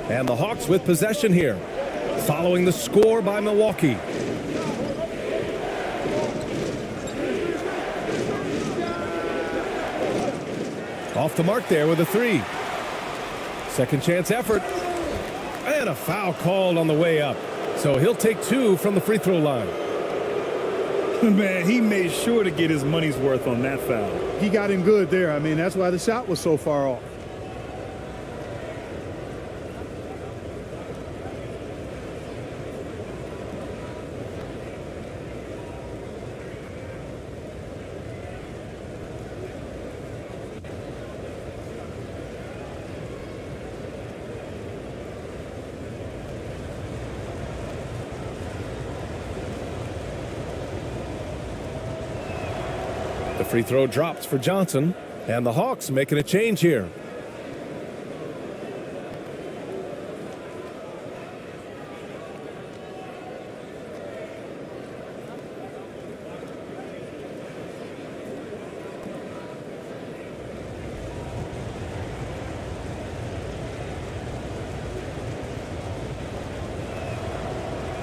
[SPEAKER 12] And the Hawks with possession here, following the score by Milwaukee. Off the mark there with a 3. Second chance effort. And a foul called on the way up. So he'll take 2 from the free throw line.
[SPEAKER 13] Man, he made sure to get his money's worth on that foul.
[SPEAKER 14] He got him good there. I mean, that's why the shot was so far off.
[SPEAKER 12] Free throw drops for Johnson, and the Hawks making a change here.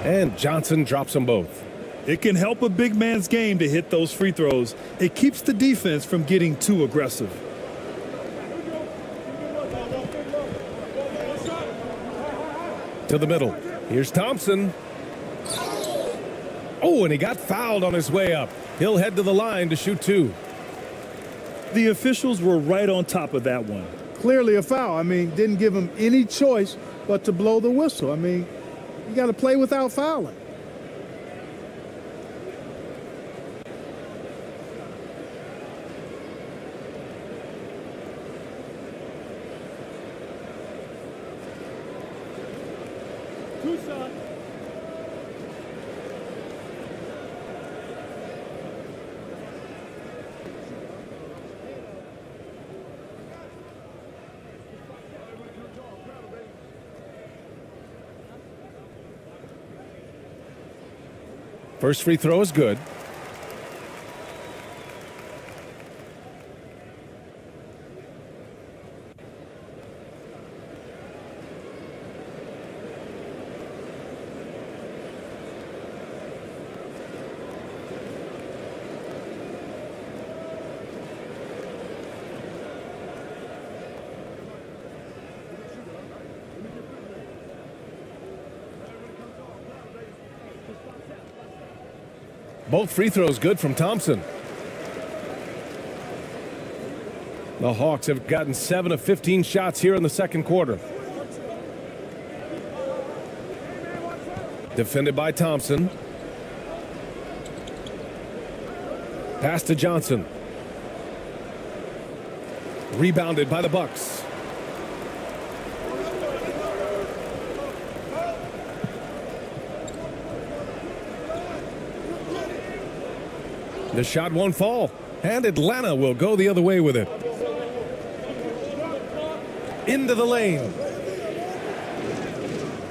[SPEAKER 12] And Johnson drops them both.
[SPEAKER 13] It can help a big man's game to hit those free throws. It keeps the defense from getting too aggressive.
[SPEAKER 12] To the middle. Here's Thompson. Oh, and he got fouled on his way up. He'll head to the line to shoot 2.
[SPEAKER 13] The officials were right on top of that one.
[SPEAKER 14] Clearly a foul. I mean, didn't give him any choice but to blow the whistle. I mean, you got to play without fouling.
[SPEAKER 12] First free throw is good. Both free throws good from Thompson. The Hawks have gotten 7 of 15 shots here in the second quarter. Defended by Thompson. Pass to Johnson. Rebounded by the Bucks. The shot won't fall, and Atlanta will go the other way with it. Into the lane.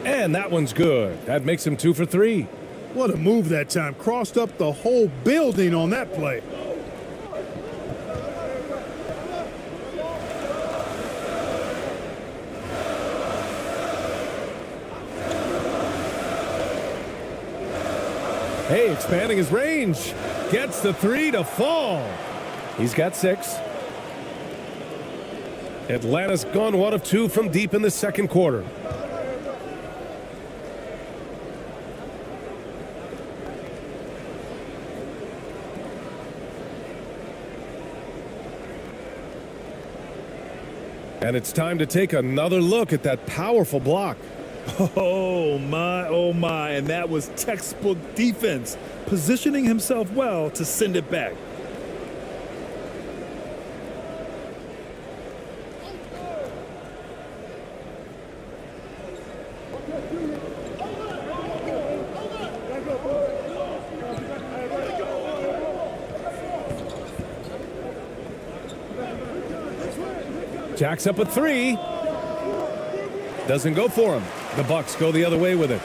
[SPEAKER 12] And that one's good. That makes him 2 for 3.
[SPEAKER 14] What a move that time. Crossed up the whole building on that play.
[SPEAKER 12] Hey, expanding his range. Gets the 3 to fall. He's got 6. Atlanta's gone 1 of 2 from deep in the second quarter. And it's time to take another look at that powerful block.
[SPEAKER 13] Oh my, and that was textbook defense, positioning himself well to send it back.
[SPEAKER 12] Jacks up a 3. Doesn't go for him. The Bucks go the other way with it.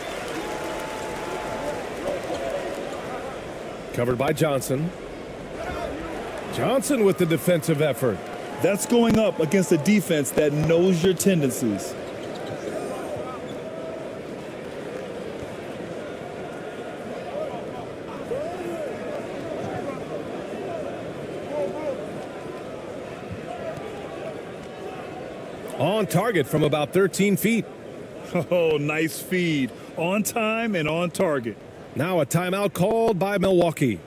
[SPEAKER 12] Covered by Johnson. Johnson with the defensive effort.
[SPEAKER 13] That's going up against a defense that knows your tendencies.
[SPEAKER 12] On target from about 13 feet.
[SPEAKER 13] Oh, nice feed. On time and on target.
[SPEAKER 12] Now a timeout called by Milwaukee.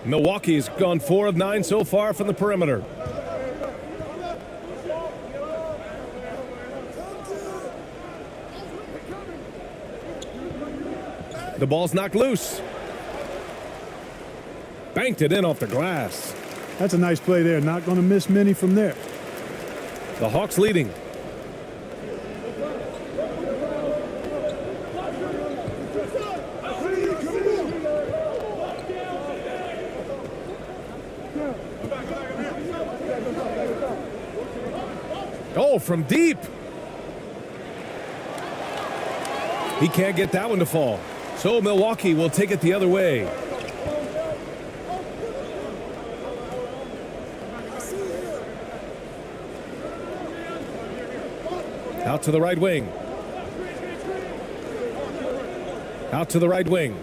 [SPEAKER 12] Milwaukee's gone 4 of 9 so far from the perimeter. The ball's knocked loose. Banked it in off the glass.
[SPEAKER 14] That's a nice play there. Not going to miss many from there.
[SPEAKER 12] The Hawks leading. Oh, from deep. He can't get that one to fall. So Milwaukee will take it the other way. Out to the right wing. Out to the right wing.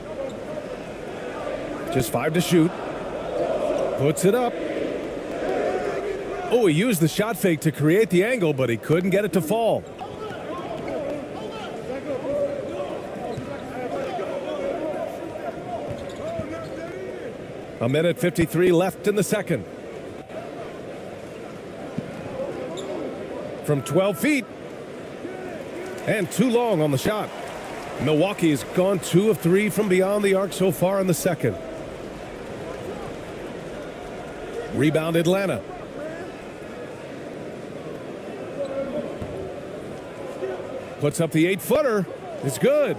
[SPEAKER 12] Just 5 to shoot. Puts it up. Oh, he used the shot fake to create the angle, but he couldn't get it to fall. A minute 53 left in the second. From 12 feet. And too long on the shot. Milwaukee's gone 2 of 3 from beyond the arc so far in the second. Rebound Atlanta. Puts up the 8-footer. It's good.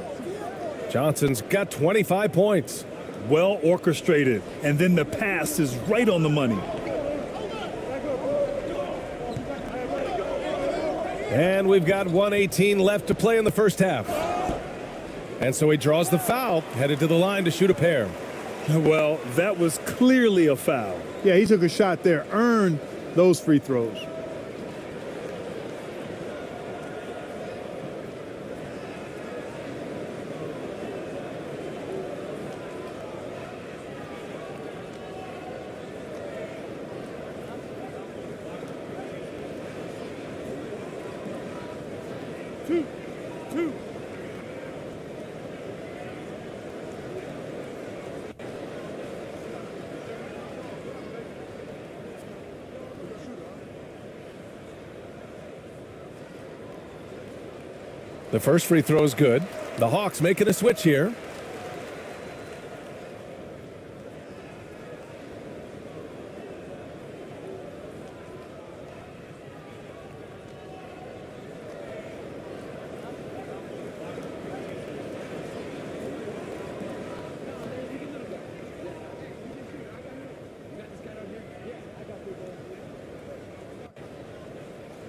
[SPEAKER 12] Johnson's got 25 points.
[SPEAKER 13] Well orchestrated. And then the pass is right on the money.
[SPEAKER 12] And we've got 1:18 left to play in the first half. And so he draws the foul, headed to the line to shoot a pair.
[SPEAKER 13] Well, that was clearly a foul.
[SPEAKER 14] Yeah, he took a shot there. Earned those free throws.
[SPEAKER 13] Two.
[SPEAKER 12] The first free throw is good. The Hawks making a switch here.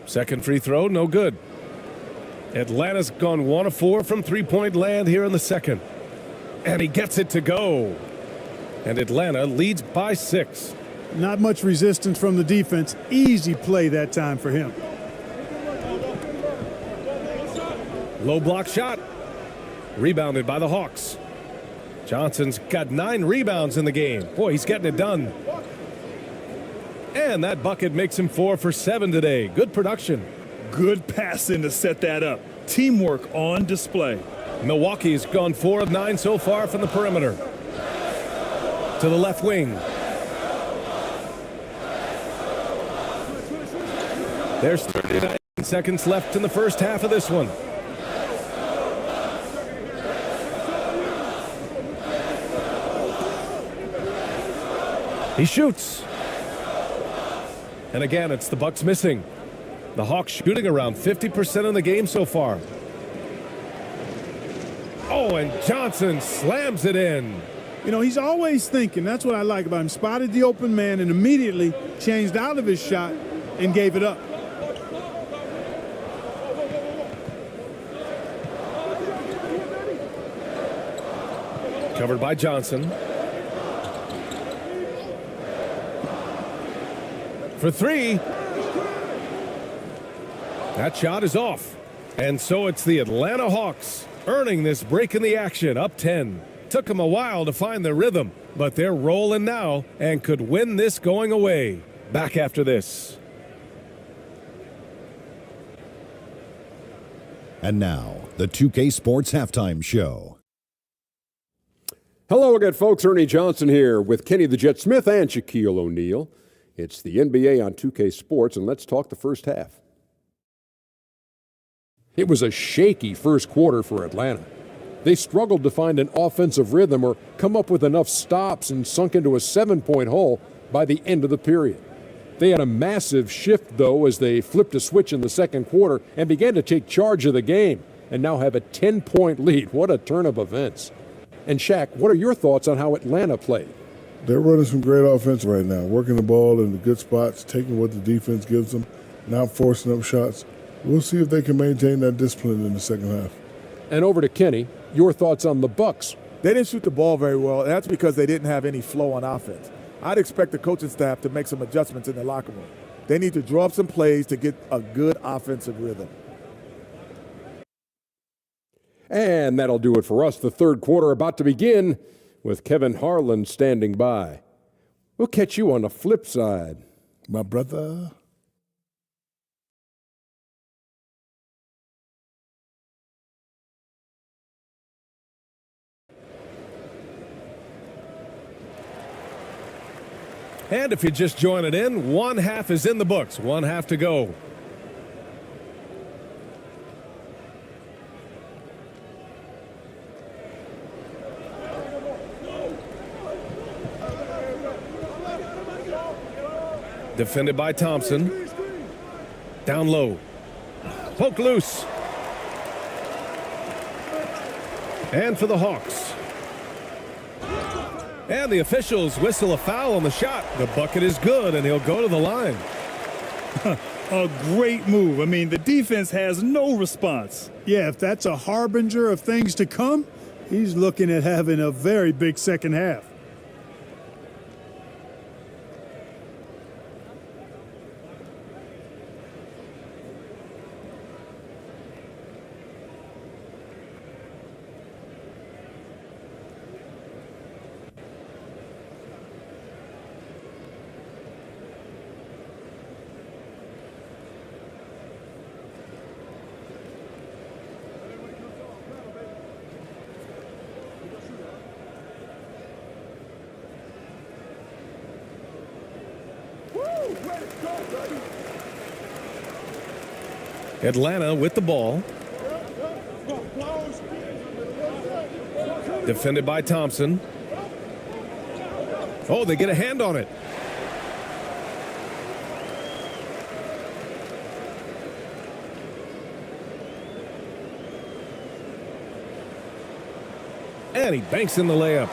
[SPEAKER 12] Second free throw, no good. Atlanta's gone 1 of 4 from three-point land here in the second. And he gets it to go. And Atlanta leads by 6.
[SPEAKER 14] Not much resistance from the defense. Easy play that time for him.
[SPEAKER 12] Low block shot. Rebounded by the Hawks. Johnson's got 9 rebounds in the game. Boy, he's getting it done. And that bucket makes him 4 for 7 today. Good production.
[SPEAKER 13] Good passing to set that up. Teamwork on display.
[SPEAKER 12] Milwaukee's gone 4 of 9 so far from the perimeter. To the left wing. There's 39 seconds left in the first half of this one. He shoots. And again, it's the Bucks missing. The Hawks shooting around 50% in the game so far. Oh, and Johnson slams it in.
[SPEAKER 14] You know, he's always thinking. That's what I like about him. Spotted the open man and immediately changed out of his shot and gave it up.
[SPEAKER 12] Covered by Johnson. For 3. That shot is off. And so it's the Atlanta Hawks earning this break in the action, up 10. Took them a while to find the rhythm, but they're rolling now and could win this going away. Back after this.
[SPEAKER 8] And now, the 2K Sports Halftime Show.
[SPEAKER 9] Hello again, folks. Ernie Johnson here with Kenny the Jet Smith and Shaquille O'Neal. It's the NBA on 2K Sports, and let's talk the first half. It was a shaky first quarter for Atlanta. They struggled to find an offensive rhythm or come up with enough stops and sunk into a 7-point hole by the end of the period. They had a massive shift, though, as they flipped a switch in the second quarter and began to take charge of the game and now have a 10-point lead. What a turn of events. And Shaq, what are your thoughts on how Atlanta played?
[SPEAKER 10] They're running some great offense right now, working the ball in the good spots, taking what the defense gives them, not forcing up shots. We'll see if they can maintain that discipline in the second half.
[SPEAKER 9] And over to Kenny, your thoughts on the Bucks.
[SPEAKER 11] They didn't shoot the ball very well, and that's because they didn't have any flow on offense. I'd expect the coaching staff to make some adjustments in the locker room. They need to draw up some plays to get a good offensive rhythm.
[SPEAKER 9] And that'll do it for us. The third quarter about to begin with Kevin Harlan standing by. We'll catch you on the flip side,
[SPEAKER 10] my brother.
[SPEAKER 12] And if you're just joining in, one half is in the books, one half to go. Defended by Thompson. Down low. Poke loose. And for the Hawks. And the officials whistle a foul on the shot. The bucket is good, and he'll go to the line.
[SPEAKER 13] A great move. I mean, the defense has no response.
[SPEAKER 14] Yeah, if that's a harbinger of things to come, he's looking at having a very big second half.
[SPEAKER 12] Atlanta with the ball. Defended by Thompson. Oh, they get a hand on it. And he banks in the layup.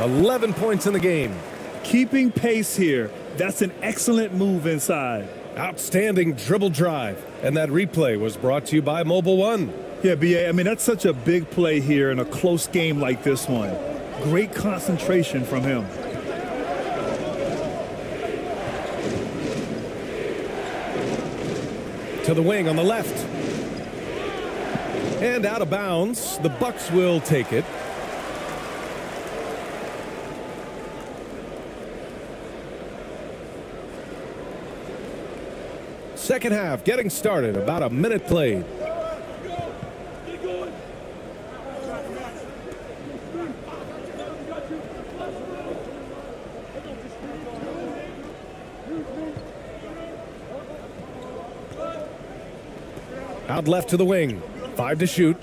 [SPEAKER 12] 11 points in the game.
[SPEAKER 13] Keeping pace here. That's an excellent move inside.
[SPEAKER 12] Outstanding dribble drive. And that replay was brought to you by Mobile One.
[SPEAKER 13] Yeah, BA, I mean, that's such a big play here in a close game like this one. Great concentration from him.
[SPEAKER 12] To the wing on the left. And out of bounds. The Bucks will take it. Second half getting started. About a minute played. Out left to the wing. 5 to shoot.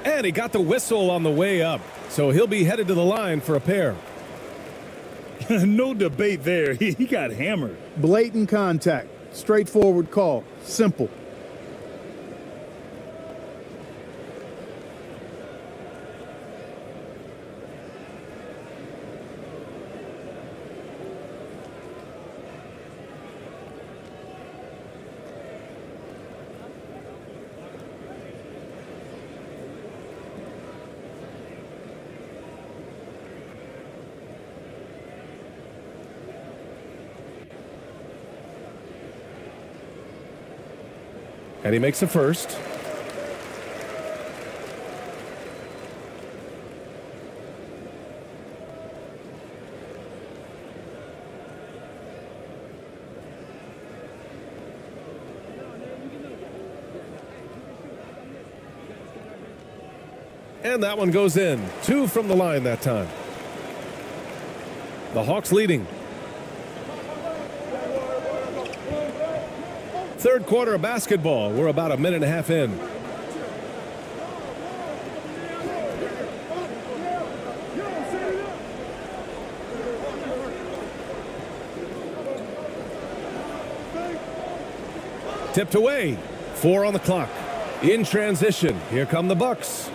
[SPEAKER 12] And he got the whistle on the way up. So he'll be headed to the line for a pair.
[SPEAKER 13] No debate there. He got hammered.
[SPEAKER 14] Blatant contact. Straightforward call. Simple.
[SPEAKER 12] And he makes the first. And that one goes in. 2 from the line that time. The Hawks leading. Third quarter of basketball. We're about a minute and a half in. Tipped away. 4 on the clock. In transition. Here come the Bucks.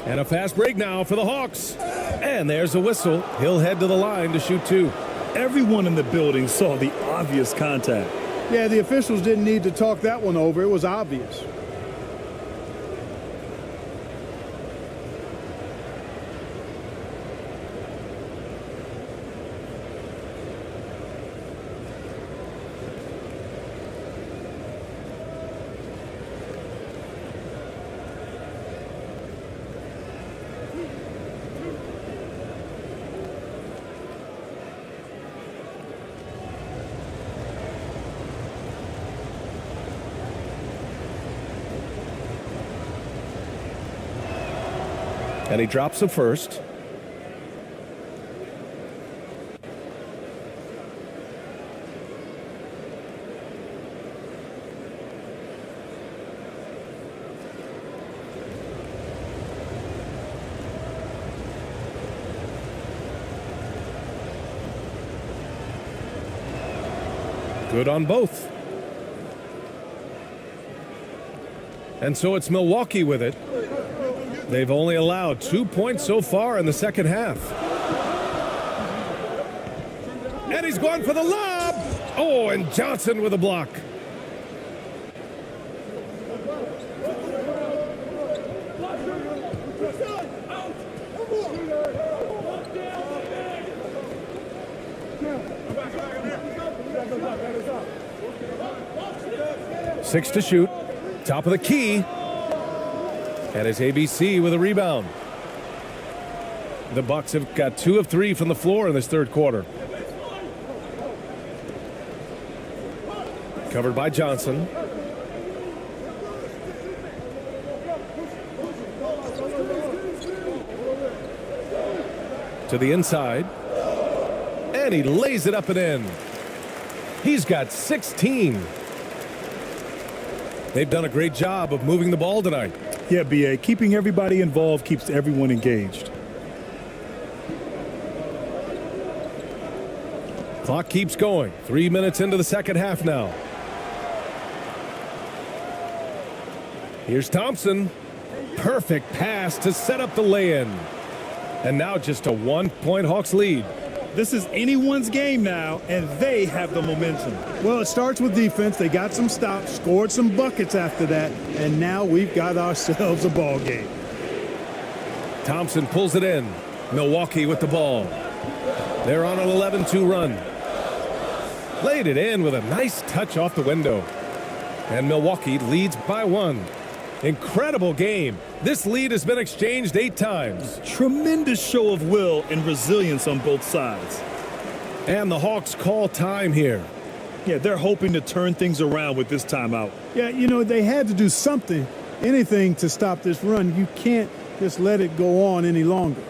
[SPEAKER 12] And a fast break now for the Hawks. And there's a whistle. He'll head to the line to shoot 2.
[SPEAKER 13] Everyone in the building saw the obvious contact.
[SPEAKER 14] Yeah, the officials didn't need to talk that one over. It was obvious.
[SPEAKER 12] And he drops the first. Good on both. And so it's Milwaukee with it. They've only allowed 2 points so far in the second half. And he's going for the lob. Oh, and Johnson with a block. Six to shoot. Top of the key. And it's ABC with a rebound. The Bucks have got 2 of 3 from the floor in this third quarter. Covered by Johnson. To the inside. And he lays it up and in. He's got 16. They've done a great job of moving the ball tonight.
[SPEAKER 13] Yeah, BA, keeping everybody involved keeps everyone engaged.
[SPEAKER 12] Clock keeps going. 3 minutes into the second half now. Here's Thompson. Perfect pass to set up the lay-in. And now just a 1-point Hawks lead.
[SPEAKER 13] This is anyone's game now, and they have the momentum.
[SPEAKER 14] Well, it starts with defense. They got some stops, scored some buckets after that, and now we've got ourselves a ball game.
[SPEAKER 12] Thompson pulls it in. Milwaukee with the ball. They're on an 11-2 run. Laid it in with a nice touch off the window. And Milwaukee leads by 1. Incredible game. This lead has been exchanged 8 times.
[SPEAKER 13] Tremendous show of will and resilience on both sides.
[SPEAKER 12] And the Hawks call time here.
[SPEAKER 13] Yeah, they're hoping to turn things around with this timeout.
[SPEAKER 14] Yeah, you know, they had to do something, anything to stop this run. You can't just let it go on any longer.